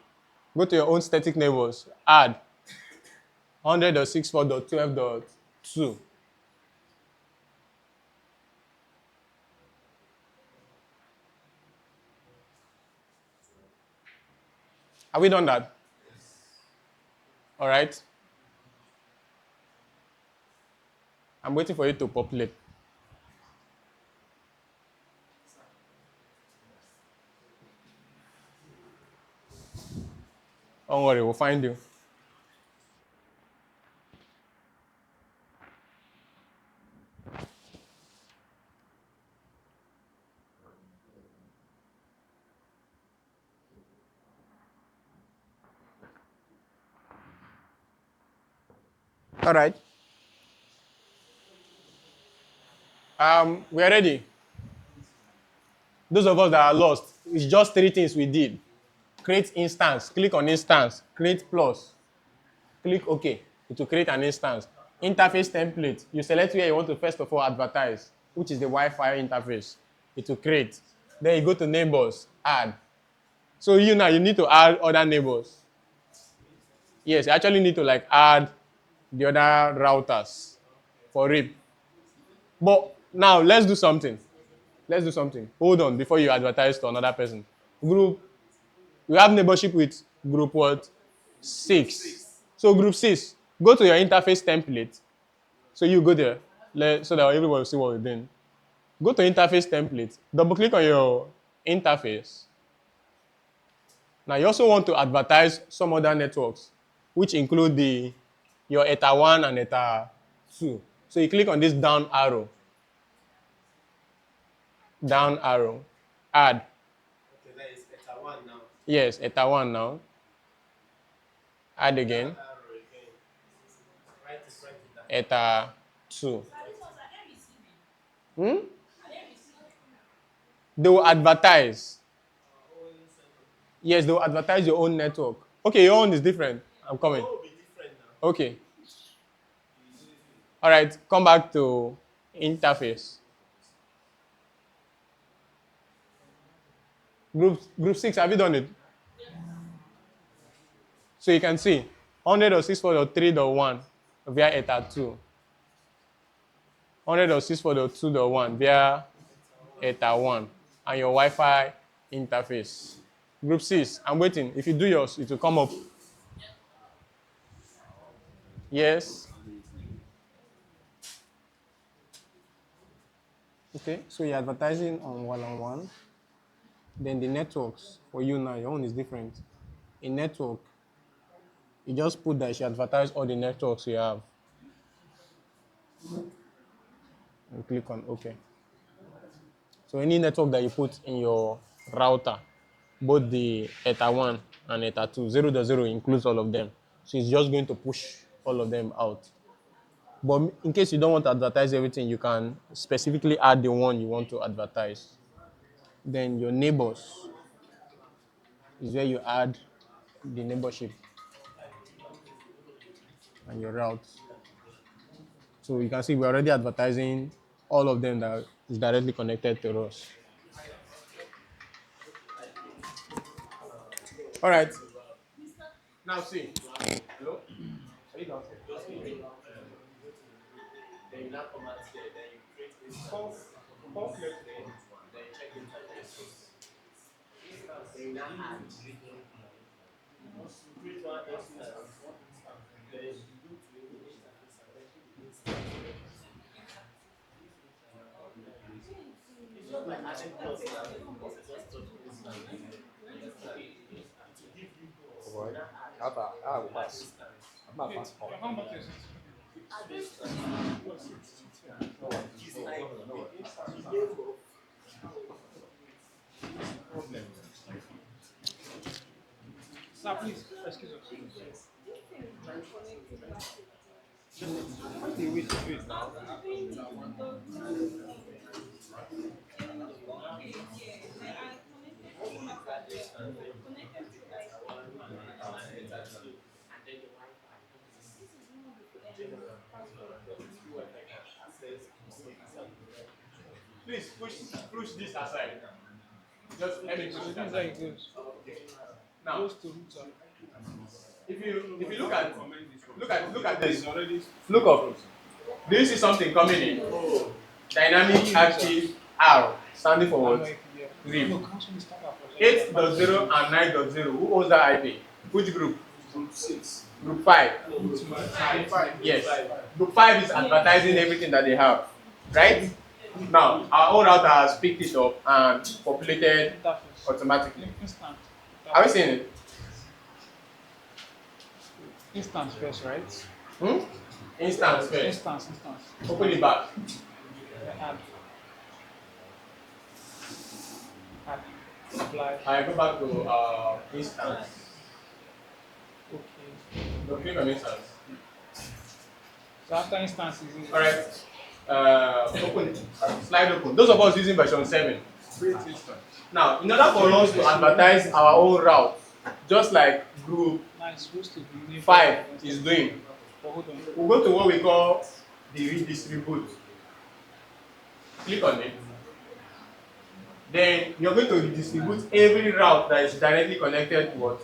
Go to your own static neighbors. Add 100.64.12.2. Have we done that? All right. I'm waiting for you to populate. Don't worry, we'll find you. All right. We are ready. Those of us that are lost, it's just 3 things we did. Create instance, click on instance, create plus, click OK. It will create an instance. Interface template, you select where you want to first of all advertise, which is the Wi-Fi interface. It will create. Then you go to neighbors, add. So you need to add other neighbors. Yes, you actually need to add the other routers for RIP. But now let's do something. Hold on before you advertise to another person. We have neighborship with group what? 6. So group 6, go to your interface template. So you go there, so that everyone will see what we're doing. Go to interface template, double click on your interface. Now you also want to advertise some other networks, which include your ETA 1 and ETA 2. So you click on this down arrow. Add. Okay, that is ETA 1 now. Yes, ETA 1 now. Add again. ETA 2. They will advertise. Yes, they will advertise your own network. Okay, your own is different. I'm coming. Okay. All right, come back to interface. Group 6, have you done it? So you can see 100.64.3.1 via Ether 2. 100.64.2.1 via Ether 1 and your Wi-Fi interface. Group 6, I'm waiting. If you do yours, it will come up. Yes. Okay, so you're advertising on one-on-one. Then the networks for you now, your own is different. In network, you just put that you should advertise all the networks you have. And click on OK. So any network that you put in your router, both the Ether 1 and Ether 2, 0.0 includes all of them. So it's just going to push all of them out. But in case you don't want to advertise everything, you can specifically add the one you want to advertise. Then your neighbors is where you add the neighborship and your routes. So you can see we're already advertising all of them that is directly connected to us. All right. Now see. Hello? Are you downstairs? Then you now come out here, then you create this. Then you check interface. Then you now add. Create one instance. Then you go to the interface and then you it's not like adding plus now. It's just to Sir, please, excuse us. Wait now. Please push this aside. Just let me push it aside. Now, if you look at this, look up. Do you see something coming in? Dynamic active R, standing for what? RIP. 8.0 and 9.0. Who owns that IP? Which group? Group 6. Group 5. Yes. Group 5 is advertising everything that they have. Right? Now, our own router has picked it up and populated automatically. Are we seeing it? Instance first, right? Instance first. Instance. Open it back. Add. Apply. I go back to instance. Okay. Go click on instance. So after instance is it? Alright. Open it. Slide open. Those of us using version 7. Create instance. Now, in order for us to advertise our own route, just like group 5 is doing, we'll go to what we call the redistribute. Click on it. Then you're going to redistribute every route that is directly connected to what?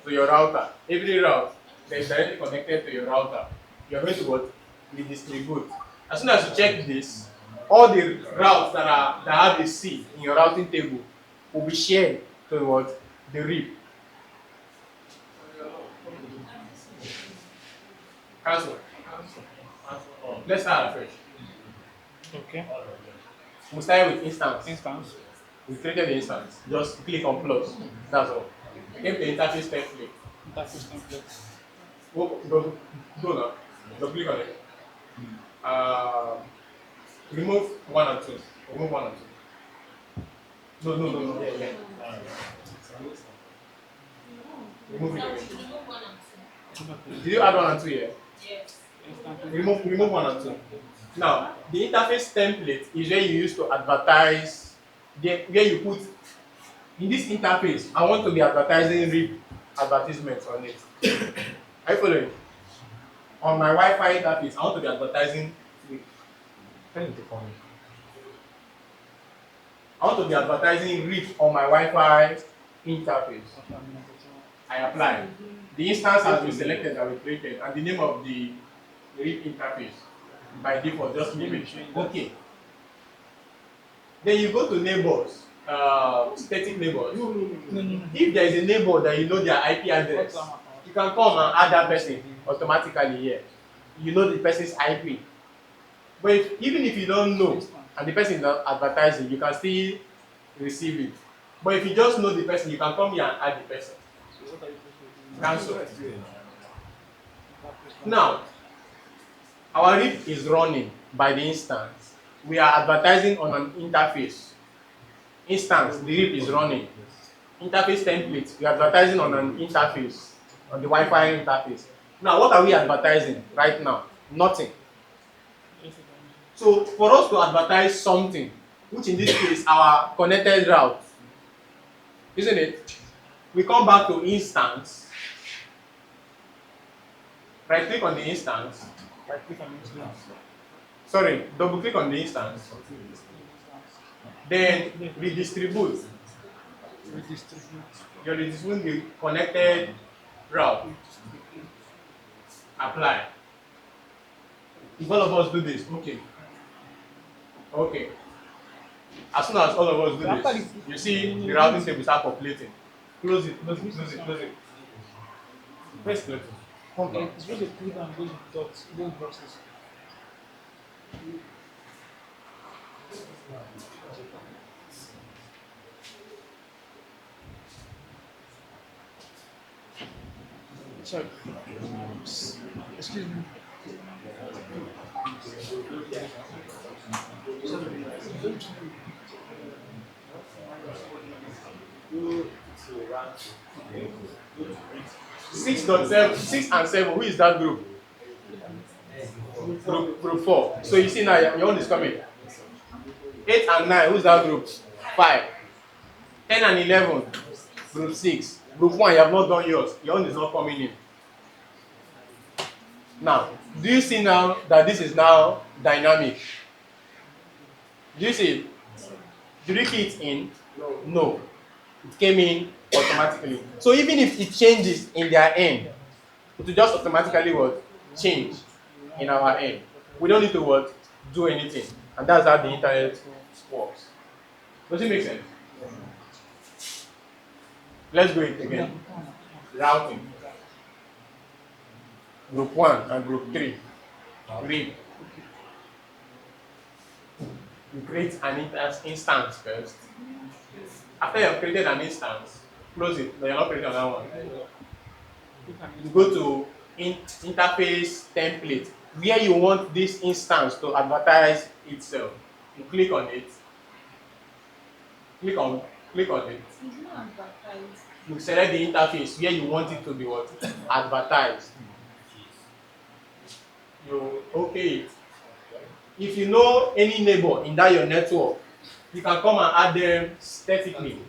To your router. Every route that is directly connected to your router, you're going to what? Redistribute. As soon as you check this, all the routes that have a C in your routing table will be shared to what? The RIP. Cancel. Let's start afresh. Okay. We'll start with instance. Instance. We created the instance. Just click on plus. That's all. Get the interface template. Interface template. Go now. Go click on it. Remove 1 and 2. Remove 1 and 2. No. Yeah. Remove it again. Did you add 1 and 2 here? Yes. Remove 1 and 2. Now, the interface template is where you use to advertise, where you put, in this interface, I want to be advertising RIP advertisements on it. Are you following? On my Wi-Fi interface, I want to be advertising RIP. I want to be advertising RIP on my Wi-Fi interface. I apply. The instance has been selected that we created, and the name of the RIP interface by default, just leave it. Okay. Then you go to neighbors, static neighbors. If there is a neighbor that you know their IP address, you can come and add that person automatically here. You know the person's IP. But even if you don't know and the person is not advertising, you can still receive it. But if you just know the person, you can come here and add the person. Cancel. Now, our RIP is running by the instance. We are advertising on an interface. Instance, the RIP is running. Interface template, we are advertising on an interface, on the Wi-Fi interface. Now, what are we advertising right now? Nothing. So, for us to advertise something, which in this case our connected route, isn't it? We come back to instance. Right click on the instance. Sorry, double click on the instance. Then redistribute. You redistribute the connected route. Apply. If all of us do this, okay. Okay. As soon as all of us do this, you see the routing table start populating. Close it, close it, close it, close it. Press close. Okay, it's just a click on those dots, those boxes. Sorry. Excuse me. Six and seven. Who is that group? Group 4. So you see now your own is coming. 8 and 9. Who's that group? 5. 10 and 11. Group 6. Group 1. You have not done yours. Your own is not coming in. Now, do you see now that this is now dynamic? Do you see it? Did you key it in? No. It came in automatically. So even if it changes in their end, it will just automatically what? Change in our end. We don't need to what? Do anything. And that's how the internet works. Does it make sense? Let's do it again. Routing. Group 1 and group 3. Read. You create an instance first. After you have created an instance, close it. No, you're not creating another one. You go to interface template, where you want this instance to advertise itself. You click on it. Click on it. You select the interface where you want it to be what? Advertised. You okay it. If you know any neighbor in that your network, you can come and add them statically.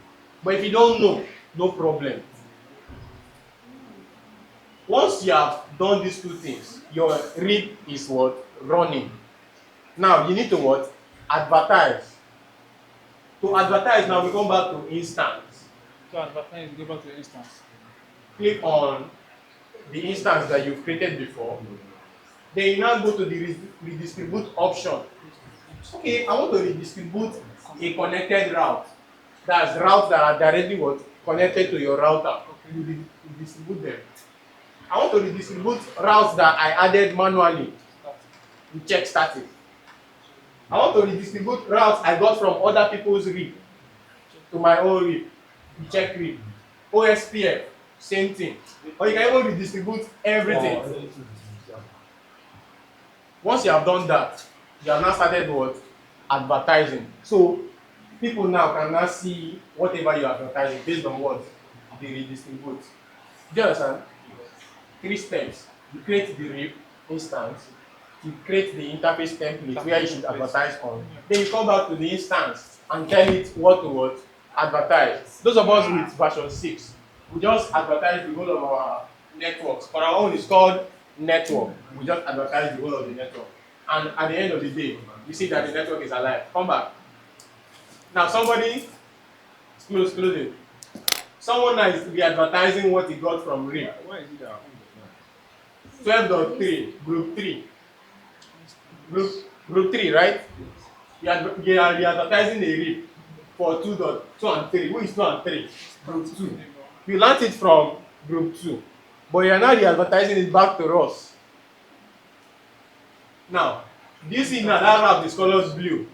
But if you don't know, no problem. Once you have done these two things, your RIP is what? Running. Now you need to what? Advertise. To advertise, now we come back to instance. To advertise, go back to instance. Click on the instance that you've created before. Then you now go to the redistribute option. Okay, I want to redistribute a connected route. That's routes that are directly what? Connected to your router. You redistribute them. I want to redistribute routes that I added manually. You check static. I want to redistribute routes I got from other people's RIP to my own RIP. You check RIP. OSPF, same thing. Or you can even redistribute everything. Once you have done that, you have now started what? Advertising. So people now can now see whatever you are advertising based on what they redistribute. Do you understand? 3 steps. You create the RIP instance. You create the interface template where you should advertise on. Then you come back to the instance and tell it what to what? Advertise. Those of us with version 6, we just advertise the whole of our networks. For our own, it's called network. We just advertise the whole of the network. And at the end of the day, you see that the network is alive. Come back. Now somebody, close it. Someone now is re-advertising what he got from RIP. 12.3, group 3. Group 3, right? You are re-advertising a RIP for 2.2 and 3. Who is 2 and 3? Group 2. You learned it from group 2, but you are now re-advertising it back to us. Now, this is now that route is colored blue.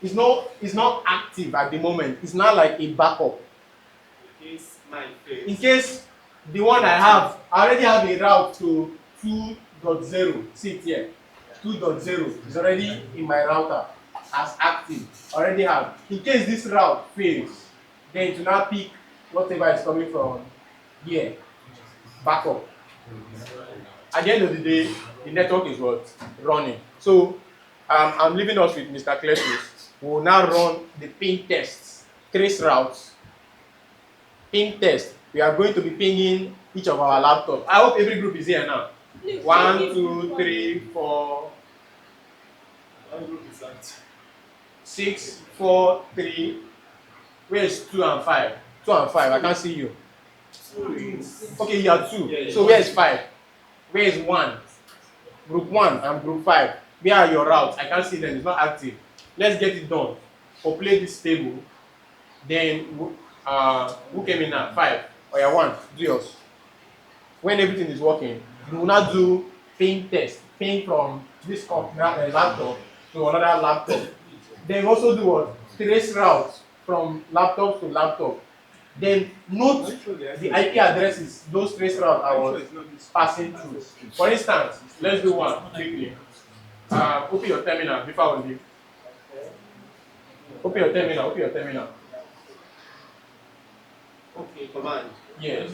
It's not active at the moment. It's not like a backup. In case the one I have, I already have a route to 2.0. See it here. 2.0 is already in my router as active. Already have. In case this route fails, then it will now pick whatever is coming from here. Backup. At the end of the day, the network is what? Running. So I'm leaving us with Mr. Cletus. We will now run the ping tests, trace routes. Ping test. We are going to be pinging each of our laptops. I hope every group is here now. 1, 2, 3, 4, 6, 4, 3. Where is 2 and 5? 2 and 5. I can't see you. Okay, you are 2. So where is 5? Where is 1? Group 1 and group 5. Where are your routes? I can't see them. It's not active. Let's get it done. Populate this table. Then who came in now? 5. Or yeah, 1. Do yours. When everything is working, you will now do ping test. Ping from this laptop to another laptop. Then also do what? Trace routes from laptop to laptop. Then note the IP addresses those trace routes I was passing through. For instance, let's do one quickly. Open your terminal before we leave. Open your terminal. Okay, command. Yes.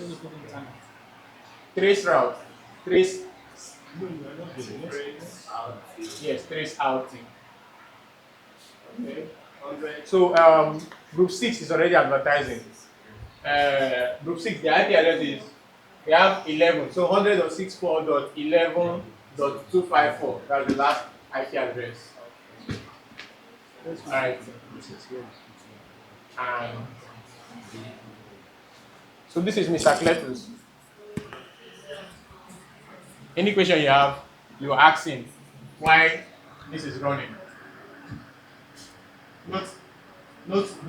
Trace route. Trace. Yes, trace outing. Okay. So group 6 is already advertising. Group 6, the IP address is we have 11. So 100.64.11.254. That's the last IP address. Alright. So this is Mr. Cletus. Any question you have, you ask him why this is running. Not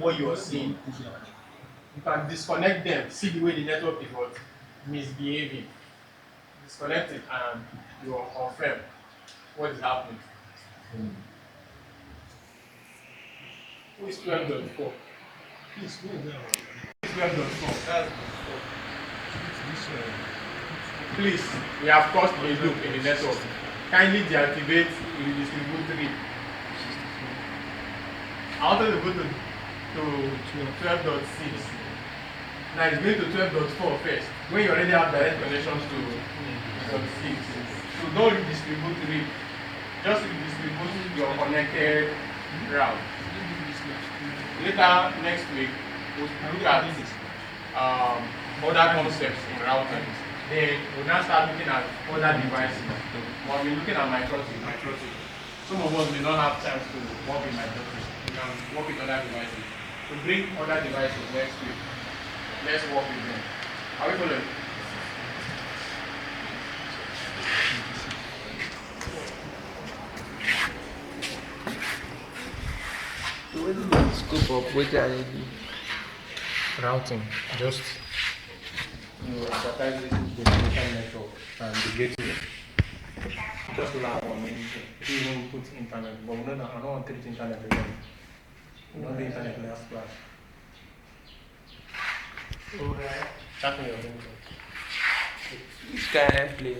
what you are seeing. You can disconnect them, see the way the network is what misbehaving. Disconnect it and you will confirm what is happening. Who is 12.4? Please, 12.4. Please, we have caused a loop in the network. Kindly deactivate the distribute read. I wanted to go to 12.6. Now it's going to 12.4 first. When you already have direct connections to 12.6. So don't redistribute read. Just redistribute your connected route. Later next week, we'll look at other concepts in routing. Then we'll now start looking at other devices. But we're looking at microchip. Some of us may not have time to work with microchip. We can work with other devices. To bring other devices next week, let's work with them. Are we following? Scope of what I need. Routing, just you advertise this to the internet network and the gateway. Just allow me to even put internet, but we know that I don't want to treat internet again. We don't do internet last class. Alright. Chatting your internet. This kind of place.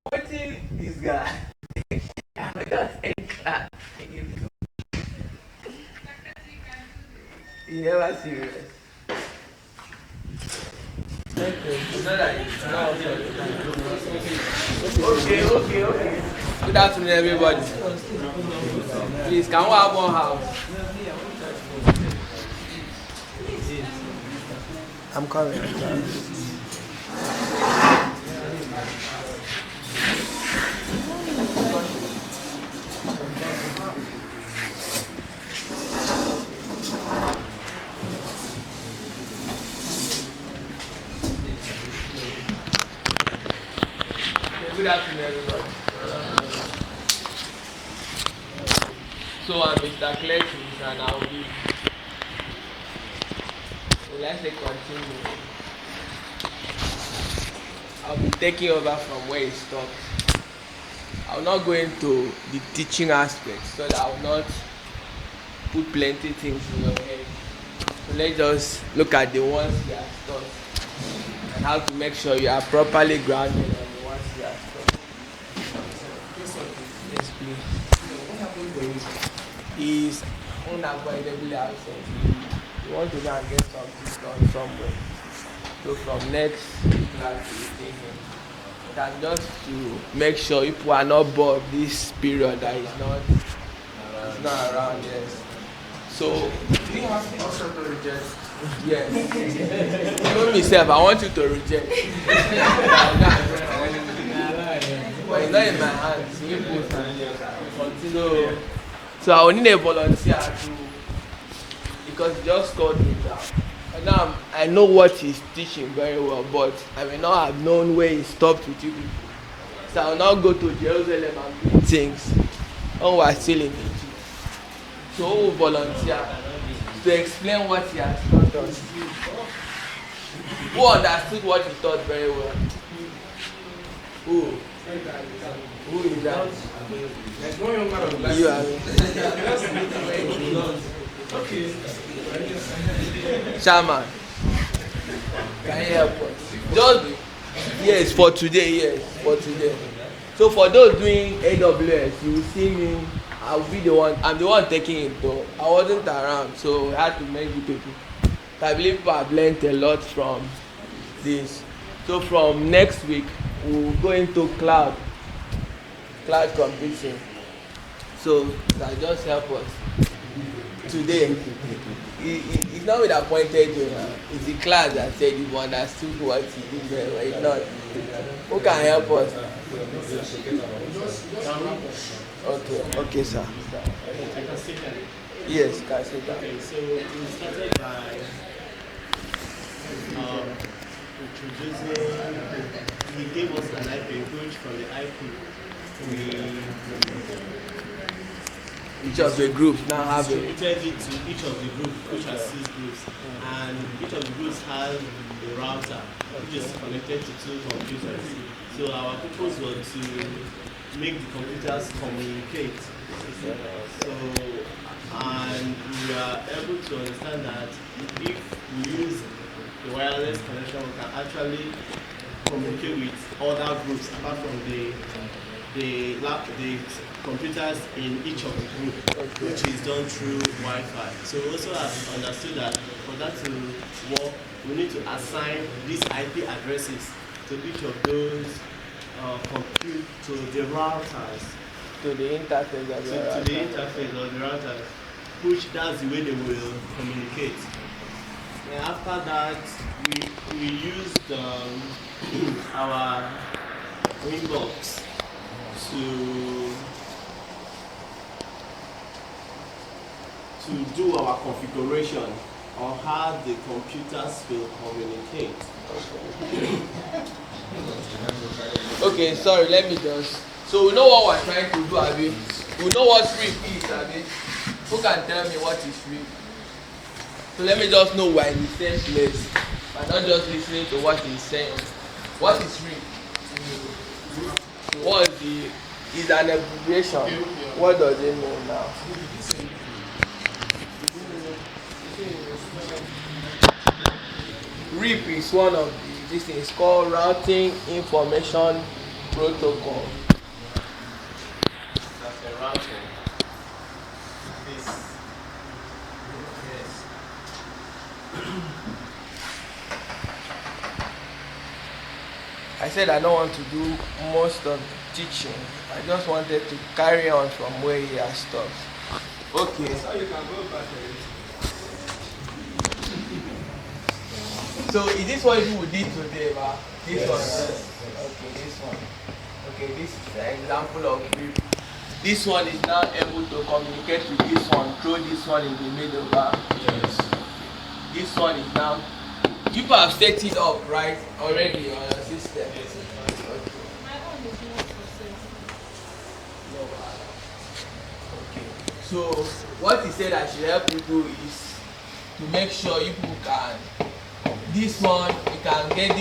What's this guy? I'm just in class. You never serious. Okay. Good afternoon, everybody. Please, can we have one house? I'm coming. Good afternoon, everybody. So I'm Mr. Cletus and I'll be. So let's continue. I'll be taking over from where it stopped. I'll not go into the teaching aspect so that I will not put plenty things in your head. So let's just look at the ones you are taught and how to make sure you are properly grounded on the ones you are taught. Yes, please. He's unavoidably absent. You want to go and get something done somewhere. So from next class we take him. And just to make sure people are not bored this period that is not around, yes. So do you have the option to reject? Yes. Even myself, I want you to reject. But it's not in my hands. So I will need a volunteer to, because he just called me down. And now I know what he's teaching very well, but I may not have known where he stopped with you people. So I will now go to Jerusalem and do things when we are still in Egypt. So who will volunteer to explain what he has taught us? Who understood what he taught very well? Who? Who is that? You are. Okay. Shaman, can you help us? Just yes, for today, yes, for today. So for those doing AWS, you will see me. I'll be the one. I'm the one taking it though. I wasn't around, so I had to make the people. I believe people have learned a lot from this. So from next week, we'll go into cloud computing. So that just help us. Today, it's not with appointed you now. It's the class that said you understood what you did very well. It's not. Who can help us? Okay, sir. Yes, can sit down. Okay, so we started by introducing, he gave us an IP, which from the IP, each of the groups now have it. distributed it to each of the groups, which are 6 groups, and each of the groups has a router, which is connected to 2 computers. So our purpose was to make the computers communicate. So, and we are able to understand that if we use the wireless connection, we can actually communicate with other groups apart from the computers in each of the group, which is done through Wi-Fi. So we also have understood that for that to work, we need to assign these IP addresses to each of those to the routers. To the interface of the router. To the interface of the routers, which that's the way they will communicate. And after that, we used our Winbox to do our configuration on how the computers will communicate. Okay, sorry, let me just. So we know what we're trying to do, Abi. We know what RIP is, Abi. Who can tell me what is RIP? So let me just know we're in the same place. I'm not just listening to what he's saying. What is RIP? What is an abbreviation? What does it mean now? RIP is one of this thing. It's called Routing Information Protocol. That's a routing. This. Yes. I said I don't want to do most of the teaching. I just wanted to carry on from where he has stopped. Okay. So you can go back So is this what we did today, ma? This one. Okay, this one. Okay, this is the example of grip. This one is now able to communicate with this one, throw this one in the middle, ma. Yes. This one is now. You have set it up right already on your system. Yes. Okay. So what he said I should help you do is to make sure you people can. This one you can get.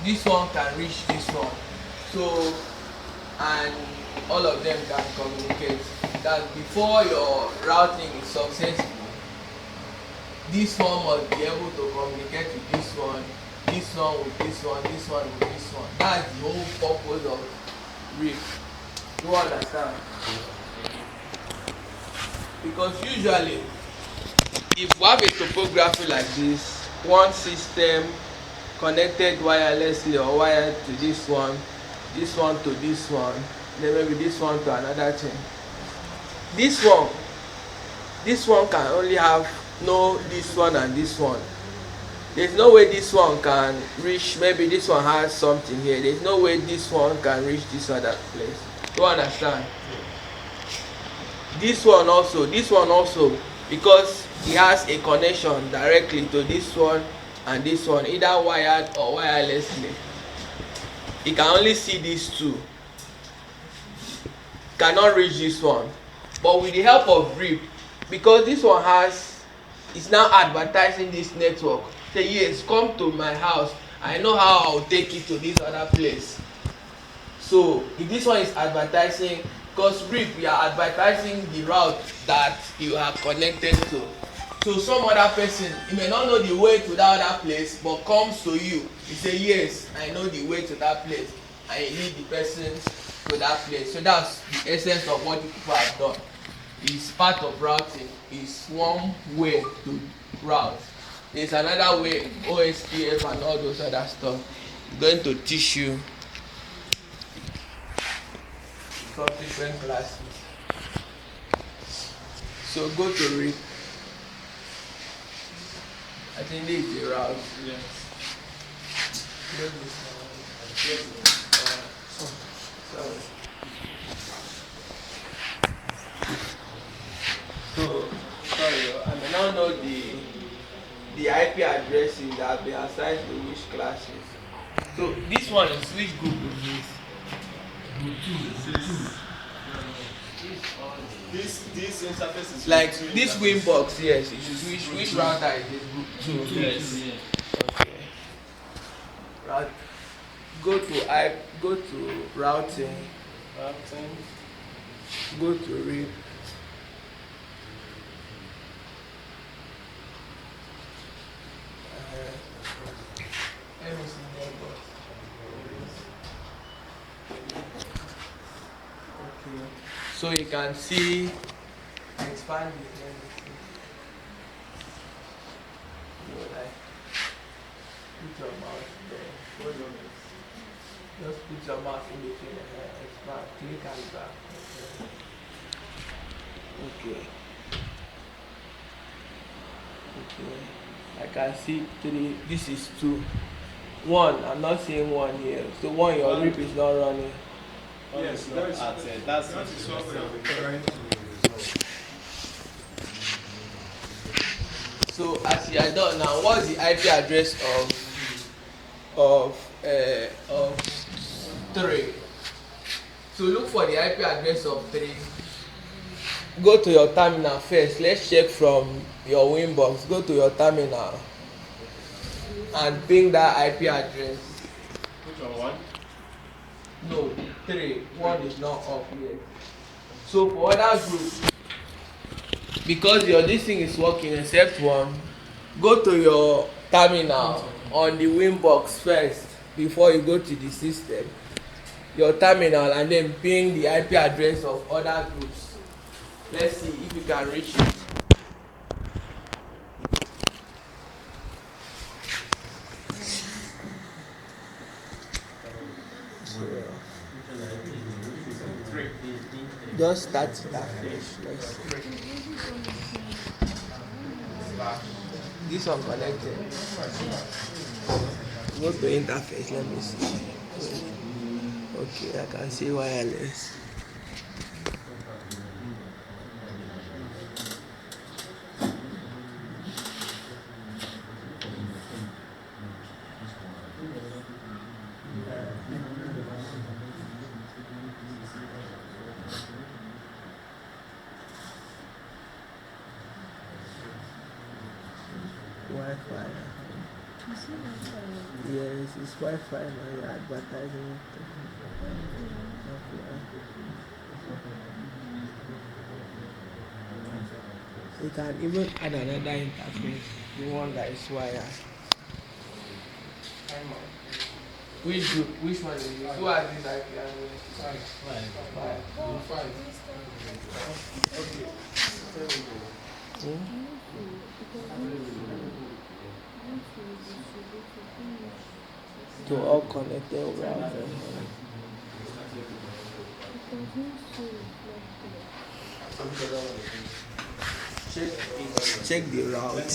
This one can reach this one. So and all of them can communicate. That before your routing is successful, this one must be able to communicate with this one with this one with this one. That's the whole purpose of RIP. You understand? Because usually, if we have a topography like this, one system connected wirelessly or wired to this one to this one, then maybe this one to another thing. This one can only have this one and this one. There's no way this one can reach, maybe this one has something here. There's no way this one can reach this other place. You understand? This one also, because it has a connection directly to this one and this one, either wired or wirelessly. It can only see these two. Cannot reach this one. But with the help of RIP, because this one is now advertising this network. Say, yes, come to my house. I know how I'll take it to this other place. So if this one is advertising, because RIP, we are advertising the route that you are connected to. So some other person, he may not know the way to that other place, but comes to you. He say, yes, I know the way to that place. I lead the person to that place. So that's the essence of what the people have done. It's part of routing. It's one way to route. There's another way, OSPF and all those other stuff. I'm going to teach you subsequent classes. So go to RIP. I think this is the route. Yes. So, sorry, I may not know the IP addresses that have been assigned to which classes. So this one is which group is this? This interface is like this Winbox, yes. It is which router is this group 2? Yes. Okay. Right. Go to routing. Go to RIP. Let me see Winbox. Okay. So you can see, expand it. Let me see. Put your mouse there. Just put your mouse in between and expand. Click and back. Okay. I can see 3. This is 2. 1. I'm not seeing 1 here. So 1, your RIP is not running. Yes, that's what we are trying to resolve. So as you are done now, what is the IP address of 3? So look for the IP address of 3. Go to your terminal first. Let's check from your Winbox. Go to your terminal and ping that IP address. Which one? No, 3. 1 is not up yet. So for other groups, because this thing is working except 1, go to your terminal on the Winbox first before you go to the system. Your terminal and then ping the IP address of other groups. Let's see if you can reach it. Just start it afresh. Let's see. This one connected. Go to interface. Let me see. Okay, I can see wireless. Wi-Fi. Yes, it's Wi-Fi now. You're advertising it. You can even add another interface, the one that is wired. Which group? Which one is it? Who has this IP address? Five. Okay. To all connected routers. Check the route.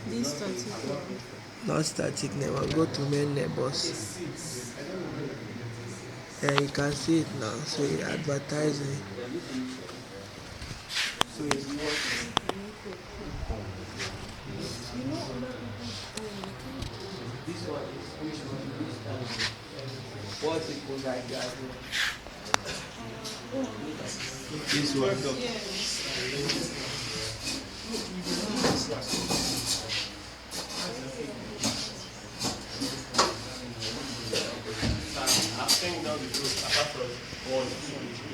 This static. Not static network. Go to main neighbors. And you can see it now. So you advertise it. So it's working. This one is which one? What's it called like that? This one.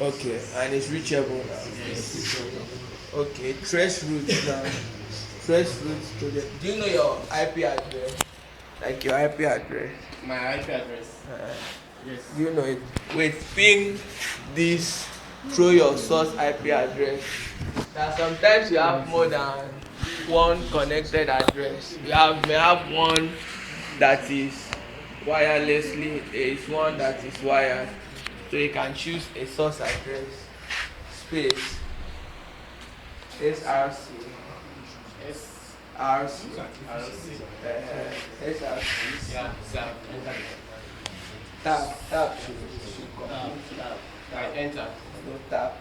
Okay, and it's reachable now. Okay, trace route now. Trace route to the. Do you know your IP address? Like your IP address? My IP address. Yes. Do you know it? Wait, ping this through your source IP address. Now sometimes you have more than one connected address. You may have one that is wirelessly, there is one that is wired. So you can choose a source address, space, SRC, SRC, tab should come. Enter. No tab,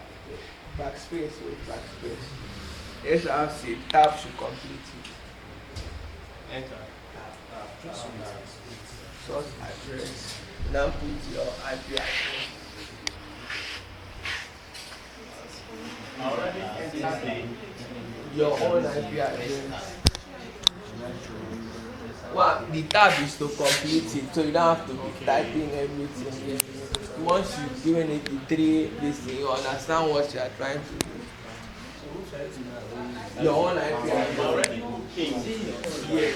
backspace with backspace. SRC, tab should complete it. Enter. Source address. Now put your IP address. Your own IP address. Well, the tab is to complete it, so you don't have to be typing everything here. Once you've given it the three this thing, you understand what you are trying to do. Your own IP address. Yes.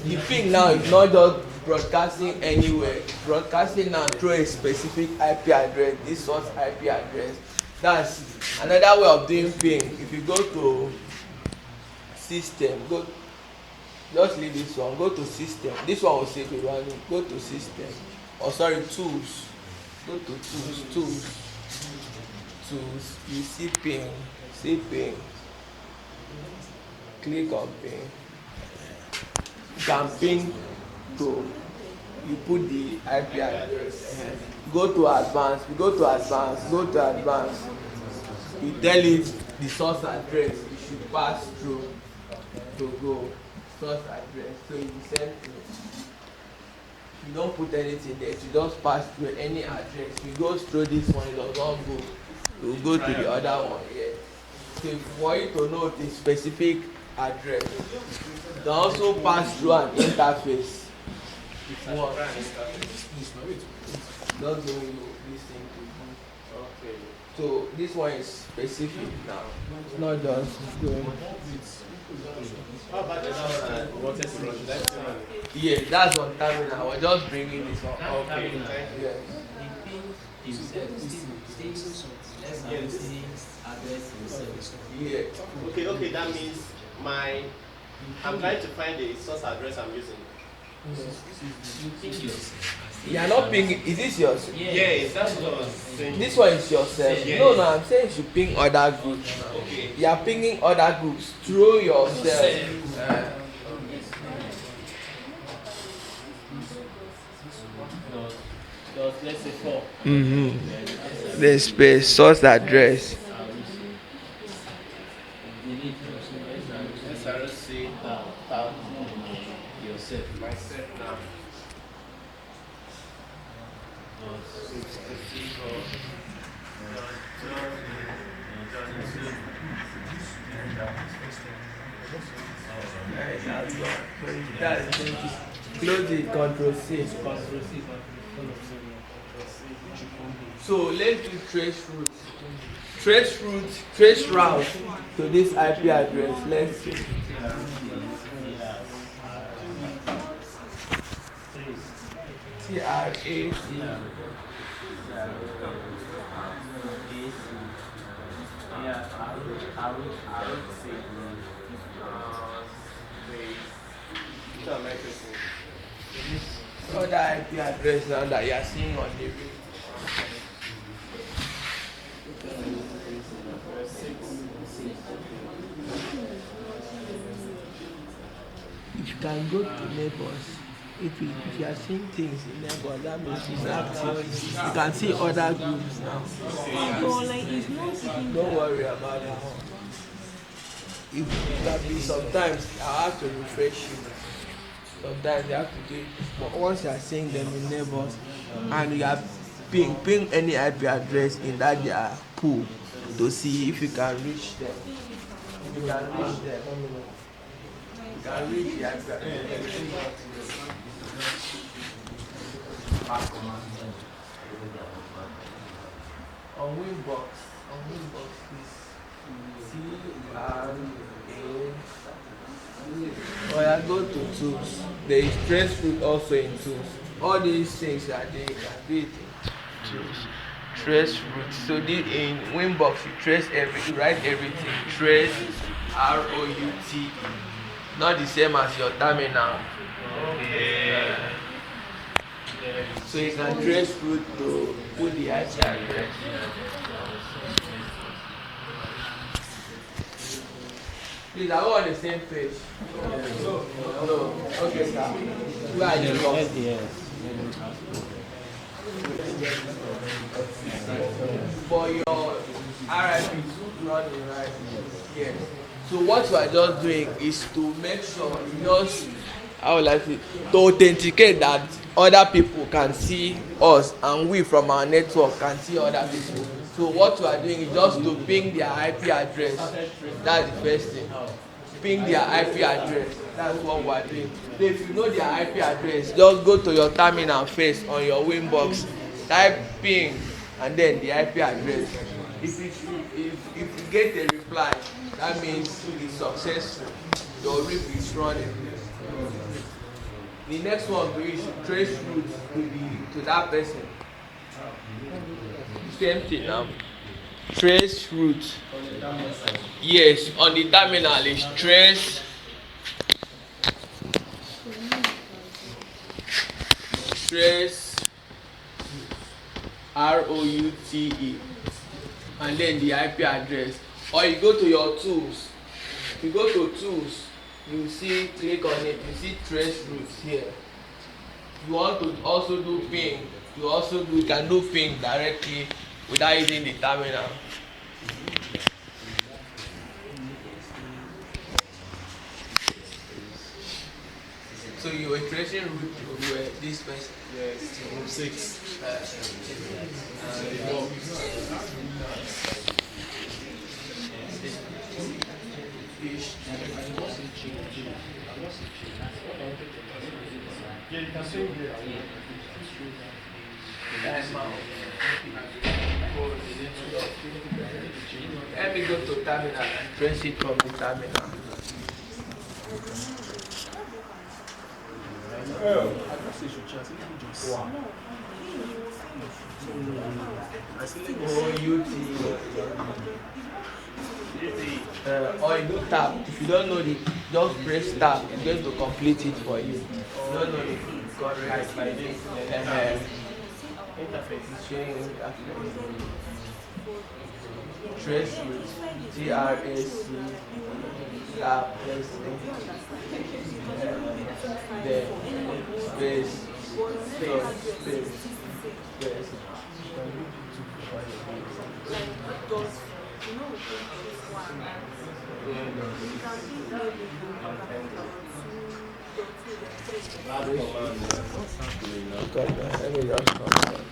The ping now is not just broadcasting anywhere. It's broadcasting now through a specific IP address, this source IP address. That's another way of doing ping. If you go to system, just leave this one, go to system. This one will save you running. Go to system. Tools. Go to tools. You see ping. Click on ping. You can ping to, you put the IP address. Go to advanced. You tell it the source address you should pass through to go. Source address. So you send to. You don't put anything there. You just pass through any address. You go through this one, it does not go. You go to the other one here. So for you to know the specific address, you also pass through an interface. Don't do this thing. Okay. So this one is specific now. It's not just going. How about the other one? Yes, that's on terminal. I was just bringing this one. Okay, thank you. Yes. Okay, that means I'm trying to find the source address I'm using. You ping yourself. You are not pinging. Is this yours? Yes, that's what I was saying. This one is yourself. Yes. No, I'm saying you should ping other groups. Okay. You are pinging other groups through yourself. Let's say 4. The space source address. SRC yourself. Myself now. Close it, Control C. So let's do trace route. Trace route to this IP address. Let's see. TRAC. Other IP address now that you are seeing on the video. If you can go to neighbors, if you are seeing things in neighbors, that means it's active. You can see other groups now. So like it's not Don't worry about that one. If that be sometimes I have to refresh you. Sometimes you have to do it. But once you are seeing them in neighbors and you have ping any IP address in that their pool to see if you can reach them. If you can reach them. You can reach the IP address. On Winbox is CRA. When I go to tools, there is trace route also in tools. All these things are there, you can do it in tools. Trace route. So this in Winbox you write everything. Trace ROUTE. Not the same as your terminal. Okay. So you can trace route to put the IP address. Please, are we on the same page? No. Okay, sir. Where are you from? For your RIP, running right? Yes. So what you are just doing is to make sure I would like to authenticate that other people can see us and we from our network can see other people. So what you are doing is just to ping their IP address. That's the first thing. Ping their IP address. That's what we are doing. So if you know their IP address, just go to your terminal first on your Winbox, type ping and then the IP address. If you get a reply, that means it's successful. Your RIP is running. The next one is to trace route to that person. Same thing now. Trace route. Yes, on the terminal is trace ROUTE and then the IP address. Or you go to your tools. If you go to tools, you see, click on it, you see trace routes here. You want to also do ping. You can do ping directly without using the terminal. So you were tracing route to this person? Yes, route 6. Let me go to terminal and trace it from the terminal. or you do tab. If you don't know the, just press tab. It's going to complete it for you. If you don't know the correct like this. Interface is showing interface. Trace root. TRAC. Tab. Then space. Space. Let me just come.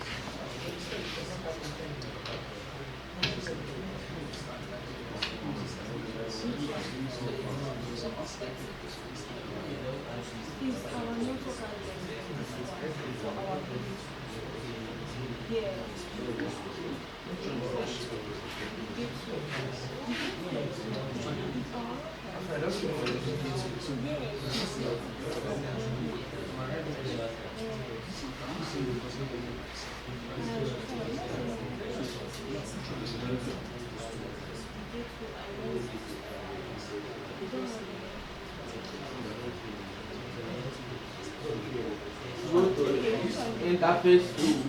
Go to interface tools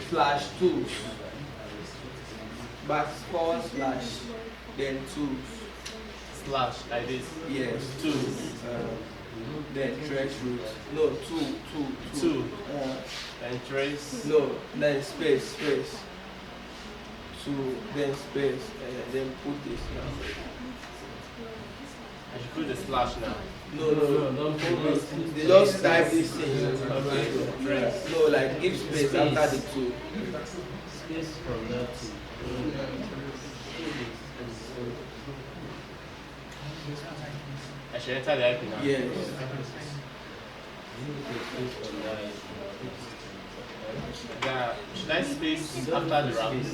slash tools // then tools Slash like this. yes Tools. then trace root Two. And trace. no then space two then space then put this now. I should put the slash now. No, they just type this thing. No, like give space after the two. Space from that to. I should enter the IP now. Yes. Should I space after the round?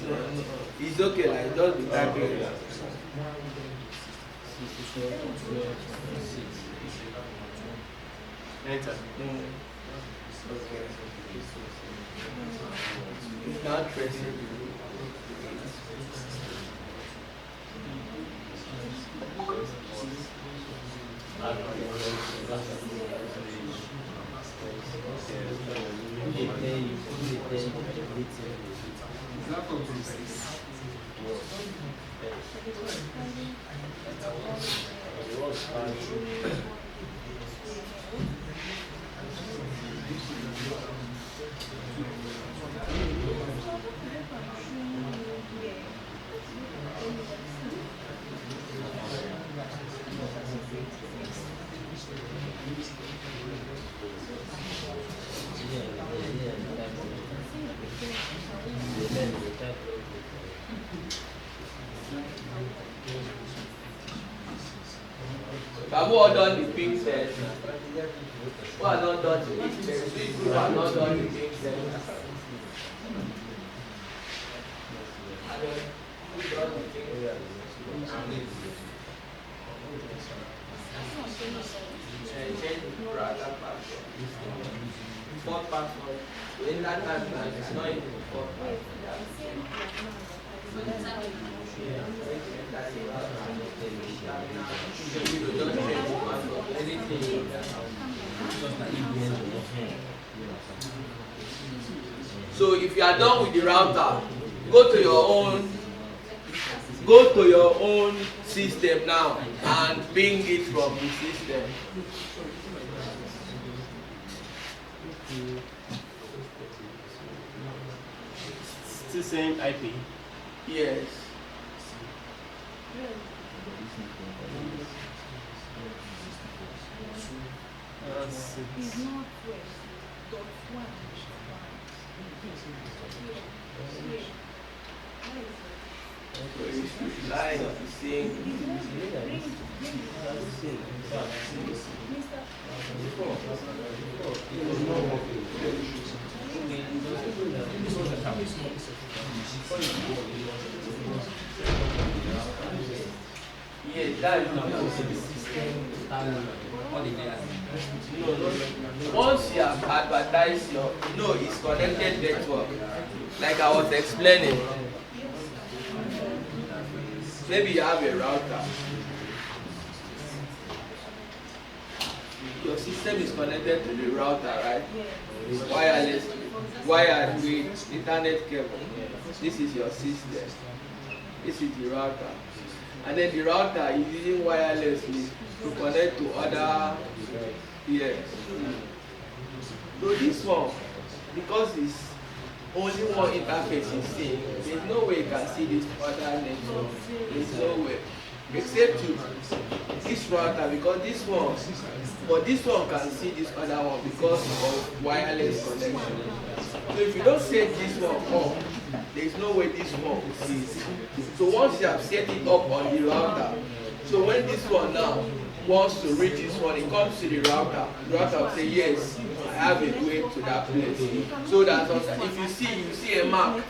It's okay, like just be typing. Enter. Okay. It's not tracing. Have we all done the pink test? Who have not done the pink test? Who have not done the pink test? Default password. In that time, it's not in the default So if you are done with the router, go to your own system now and ping it from the system. Still same IP. Yes. It's not dot one. Line of the same. Yes, that is not the system. Once you have advertised your, no, it's connected network. Like I was explaining, maybe you have a router. Your system is connected to the router, right? Wireless, wired with internet cable. This is your system. This is the router. And then the router is using wirelessly to connect to other peers. So this one, because it's only one interface is seen, there's no way you can see this other network. There's no way. Except you, this router, because this one, but this one can see this other one because of wireless connection. So if you don't set this one up, there's no way this one will see it. So once you have set it up on the router, so when this one now wants to reach this one, it comes to the router will say, yes, I have a way to that place. So that if you see a Mark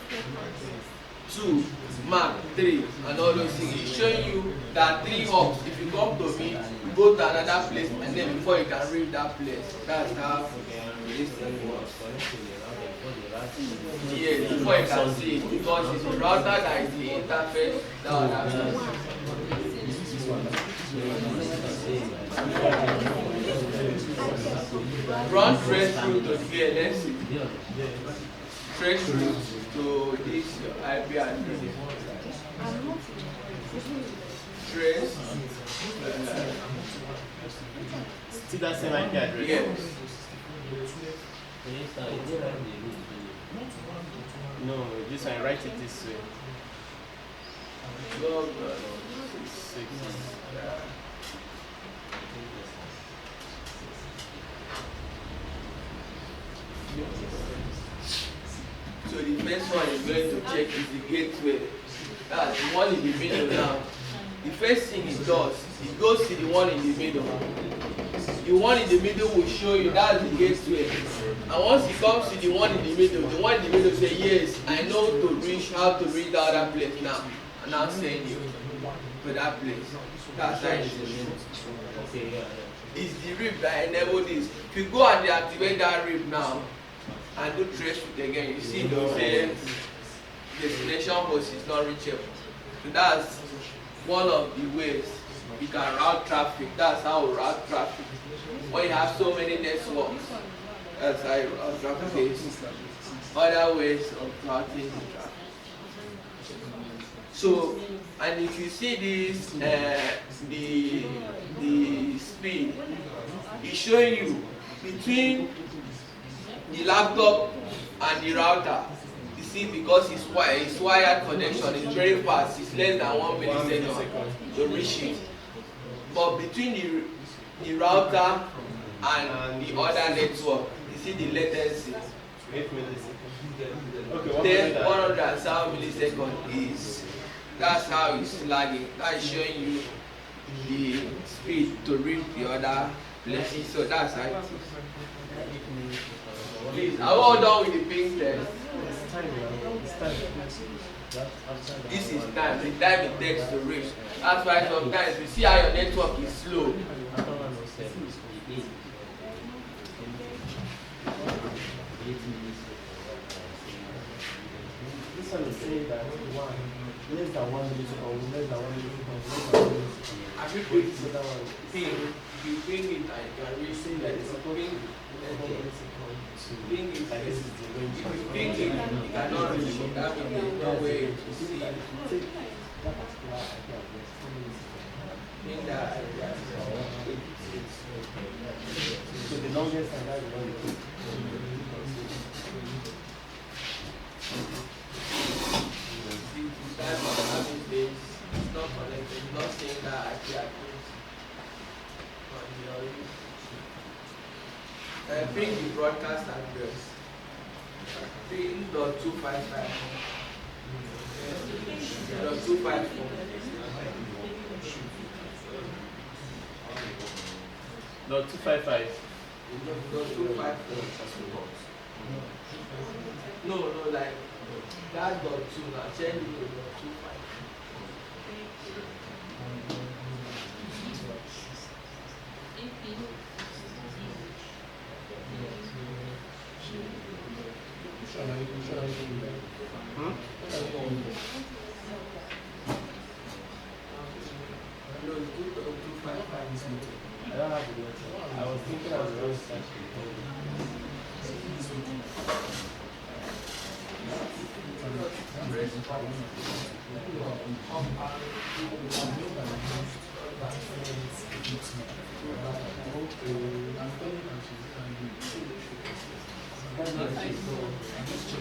2, Mark 3, and all those things, it's showing you that 3 hops. If you come to me, you go to another place, and then before you can reach that place, that's how this thing works. Yes, before you can see it, because it's the router that is the interface that run trace through to VLS, trace through to this IP address. Trace. Still that same IP address? Yes. No, this one, write it this way. 6. So the first one is going to check is the gateway. That's the one in the middle now. The first thing it does, it goes to the one in the middle. The one in the middle will show you that's the gateway. And once it comes to the one in the middle will say, yes, I know how to reach the other place now. And I'm sending you to that place. That's how it is. It's the RIP that enables this. If you go and deactivate that RIP now and do trace it again, you see those destination host is not reachable. So that's one of the ways you can route traffic. That's how we route traffic. When you have so many networks, that's how you route traffic. Other ways of routing the traffic. So, and if you see this, the speed, it's showing you between the laptop and the router. You see, because it's wired connection, it's very fast. It's less than 1 millisecond to reach it. But between the router and the other network, you see the latency. 8 milliseconds. Then 107 milliseconds is. That's how it's lagging. That is showing you the speed to reach the other places. So that's how it is. Please, I'm all done with the ping test. This is time, the time it takes to reach. That's why sometimes you see how your network is slow. This one is saying that less than 1 millisecond, less than 1 millisecond, less than 1 millisecond. Have you ping you ping it and you can reach it like this. Ping it like this. If you ping it, you cannot reach it. That means there's no way to see it. Ping that. So the longest time that is It's not connected, it's not saying that IP address. Ping the broadcast address. Ping.255. .254. .255. No, like that .2 now, change it to .255. I don't have the network. I was thinking I was going to start.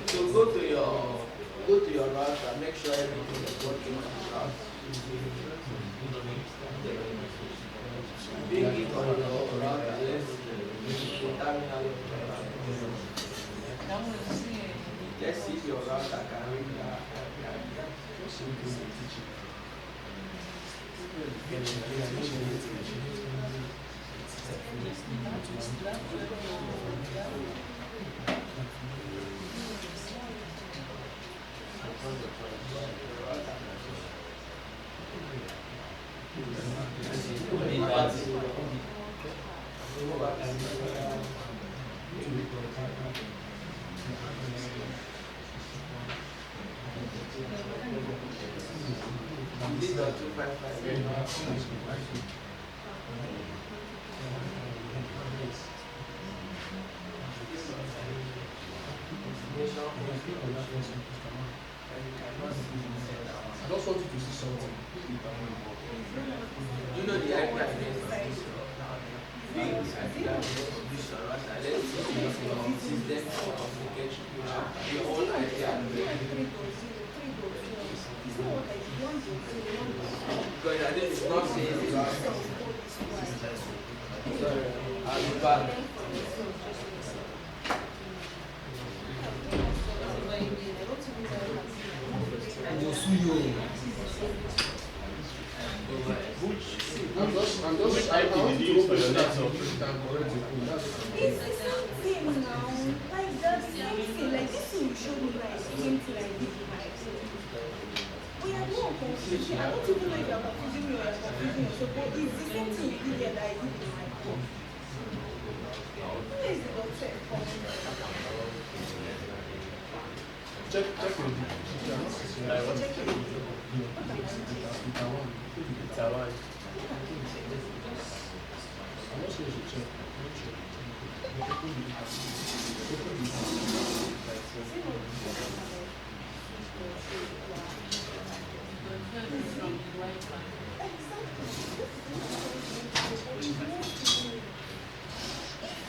So go to your router, make sure everything is working on the router. Bring it on your router, let's terminal. Let's see if your router can read that. These are 255. I just want you to see something. You know the IP address of this let's see system communication. Your own IP address. Because I think it's not saying it. Sorry, I'll be back. I'm just I want to use for your open that network? so that I'm correct with you. That's It's the same thing now. Like the same thing. Like this thing you showed me, like the same thing I did with my phone. We are not confusing. I don't even know if you're confusing me or you're confusing yourself, but it's the same thing you did here that I did with my phone. Where is the doctor? check your check your I'm not sure you should check.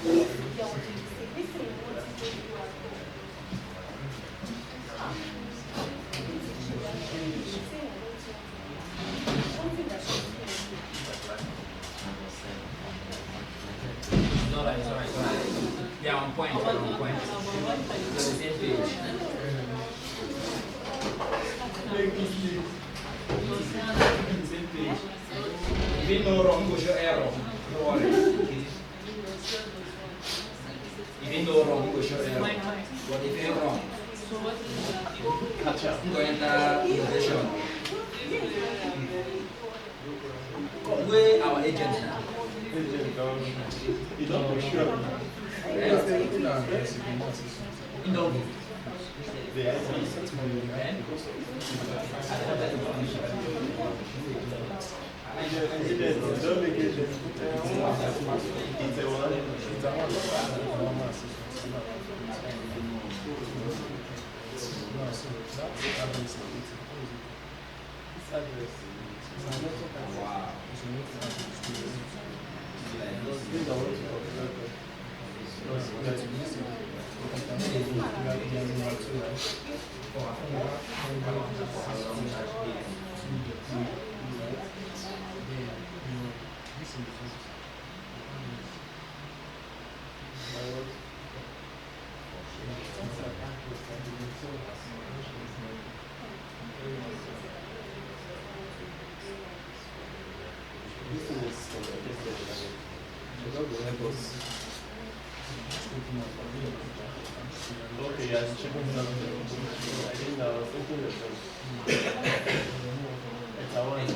It's all right. They are on point. They're on point. They're the same page. Same page. If you know wrong, go show error. Don't worry. If you know wrong, go show error. But if you're wrong, catch up. Go enter innovation. Where our agent now? You don't for sure. Okay, yeah, it's checking it out. I think I was thinking of it's a one.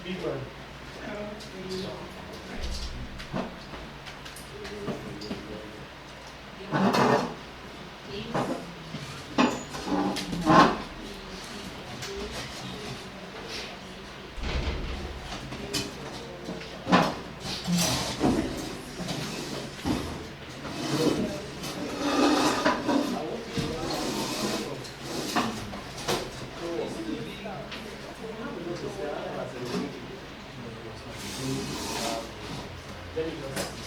Big one. Let me just.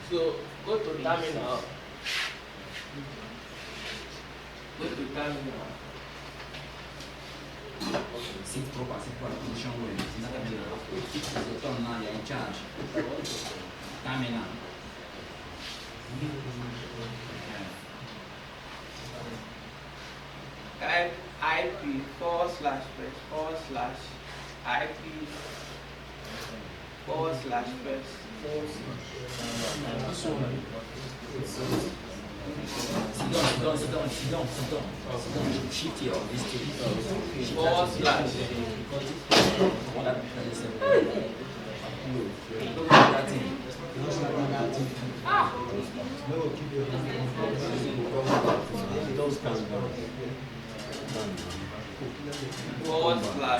So go to terminal. Go to terminal. Sit proper, sit proper position well. It's not gonna be if you turn now, you're in charge. Terminal. Type IP /press /IP /press. Sit down. Shift here on this thing. /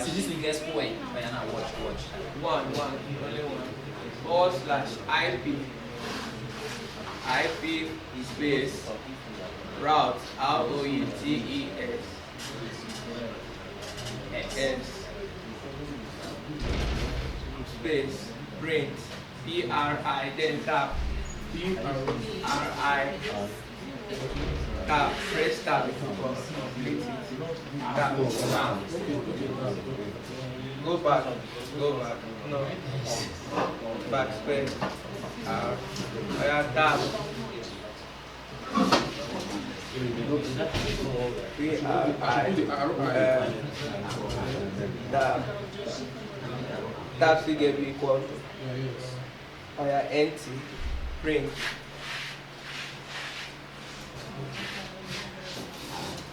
See this thing gets point. Watch. Only one. /IP. IP is space route ROUTES space print PRI then tap PRI tap press tab to complete it. Tap go back no backspace tap tap still get equal to empty print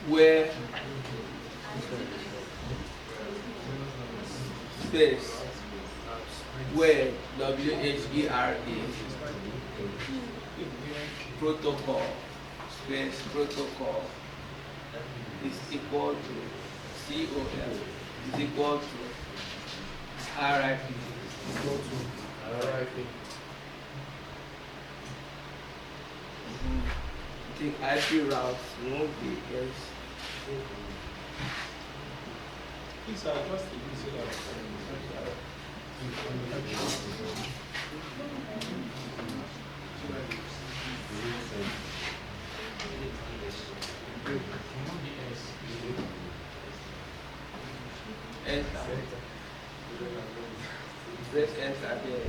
where space where WHERA protocol space protocol is equal to COL is equal to RIP Equal to RIP. I think IP routes won't be because These are just the usual press enter there.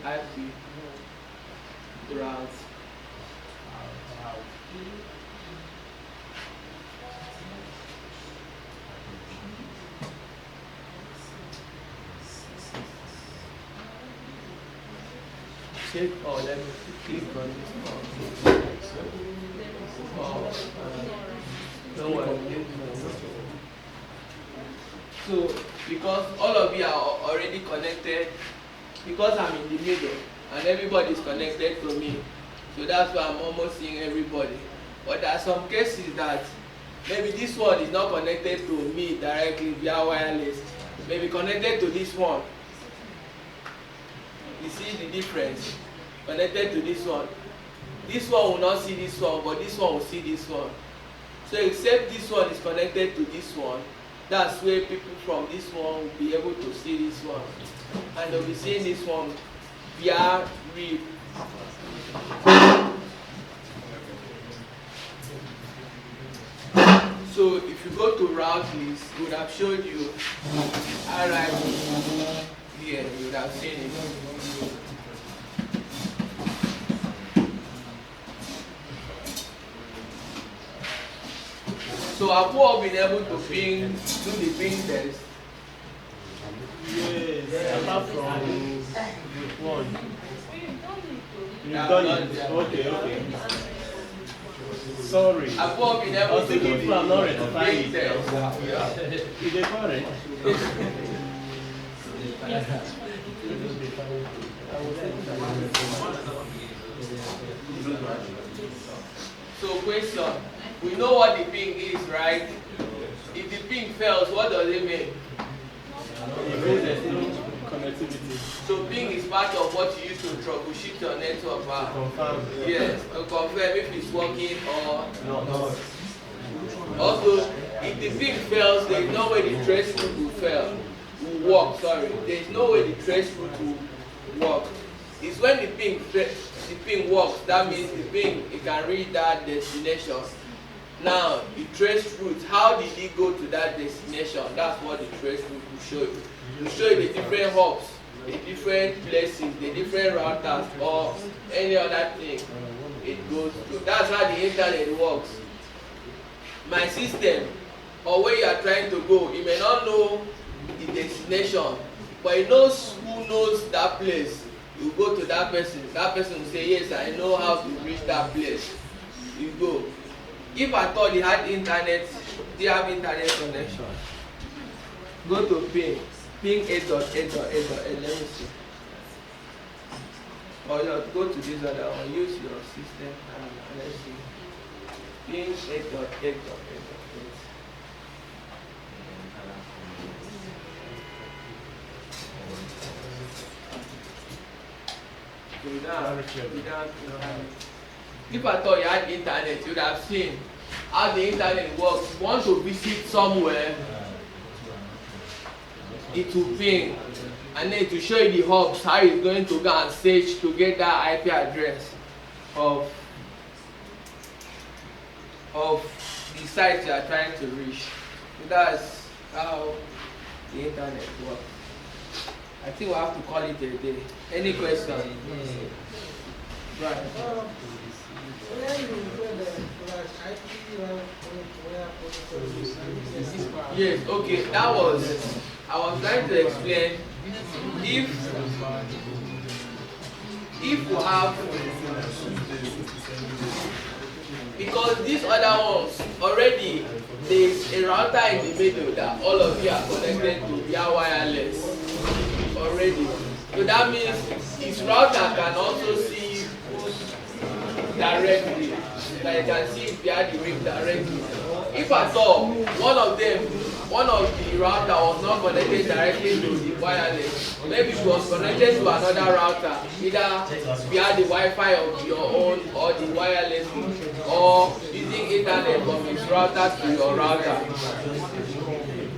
IP route. Check let me click on this. Don't worry. So because all of you are already connected, because I'm in the middle and everybody is connected to me, so that's why I'm almost seeing everybody. But there are some cases that maybe this one is not connected to me directly via wireless, maybe connected to this one. You see the difference? Connected to this one. This one will not see this one, but this one will see this one. So except this one is connected to this one, that's where people from this one will be able to see this one. And they'll be seeing this one via read. So if you go to route list, it would have showed you RIP here, you would have seen it. So have you all been able to do the ping test? Yes, apart from one. You've done it. Okay. Sorry. Have you all been able to do the ping test? Is it correct? So question, we know what the ping is, right? If the ping fails, what does it mean? There's no connectivity. So ping is part of what you use to troubleshoot your network. Confirm. Yes, to confirm if it's working or not. Also, if the ping fails, there is no way the trace route will work. There is no way the trace route will work. It's when the ping works, that means the ping, it can reach that destination. Now, the trace route, how did it go to that destination? That's what the trace route will show you. It will show you the different hubs, the different places, the different routers, or any other thing it goes to. That's how the internet works. My system, or where you are trying to go, you may not know the destination, but it knows who knows that place. You go to that person will say, yes, I know how to reach that place. You go. If I thought they had internet, they have internet connection. Go to ping 8.8.8.8, let me see. Or just go to this other one, use your system and let's see. Ping 8.8.8.8. If I thought you had internet, you would have seen how the internet works. You want to visit somewhere, it will ping, and then to show you the hubs, how it's going to go and search to get that IP address of the site you are trying to reach. So that's how the internet works. I think we'll have to call it a day. Any question? Right. Yes, okay, that was, I was trying to explain, if you have, because these other ones, already, there's a router in the middle that all of you are connected to via wireless already. So that means his router can also see directly, like you can see via the ring directly. If at all one of them one of the router was not connected directly to the wireless. Maybe it was connected to another router, either via the Wi-Fi of your own or the wireless, or using internet from its router to your router.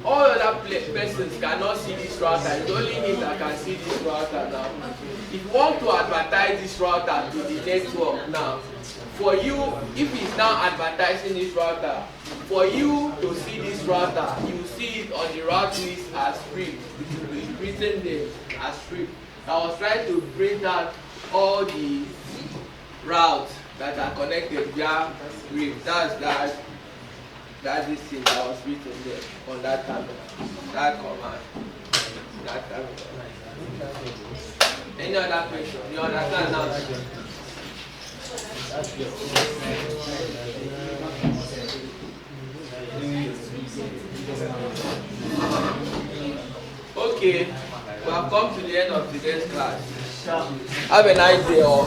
All other persons cannot see this router. It's only me that can see this router now. If you want to advertise this router to the network now, for you, if it's now advertising this router, for you to see this router, you see it on the route list as free. It's written there as free. I was trying to bring out all the routes that are connected via RIP. That's this thing that was written there on that terminal, that command, that terminal. Any other question? You understand now? Okay, we have come to the end of today's class. Have a nice day all.